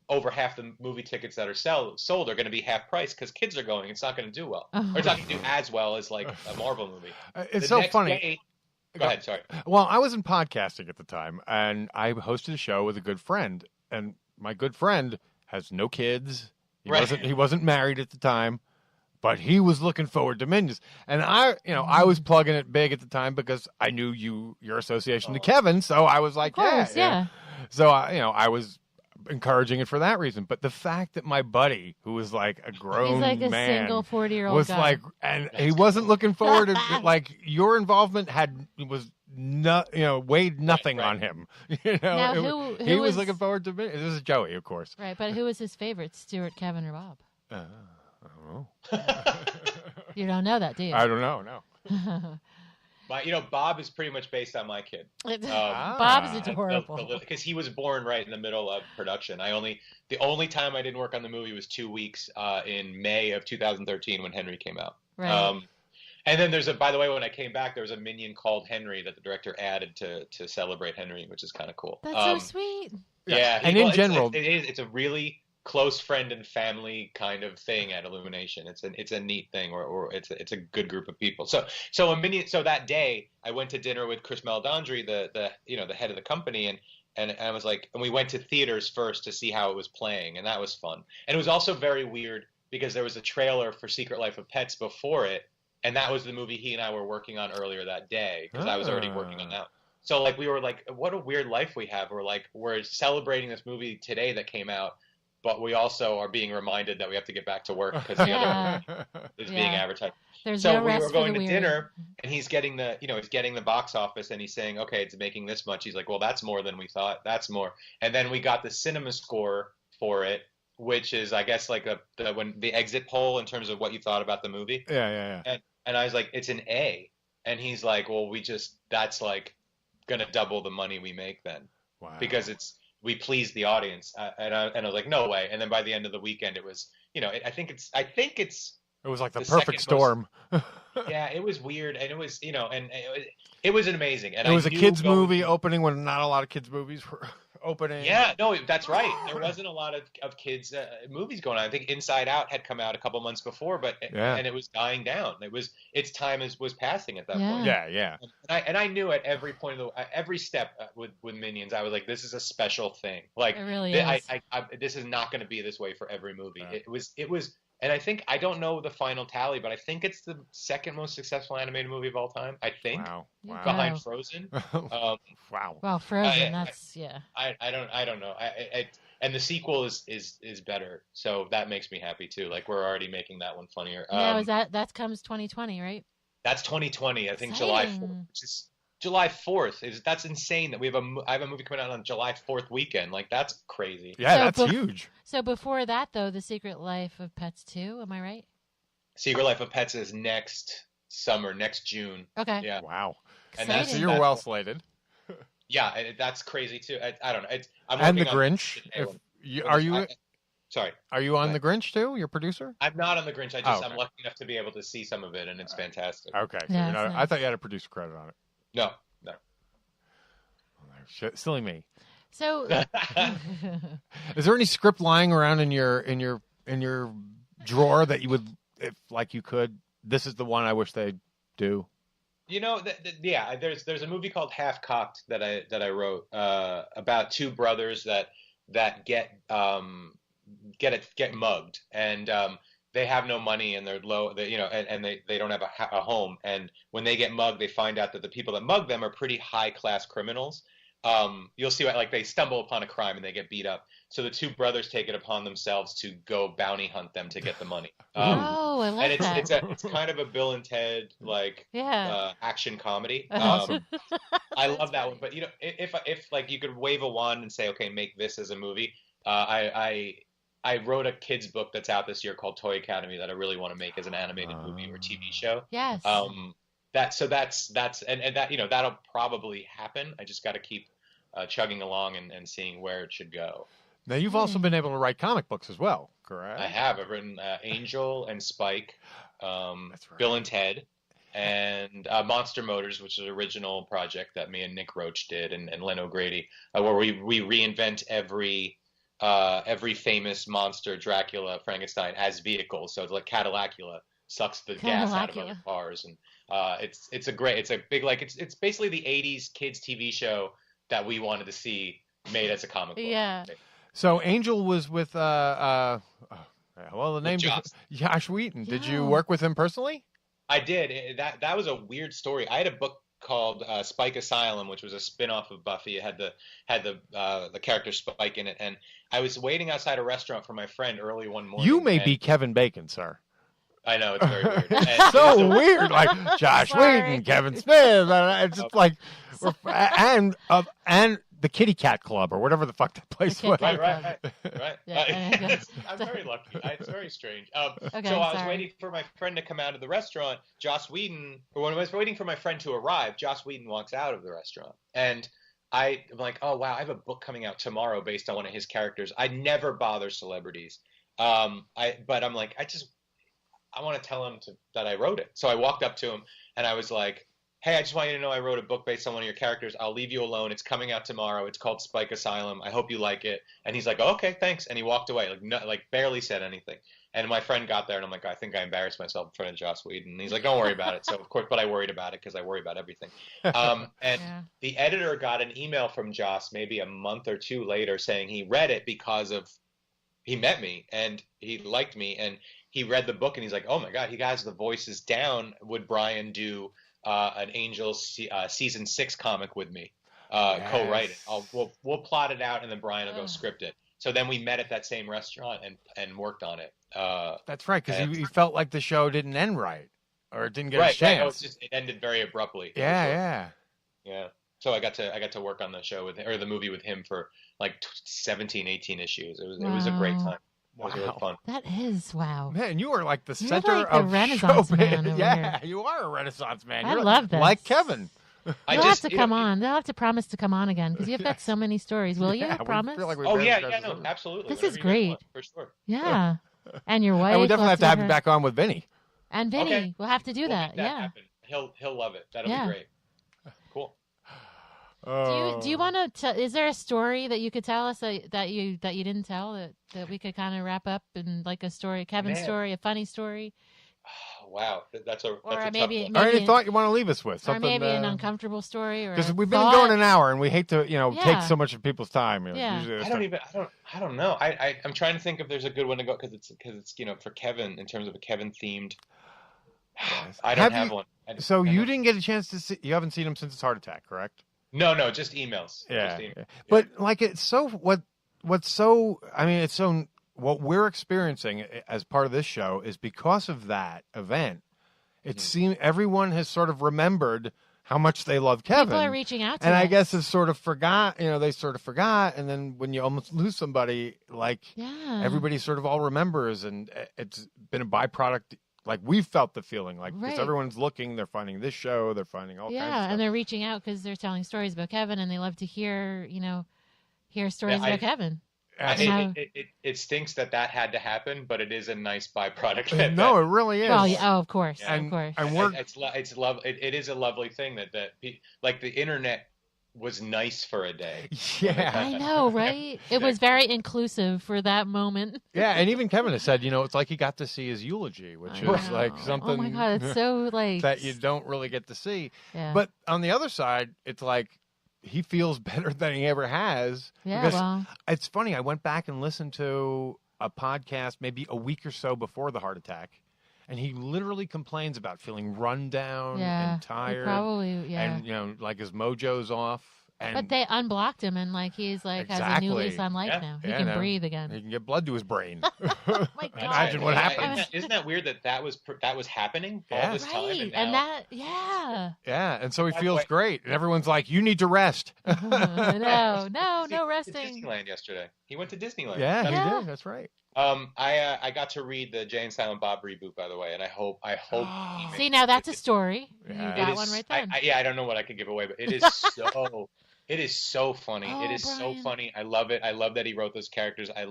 over half the movie tickets that are sold are going to be half price because kids are going, it's not going to do well. Or it's not going to do as well as like a Marvel movie. It's so funny. Go ahead, sorry. Well, I wasn't podcasting at the time, and I hosted a show with a good friend, and my good friend has no kids. He wasn't married at the time. But he was looking forward to Minions. And I was plugging it big at the time because I knew your association to Kevin. So I was like, yeah. So, I was encouraging it for that reason. But the fact that my buddy, who was like a grown man. He's like a single 40-year-old was guy. like, and he wasn't looking forward to, like, your involvement weighed nothing on him. Now, he was looking forward to Minions. This is Joey, of course. Right. But who was his favorite, Stuart, Kevin, or Bob? I don't know. You don't know that, do you? I don't know, no. Bob is pretty much based on my kid. Bob's adorable. Because he was born right in the middle of production. The only time I didn't work on the movie was 2 weeks in May of 2013 when Henry came out. Right. And then by the way, when I came back, there was a Minion called Henry that the director added to celebrate Henry, which is kind of cool. That's so sweet. Yeah. And in general, it's a really close friend and family kind of thing at Illumination. It's a neat thing, or it's a good group of people. So that day I went to dinner with Chris Meledandri, the head of the company, and I was like, and we went to theaters first to see how it was playing, and that was fun. And it was also very weird because there was a trailer for Secret Life of Pets before it, and that was the movie he and I were working on earlier that day because I was already working on that. So like we were like, what a weird life we have. We're celebrating this movie today that came out but we also are being reminded that we have to get back to work because the other movie is being advertised. There's so no we rest were going for to the dinner, and he's getting the box office, and he's saying, okay, it's making this much. He's like, well, that's more than we thought. That's more. And then we got the cinema score for it, which is, I guess, like the exit poll in terms of what you thought about the movie. Yeah. And I was like, it's an A. And he's like, well, that's like gonna double the money we make then. Wow. Because we please the audience. And I was like, no way. And then by the end of the weekend, it was, I think it's. It was like the perfect storm. Yeah, it was weird, and it was, and it was amazing. And it was a kids movie opening when not a lot of kids movies were opening. Yeah, no, that's right. There wasn't a lot of kids movies going on. I think Inside Out had come out a couple months before, and it was dying down. Its time was passing at that point. Yeah. And I knew at every point of every step with Minions, I was like, this is a special thing. Like, it really is. This is not going to be this way for every movie. Yeah. It was. And I don't know the final tally, but I think it's the second most successful animated movie of all time. I think. Wow. Behind Frozen. Wow. Well, Frozen. I don't know. And the sequel is better, so that makes me happy too. Like, we're already making that one funnier. Yeah, that comes 2020, right? That's 2020. I think Exciting. July 4th, which is July 4th. That's insane that I have a movie coming out on July 4th weekend. Like, that's crazy. Yeah, that's huge. So before that, though, The Secret Life of Pets 2, am I right? Secret Life of Pets is next summer, next June. Okay. Yeah. Wow. And so you're well slated. Yeah, that's crazy too. I don't know. I'm The Grinch. Sorry. Are you on The Grinch too? Your producer? I'm not on The Grinch. I'm lucky enough to be able to see some of it, and it's fantastic. Okay. So nice. I thought you had a producer credit on it. No. Silly me. So, is there any script lying around in your drawer that you would, if like you could? This is the one I wish they'd do. Yeah. There's a movie called Half Cocked that I wrote about two brothers that get mugged, and they have no money, and they're low. And they don't have a home. And when they get mugged, they find out that the people that mug them are pretty high class criminals. You'll see like they stumble upon a crime and they get beat up. So the two brothers take it upon themselves to go bounty hunt them to get the money. I like that. It's kind of a Bill and Ted action comedy. Awesome. I love that one. But if like you could wave a wand and say, okay, make this as a movie. I wrote a kids book that's out this year called Toy Academy that I really want to make as an animated movie or TV show. Yes. That's that'll probably happen. I just got to keep chugging along and seeing where it should go. Now you've also been able to write comic books as well, correct? I have. I've written Angel and Spike, That's right. Bill and Ted, and Monster Motors, which is an original project that me and Nick Roach did, and Len O'Grady, where we reinvent every famous monster, Dracula, Frankenstein, as vehicles. So it's like Cadillacula sucks the gas out of other cars, and it's a big, like, it's basically the 80s kids TV show that we wanted to see made as a comic book. Yeah. So Angel was with the name Josh Wheaton. Yeah. Did you work with him personally? I did. That was a weird story. I had a book called Spike Asylum, which was a spin-off of Buffy. It had the character Spike in it, and I was waiting outside a restaurant for my friend early one morning. You may be Kevin Bacon, sir. I know, it's very weird. And so weird, like Josh Whedon, Kevin Smith. It's just like, and the Kitty Cat Club or whatever the fuck that place was. Right. Yeah, I'm very lucky. It's very strange. Okay, so I was waiting for my friend to come out of the restaurant. When I was waiting for my friend to arrive, Joss Whedon walks out of the restaurant, and I'm like, oh wow, I have a book coming out tomorrow based on one of his characters. I never bother celebrities, but I'm like, I want to tell him that I wrote it. So I walked up to him and I was like, hey, I just want you to know I wrote a book based on one of your characters. I'll leave you alone. It's coming out tomorrow. It's called Spike Asylum. I hope you like it. And he's like, oh, okay, thanks. And he walked away, like barely said anything. And my friend got there and I'm like, I think I embarrassed myself in front of Joss Whedon. And he's like, don't worry about it. So of course, but I worried about it because I worry about everything. The editor got an email from Joss maybe a month or two later saying he read it because he met me and he liked me and he read the book and he's like, oh my God, he has the voices down. Would Brian do an Angel season 6 comic with me? Co-write it. We'll plot it out and then Brian will go script it. So then we met at that same restaurant and worked on it. That's right, because you felt like the show didn't end right, or it didn't get a chance. Right. It ended very abruptly. Yeah. So I got to work on the show or the movie with him for like 17, 18 issues. It was a great time. It was really fun. That is wow. Man, you are like the You're center like the of Renaissance show man over Yeah, here. you are a Renaissance man. I You're love this. Like Kevin. You'll have to come on. They'll have to promise to come on again because you've got so many stories. Will you promise? No, absolutely. This is great. For sure. Yeah. And your wife. And we definitely have to have you back on with Vinny. And Vinny. Okay. We'll have to do that. Make Yeah. happen. He'll love it. That'll be great. Cool. Do you want to? Is there a story that you could tell us that you didn't tell that we could kind of wrap up in like a story, a Kevin story, a funny story? Wow, that's a maybe, tough one. Or any thought you want to leave us with? Or maybe an uncomfortable story, or because we've been going an hour and we hate to take so much of people's time. Yeah. I don't know. I'm trying to think if there's a good one to go because it's for Kevin in terms of a Kevin themed. I don't have one. So you didn't get a chance to see. You haven't seen him since his heart attack, correct? No, just emails. Yeah. Just emails. But like it's so what we're experiencing as part of this show is because of that event. It seems everyone has sort of remembered how much they love Kevin. People are reaching out to and us. I guess it's sort of forgot. They sort of forgot, and then when you almost lose somebody, like everybody sort of all remembers, and it's been a byproduct. Like we've felt the feeling, like because everyone's looking, they're finding this show, they're finding all kinds of stuff. And they're reaching out because they're telling stories about Kevin, and they love to hear stories about Kevin. It stinks that had to happen, but it is a nice byproduct. No, it really is. Well, of course, and, of course. And it is a lovely thing that like the internet was nice for a day. Yeah, I know, right? It was very inclusive for that moment. Yeah, and even Kevin has said, it's like he got to see his eulogy, which is like something. Oh my God, it's so like that you don't really get to see. Yeah. But on the other side, it's like he feels better than he ever has. Yeah, because it's funny. I went back and listened to a podcast maybe a week or so before the heart attack. And he literally complains about feeling run down and tired. Probably, And, like his mojo's off. And but they unblocked him, and he's like has a new lease on life now. He can breathe again. He can get blood to his brain. Oh my God! Imagine what happens. Isn't that weird that was happening all this time? Yeah. And so he feels great, and everyone's like, "You need to rest." No resting. Disneyland yesterday. He went to Disneyland. Yeah, he did. That's right. I got to read the Jay and Silent Bob reboot, by the way, and I hope. See, now that's a story. You got one right then. I don't know what I could give away, but it is so. It is so funny. It is so funny. I love it. I love that he wrote those characters. I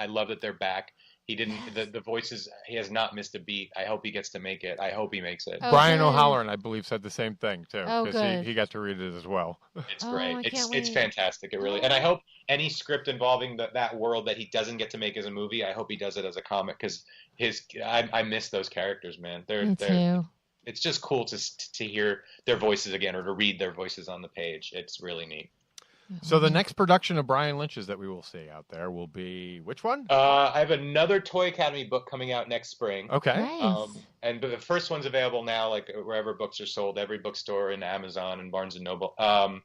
love that they're back. He didn't. The voices. He has not missed a beat. I hope he gets to make it. I hope he makes it. Brian O'Halloran, I believe, said the same thing too, because he got to read it as well. It's great. It's fantastic. It really. And I hope any script involving that world that he doesn't get to make as a movie, I hope he does it as a comic because I miss those characters, man. Me too. It's just cool to hear their voices again or to read their voices on the page. It's really neat. So the next production of Brian Lynch's that we will see out there will be which one? I have another Toy Academy book coming out next spring. Okay. Nice. And the first one's available now, like wherever books are sold, every bookstore and Amazon and Barnes and Noble.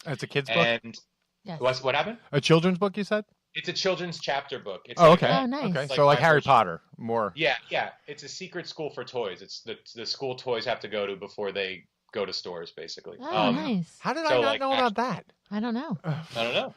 It's a kid's book. And yes. What happened? A children's book, you said? It's a children's chapter book. It's okay. Oh, nice. Okay. Like So like Harry version. Potter, more. Yeah. It's a secret school for toys. It's the school toys have to go to before they go to stores, basically. Oh, nice. How did I not know about that? I don't know. I don't know.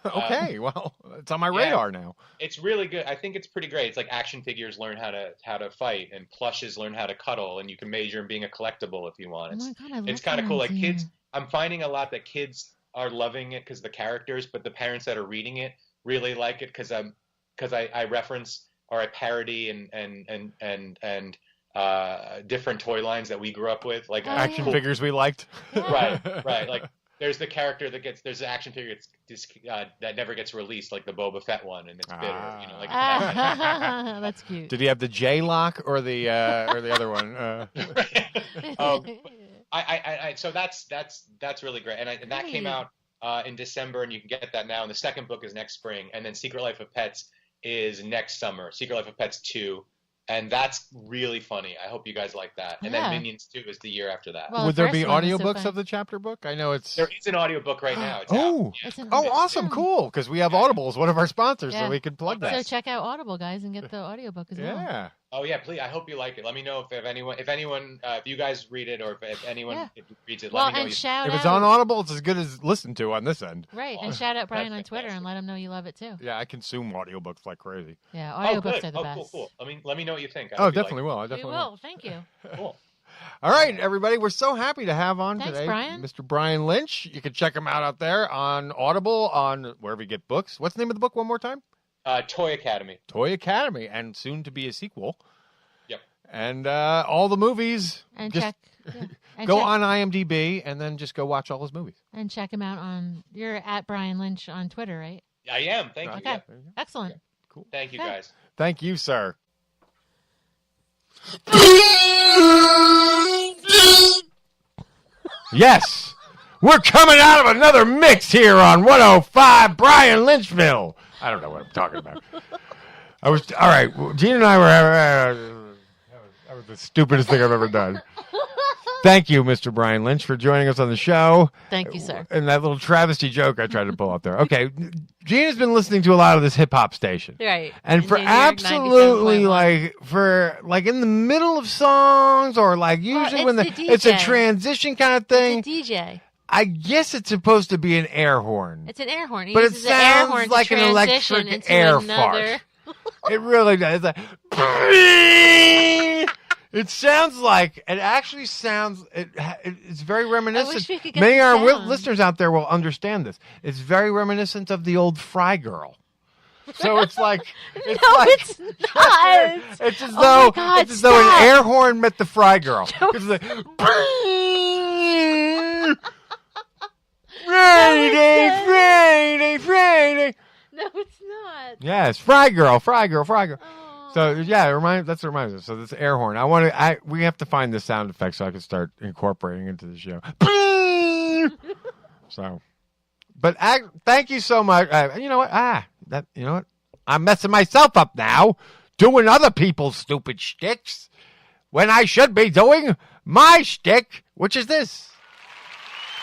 Okay, well, it's on my radar now. It's really good. I think it's pretty great. It's like action figures learn how to fight, and plushes learn how to cuddle, and you can major in being a collectible if you want. It's kind of cool. Like kids, I'm finding a lot that kids are loving it because the characters, but the parents that are reading it really like it because I reference or I parody and different toy lines that we grew up with, like action figures we liked. Right. Like there's the character there's the action figure that never gets released, like the Boba Fett one, and it's bitter. Like that's cute. Did he have the J lock or the other one? So that's really great, and that came out in December, and you can get that now. And the second book is next spring, and then Secret Life of Pets is next summer. Secret Life of Pets 2 And that's really funny. I hope you guys like that. And then Yeah. Minions 2 is the year after that. Well, Would the there be first one was so audiobooks fun. of the chapter book? I know it's. There is an audiobook right now. It's Oh, out. Yeah. It's an- oh, awesome, cool. Because we have Audible as one of our sponsors, Yeah. so we can plug So that. check out Audible, guys, and get the audiobook as well. Yeah. Oh yeah, please. I hope you like it. Let me know if anyone, if you guys read it or if anyone reads it. Well, Let me know. and shout If out. it's on Audible, it's as good as listened to on this end. Right, and shout out Brian on That's Twitter and let him know you love it too. Yeah, I consume audiobooks like crazy. Yeah, Oh, audiobooks good. are the best. Cool. Let me know what you think. I Oh, hope you definitely will. I definitely We will. Thank you. Cool. All right, everybody, we're so happy to have on Thanks, today Brian. Mr. Brian Lynch. You can check him out there on Audible, on wherever you get books. What's the name of the book one more time? Toy Academy. Toy Academy, and soon to be a sequel. Yep. And all the movies. And just check. Yeah. And go check, on IMDb and then just go watch all his movies. and check him out on. You're at Brian Lynch on Twitter, right? I am. Thank you. Okay. Yeah. Excellent. Cool. Thank you, Okay. guys. Thank you, sir. Yes, we're coming out of another mix here on 105 Brian Lynchville. I don't know what I'm talking about. All right. Gene and I were. That was the stupidest thing I've ever done. Thank you, Mr. Brian Lynch, for joining us on the show. Thank you, sir. And that little travesty joke I tried to pull up there. Okay, Gene has been listening to a lot of this hip hop station. Right. And In for New York, absolutely 97.1. in the middle of songs or like usually when it's the it's a DJ. transition kind of thing. It's a DJ. I guess it's supposed to be an air horn. It's an air horn. He But it uses the air sounds horn like to an transition electric into air another. fart. It really does. It's like it sounds like it actually sounds. It's very reminiscent. we could get Many the of our sound. listeners out there will understand this. It's very reminiscent of the old Fry Girl. So it's like it's No, like it's not. it's as Oh though my God, it's as though stop. an air horn met the Fry Girl. It's like Friday. No, it's not. Yes, Fry Girl. So yeah, that's what it reminds us. So this air horn. We have to find the sound effect so I can start incorporating into the show. So, but thank you so much. You know what? I'm messing myself up now, doing other people's stupid shticks when I should be doing my shtick, which is this.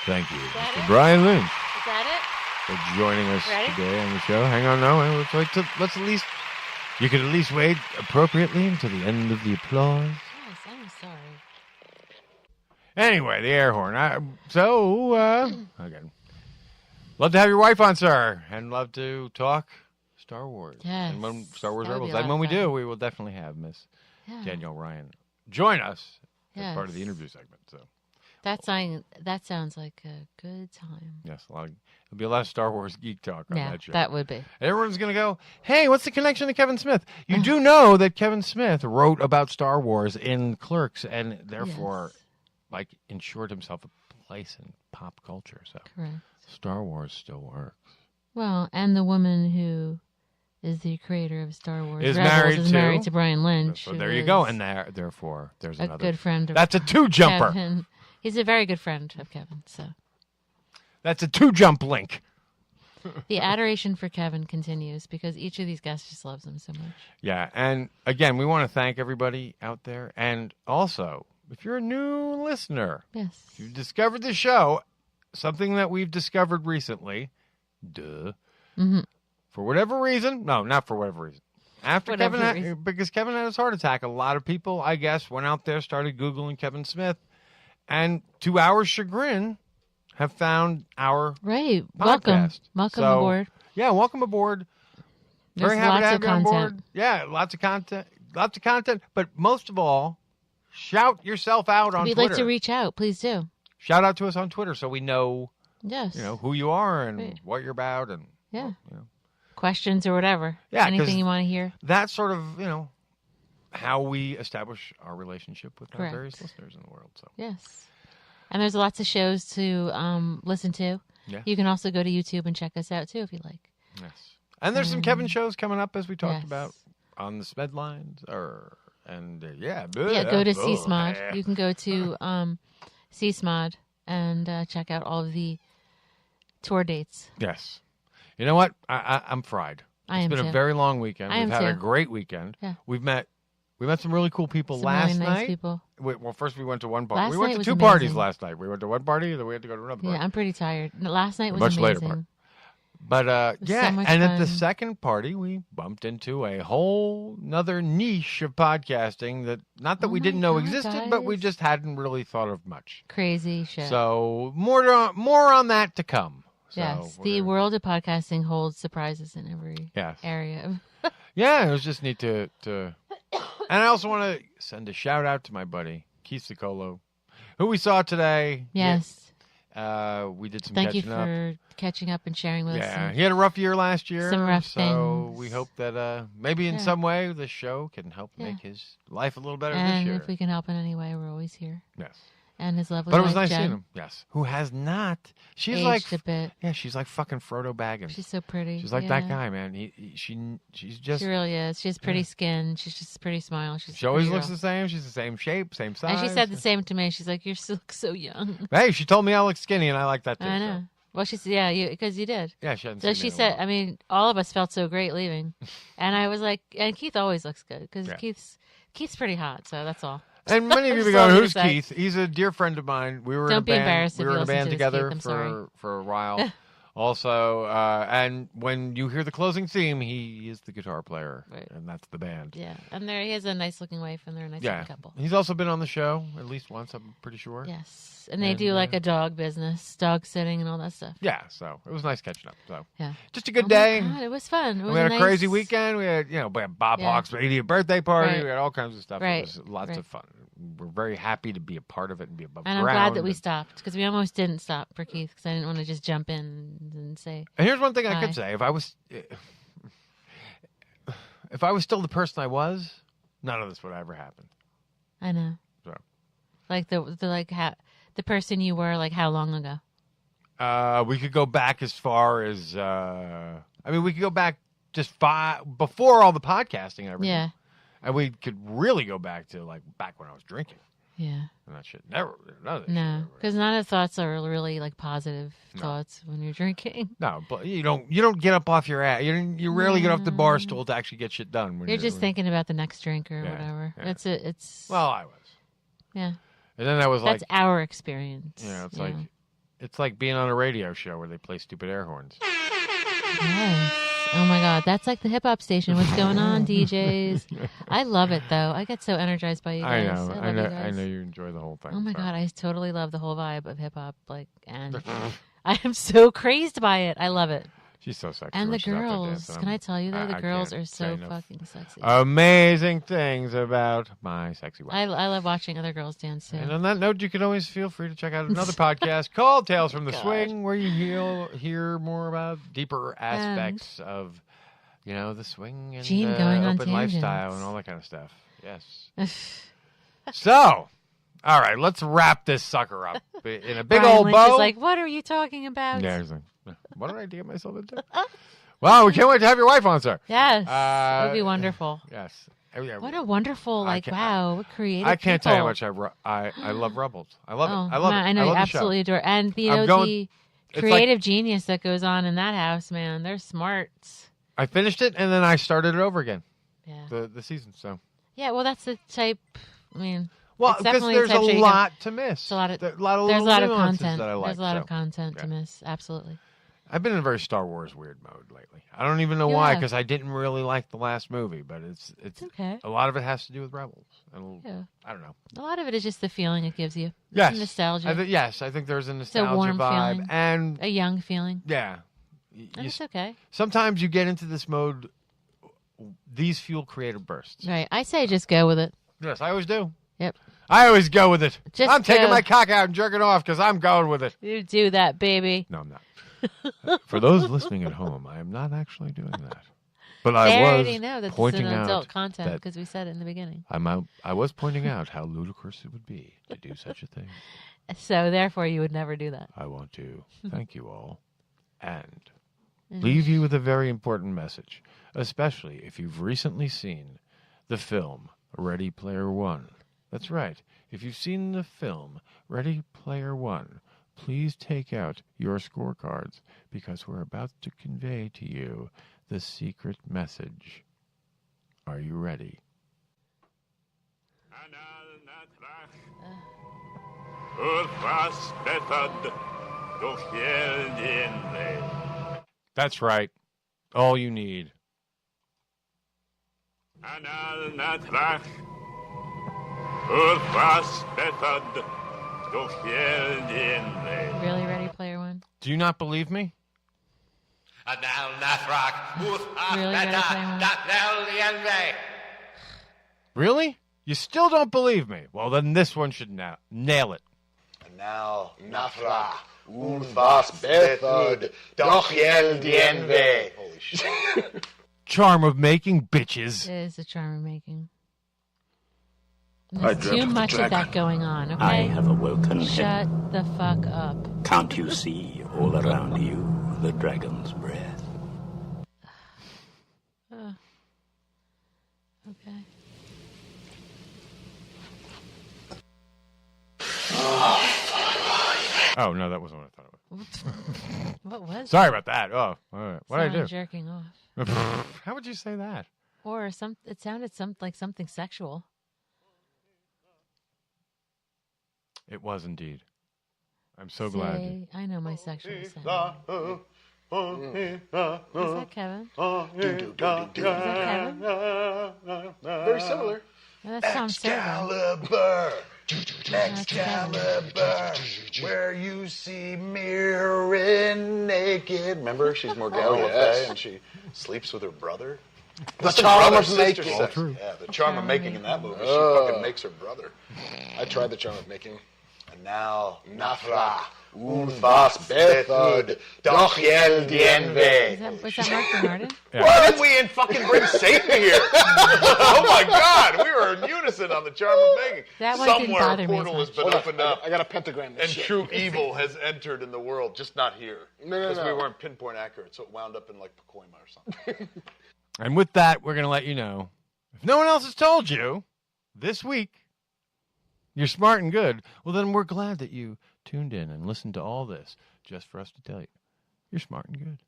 Thank you, Mr. Brian Lynch, Is that for joining us Ready? today on the show. Hang on, no, let's at least. You could at least wait appropriately until the end of the applause. it? Yes, I'm sorry. Anyway, the air horn. Again, love to have your wife on, sir, and love to talk Star Wars. Yes, and when Star Wars that would Rebels. be a And lot when we of fun. do, we will definitely have Miss Yeah. Danielle Ryan join us as Yes. part of the interview segment. So That sounds like a good time. yes, there'll be a lot of Star Wars geek talk on Yeah, that show. that would be. Everyone's going to go, hey, what's the connection to Kevin Smith? You do know that Kevin Smith wrote about Star Wars in Clerks and therefore, ensured himself a place in pop culture. So Correct. Star Wars still works. Well, and the woman who is the creator of Star Wars Is Rebels married to Brian Lynch. So who there you is go. And therefore, there's a another. good friend of That's a two-jumper. Kevin. He's a very good friend of Kevin. So That's a two-jump link. the adoration for Kevin continues because each of these guests just loves him so much. Yeah, and again, we want to thank everybody out there. And also, if you're a new listener, Yes. if you've discovered the show, something that we've discovered recently, Mm-hmm. for whatever reason, no, not for whatever reason. After Whatever Kevin, reason. because Kevin had his heart attack, a lot of people, I guess, went out there, started Googling Kevin Smith, and to our chagrin, have found our Right. podcast. Welcome So, aboard. Yeah, welcome aboard. There's Very happy to lots have of you on content. board. Yeah, lots of content. But most of all, shout yourself out on If you'd Twitter. like to reach out, please do. Shout out to us on Twitter so we know, Yes. who you are and Right. what you're about and Yeah. Questions or whatever. Yeah, 'cause Anything you want to hear. that's sort of, how we establish our relationship with our Correct. various listeners in the world. So Yes. And there's lots of shows to listen to. Yeah. You can also go to YouTube and check us out too if you like. yes. And there's some Kevin shows coming up as we talked Yes. about on the Smed lines Yeah, go to SMod. You can go to SMod and check out all of the tour dates. Yes. You know what? I'm fried. I It's am been too. a very long weekend. I We've am had a too. great weekend. Yeah. We've met We met some really cool people Some last really nice night. people. Well, first we went to one party. Last We went night to was two parties amazing. last night. We went to one party, then we had to go to another party. Yeah, I'm pretty tired. Last night was Much amazing. later part. But was yeah, so much and at the fun. second party, we bumped into a whole another niche of podcasting that not that we didn't know existed, but we just hadn't really thought of much. Crazy shit. So more on that to come. So Yes, the world of podcasting holds surprises in every Yes. area. Yeah, it was just neat to and I also want to send a shout out to my buddy Keith Zuccolo, who we saw today. Yes. We did some Thank you catching up. for catching up and sharing with us. Yeah, some- he had a rough year last year. Some rough so things. we hope that maybe in Yeah. some way the show can help Yeah. make his life a little better this And year. if we can help in any way, we're always here. Yes. And his lovely But it was wife, nice Jen, seeing him. Yes. Who has not? She's aged like a bit. Yeah, she's like fucking Frodo Baggins. She's so pretty. She's like that Yeah. guy, man. She's just. She really is. She has pretty skin. She's just a pretty smile. She's She always pretty looks girl. the same. She's the same shape, same size. And she said the same to me. She's like, "You still look so young." Hey, she told me I look skinny, and I like that too. I so. know. Well, she said, "Yeah, because you did." Yeah, she hadn't So seen she me in a said, "I mean, all of us felt so great leaving," and I was like, "And Keith always looks good because Yeah. Keith's pretty hot." So that's all. And many of you That's go, all I'm who's gonna say. Keith? He's a dear friend of mine. We were in a Don't be band. embarrassed We if were you in a listen band to this, together Keith. I'm sorry. for a while. Also, and when you hear the closing theme, he is the guitar player, and that's the band. Yeah, and he has a nice looking wife, and they're a nice Yeah, looking couple. he's also been on the show at least once. I'm pretty sure. Yes, and they do like a dog business, dog sitting, and all that stuff. Yeah, so it was nice catching up. So Yeah, just a good Oh my day. God, it was fun. It was We had a nice... crazy weekend. We had, we had Bob Yeah. Hawk's 80th birthday party. Right. We had all kinds of stuff. Right. It was lots Right. of fun. We're very happy to be a part of it and be above And I'm ground. glad that we and- stopped because we almost didn't stop for Keith because I didn't want to just jump in and say. And here's one thing I hi. could say: if I was still the person I was, none of this would ever happen. I know. So. Like the person you were like how long ago? We could go back as far as we could go back just before all the podcasting and everything. Yeah. And we could really go back to like back when I was drinking. Yeah. And that shit none of that No, because none of the thoughts are really like positive thoughts when you're drinking. No, but you don't get up off your ass. You rarely get off the bar stool to actually get shit done. When You're just thinking about the next drink or Yeah, whatever. yeah. That's it. It's Well, I was. Yeah. And then that was That's like our experience. Yeah, it's Yeah. it's like being on a radio show where they play stupid air horns. Yes. Oh my God, that's like the hip hop station. What's going on, DJs? I love it though. I get so energized by you I guys. know, love I know, you guys. I know you enjoy the whole thing. Oh my so. God, I totally love the whole vibe of hip hop. And I am so crazed by it. I love it. She's so sexy. And when the she's out there girls. dancing. Can I tell you though, the I girls can't are say so enough fucking sexy. Amazing things about my sexy wife. I love watching other girls dance too. And on that note, you can always feel free to check out another podcast called Tales from the God. Swing, where you hear more about deeper aspects of, the swing and Gene going on open lifestyle tangents. and all that kind of stuff. Yes. So, all right, let's wrap this sucker up in a big Brian old Lynch bow. is like, what are you talking about? Yeah, he's like, what did I get myself into? Wow, we can't wait to have your wife on, sir. Yes, it would be wonderful. Yes. Yeah, What a wonderful, wow, what creative I can't tell you how people. much I love Rebels. I love it. I Oh, love man, it. I know I you love the absolutely show. adore. And I'm the going- it's creative genius that goes on in that house, man. They're smart. I finished it and then I started it over again. Yeah. The season. So. Yeah, well, that's the type. I mean, Well, it's because definitely there's the type a show you lot can- to miss. There's a lot of there's there's a lot of content. that I like. There's a lot of so, content to yeah. miss. Absolutely. I've been in a very Star Wars weird mode lately. I don't even know You why, have. because I didn't really like the last movie, but it's okay. A lot of it has to do with Rebels. And Yeah. I don't know. A lot of it is just the feeling it gives you. It's Yes, nostalgia. I think there's a It's a nostalgia warm vibe, feeling. and a young feeling. yeah, And it's okay. Sometimes you get into this mode. These fuel creative bursts. Right. I say just go with it. Yes, I always do. Yep. I always go with it. Just I'm taking go. my cock out and jerking off because I'm going with it. You do that, baby. No, I'm not. For those listening at home, I am not actually doing that. But They I already was know that pointing this is an adult out content that because we said it in the beginning. I was pointing out how ludicrous it would be to do such a thing. So therefore, you would never do that. I want to thank you all and Mhm. leave you with a very important message, especially if you've recently seen the film Ready Player One. That's right. If you've seen the film Ready Player One, please take out your scorecards because we're about to convey to you the secret message. Are you ready? That's right. All you need. Really, Ready Player One? Do you not believe me? Really, Ready Player One? Really? You still don't believe me? Well, then this one should nail it. Now, Nafra, Ulfas Bethod, Dochiel Dienve. Holy shit. Charm of making, bitches. It is a charm of making. I There's dreamt too of the much of dragon. that going on, okay? I have awoken him. Shut the fuck up. Can't you see all around you the dragon's breath? Okay. Oh, no, that wasn't what I thought it was. What was Sorry it? about that. Oh, all right. What did I do? Jerking off. How would you say that? Or it sounded like something sexual. It was indeed. I'm so glad. I know my sexual sound. Is that Kevin? Is that Kevin? Very similar. No, that sounds Excalibur, Excalibur, where you see Mirren naked. Remember, she's Morgana Le Fay, and she sleeps with her brother. The charm of making. All true. Yeah, the charm of making in that movie. She fucking makes her brother. I tried the charm of making. And now, Nafra, Ulfas Bethod, Dochiel Dienve. Was that Mark Bernardin? Yeah. Why did we fucking bring Satan here? Oh my God, we were in unison on the charm of making. That one didn't Somewhere bother a me portal as has much. been opened up. I got a pentagram. And true evil has entered in the world, just not here. No. Because we weren't pinpoint accurate, so it wound up in like Pacoima or something. And with that, we're going to let you know, if no one else has told you, this week, you're smart and good, well, then we're glad that you tuned in and listened to all this just for us to tell you. You're smart and good.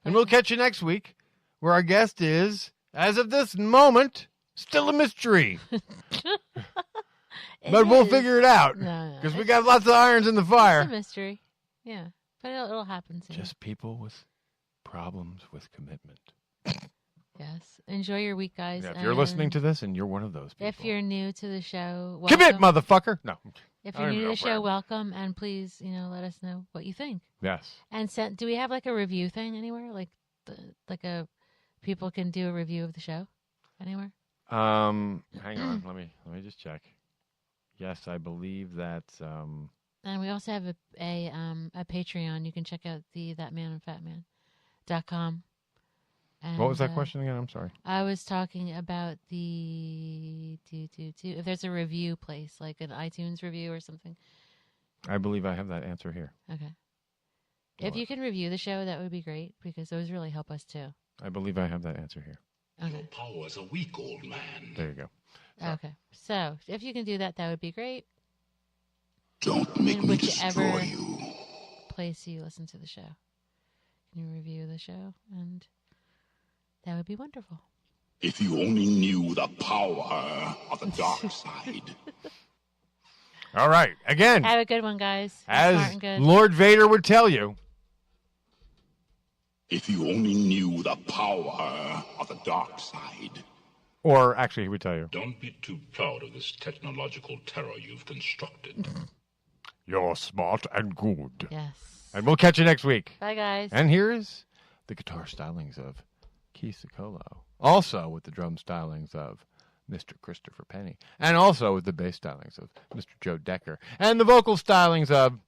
And we'll catch you next week, where our guest is, as of this moment, still a mystery. But we'll figure it out. No. Because we got lots of irons in the fire. It's a mystery. Yeah. But it'll happen soon. Just people with problems with commitment. Yes. Enjoy your week, guys. Yeah, if you're listening to this and you're one of those people. If you're new to the show, welcome. Commit, motherfucker! No. If you're new to the show, welcome, and please, let us know what you think. Yes. And do we have like a review thing anywhere? People can do a review of the show anywhere? Hang on, let me just check. Yes, I believe that. And we also have a Patreon. You can check out the ThatManandFatman.com. And, What was that question again? I'm sorry. I was talking about the if there's a review place, like an iTunes review or something. I believe I have that answer here. Okay. If you can review the show, that would be great, because those really help us too. I believe I have that answer here. Okay. Your power is a weak old man. There you go. Okay. So if you can do that, that would be great. Don't make me whichever destroy you. place you listen to the show, can you review the show, and that would be wonderful. If you only knew the power of the dark side. All right. Again. Have a good one, guys. Smart As and good. Lord Vader would tell you. If you only knew the power of the dark side. Or actually, he would tell you. Don't be too proud of this technological terror you've constructed. You're smart and good. Yes. And we'll catch you next week. Bye, guys. And here's the guitar stylings of Keith Zuccolo. Also with the drum stylings of Mr. Christopher Penny. And also with the bass stylings of Mr. Joe Decker. And the vocal stylings of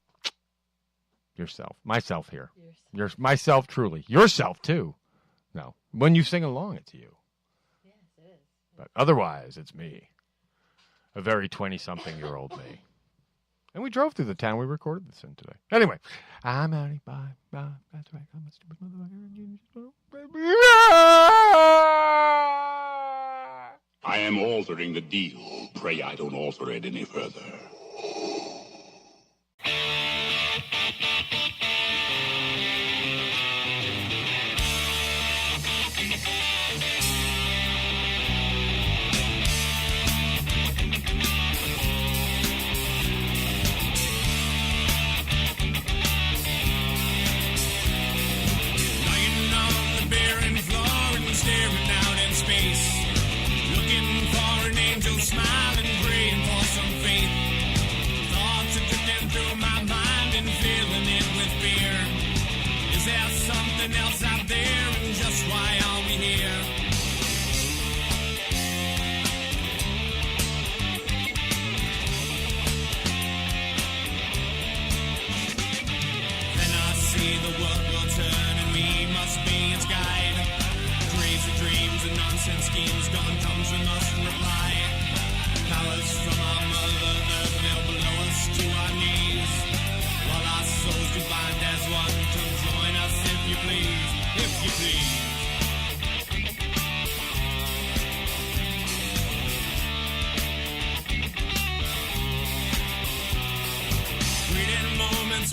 yourself. Myself here. Myself, truly. Yourself, too. No. When you sing along, it's you. Yes, it is. But otherwise, it's me. A very 20-something-year-old me. And we drove through the town we recorded this in today. Anyway, I'm outie. Bye. That's right. I'm a stupid motherfucker. I am altering the deal. Pray I don't alter it any further. nonsense schemes, dawn comes, we must reply. Powers from our mother earth, they'll blow us to our knees. While our souls do bind as one, come join us if you please, if you please.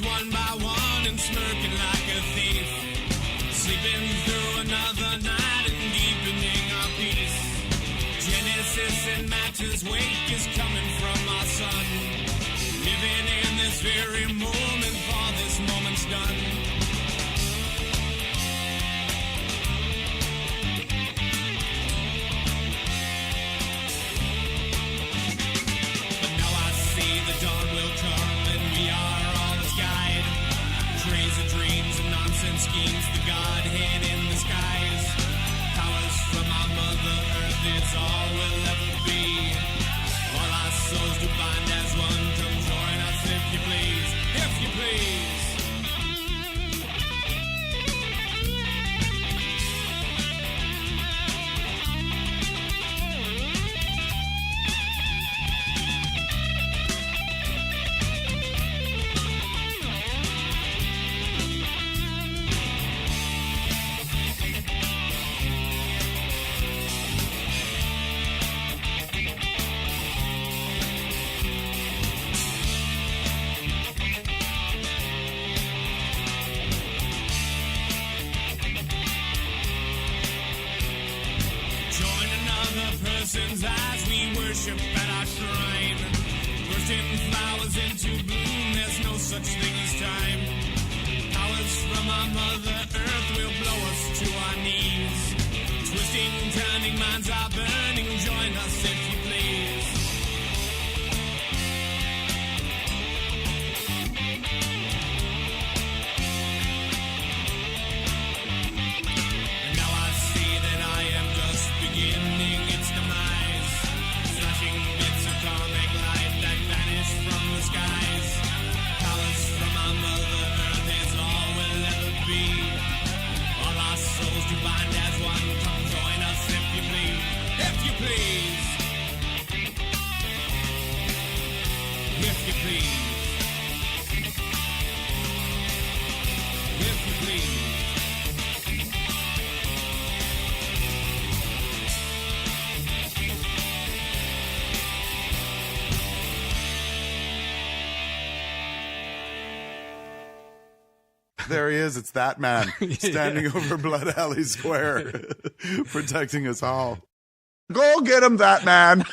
One by one and smirking like a thief, sleeping through another night and deepening our peace. Genesis and matter's wake is coming from our sun, living in this very moment, for this moment's done. But now I see the dawn will come and we are guide. Crazy dreams and nonsense schemes, the Godhead in the skies. Powers from our mother earth is all we'll ever be. All our souls do bind as one, come join us if you please, if you please. As we worship at our shrine, bursting flowers into bloom, there's no such thing as time. Powers from our mother earth will blow us to our knees. Twisting, turning, minds are burning, join us if you please. And now I see that I am just beginning its demise. Flashing bits of comic light that vanish from the skies. Powers from our mother earth is all we'll ever be. All our souls do bind as one, come join us if you please, if you please. If you please. If you please. There he is. It's that man standing over Blood Alley Square, protecting us all. Go get him, that man.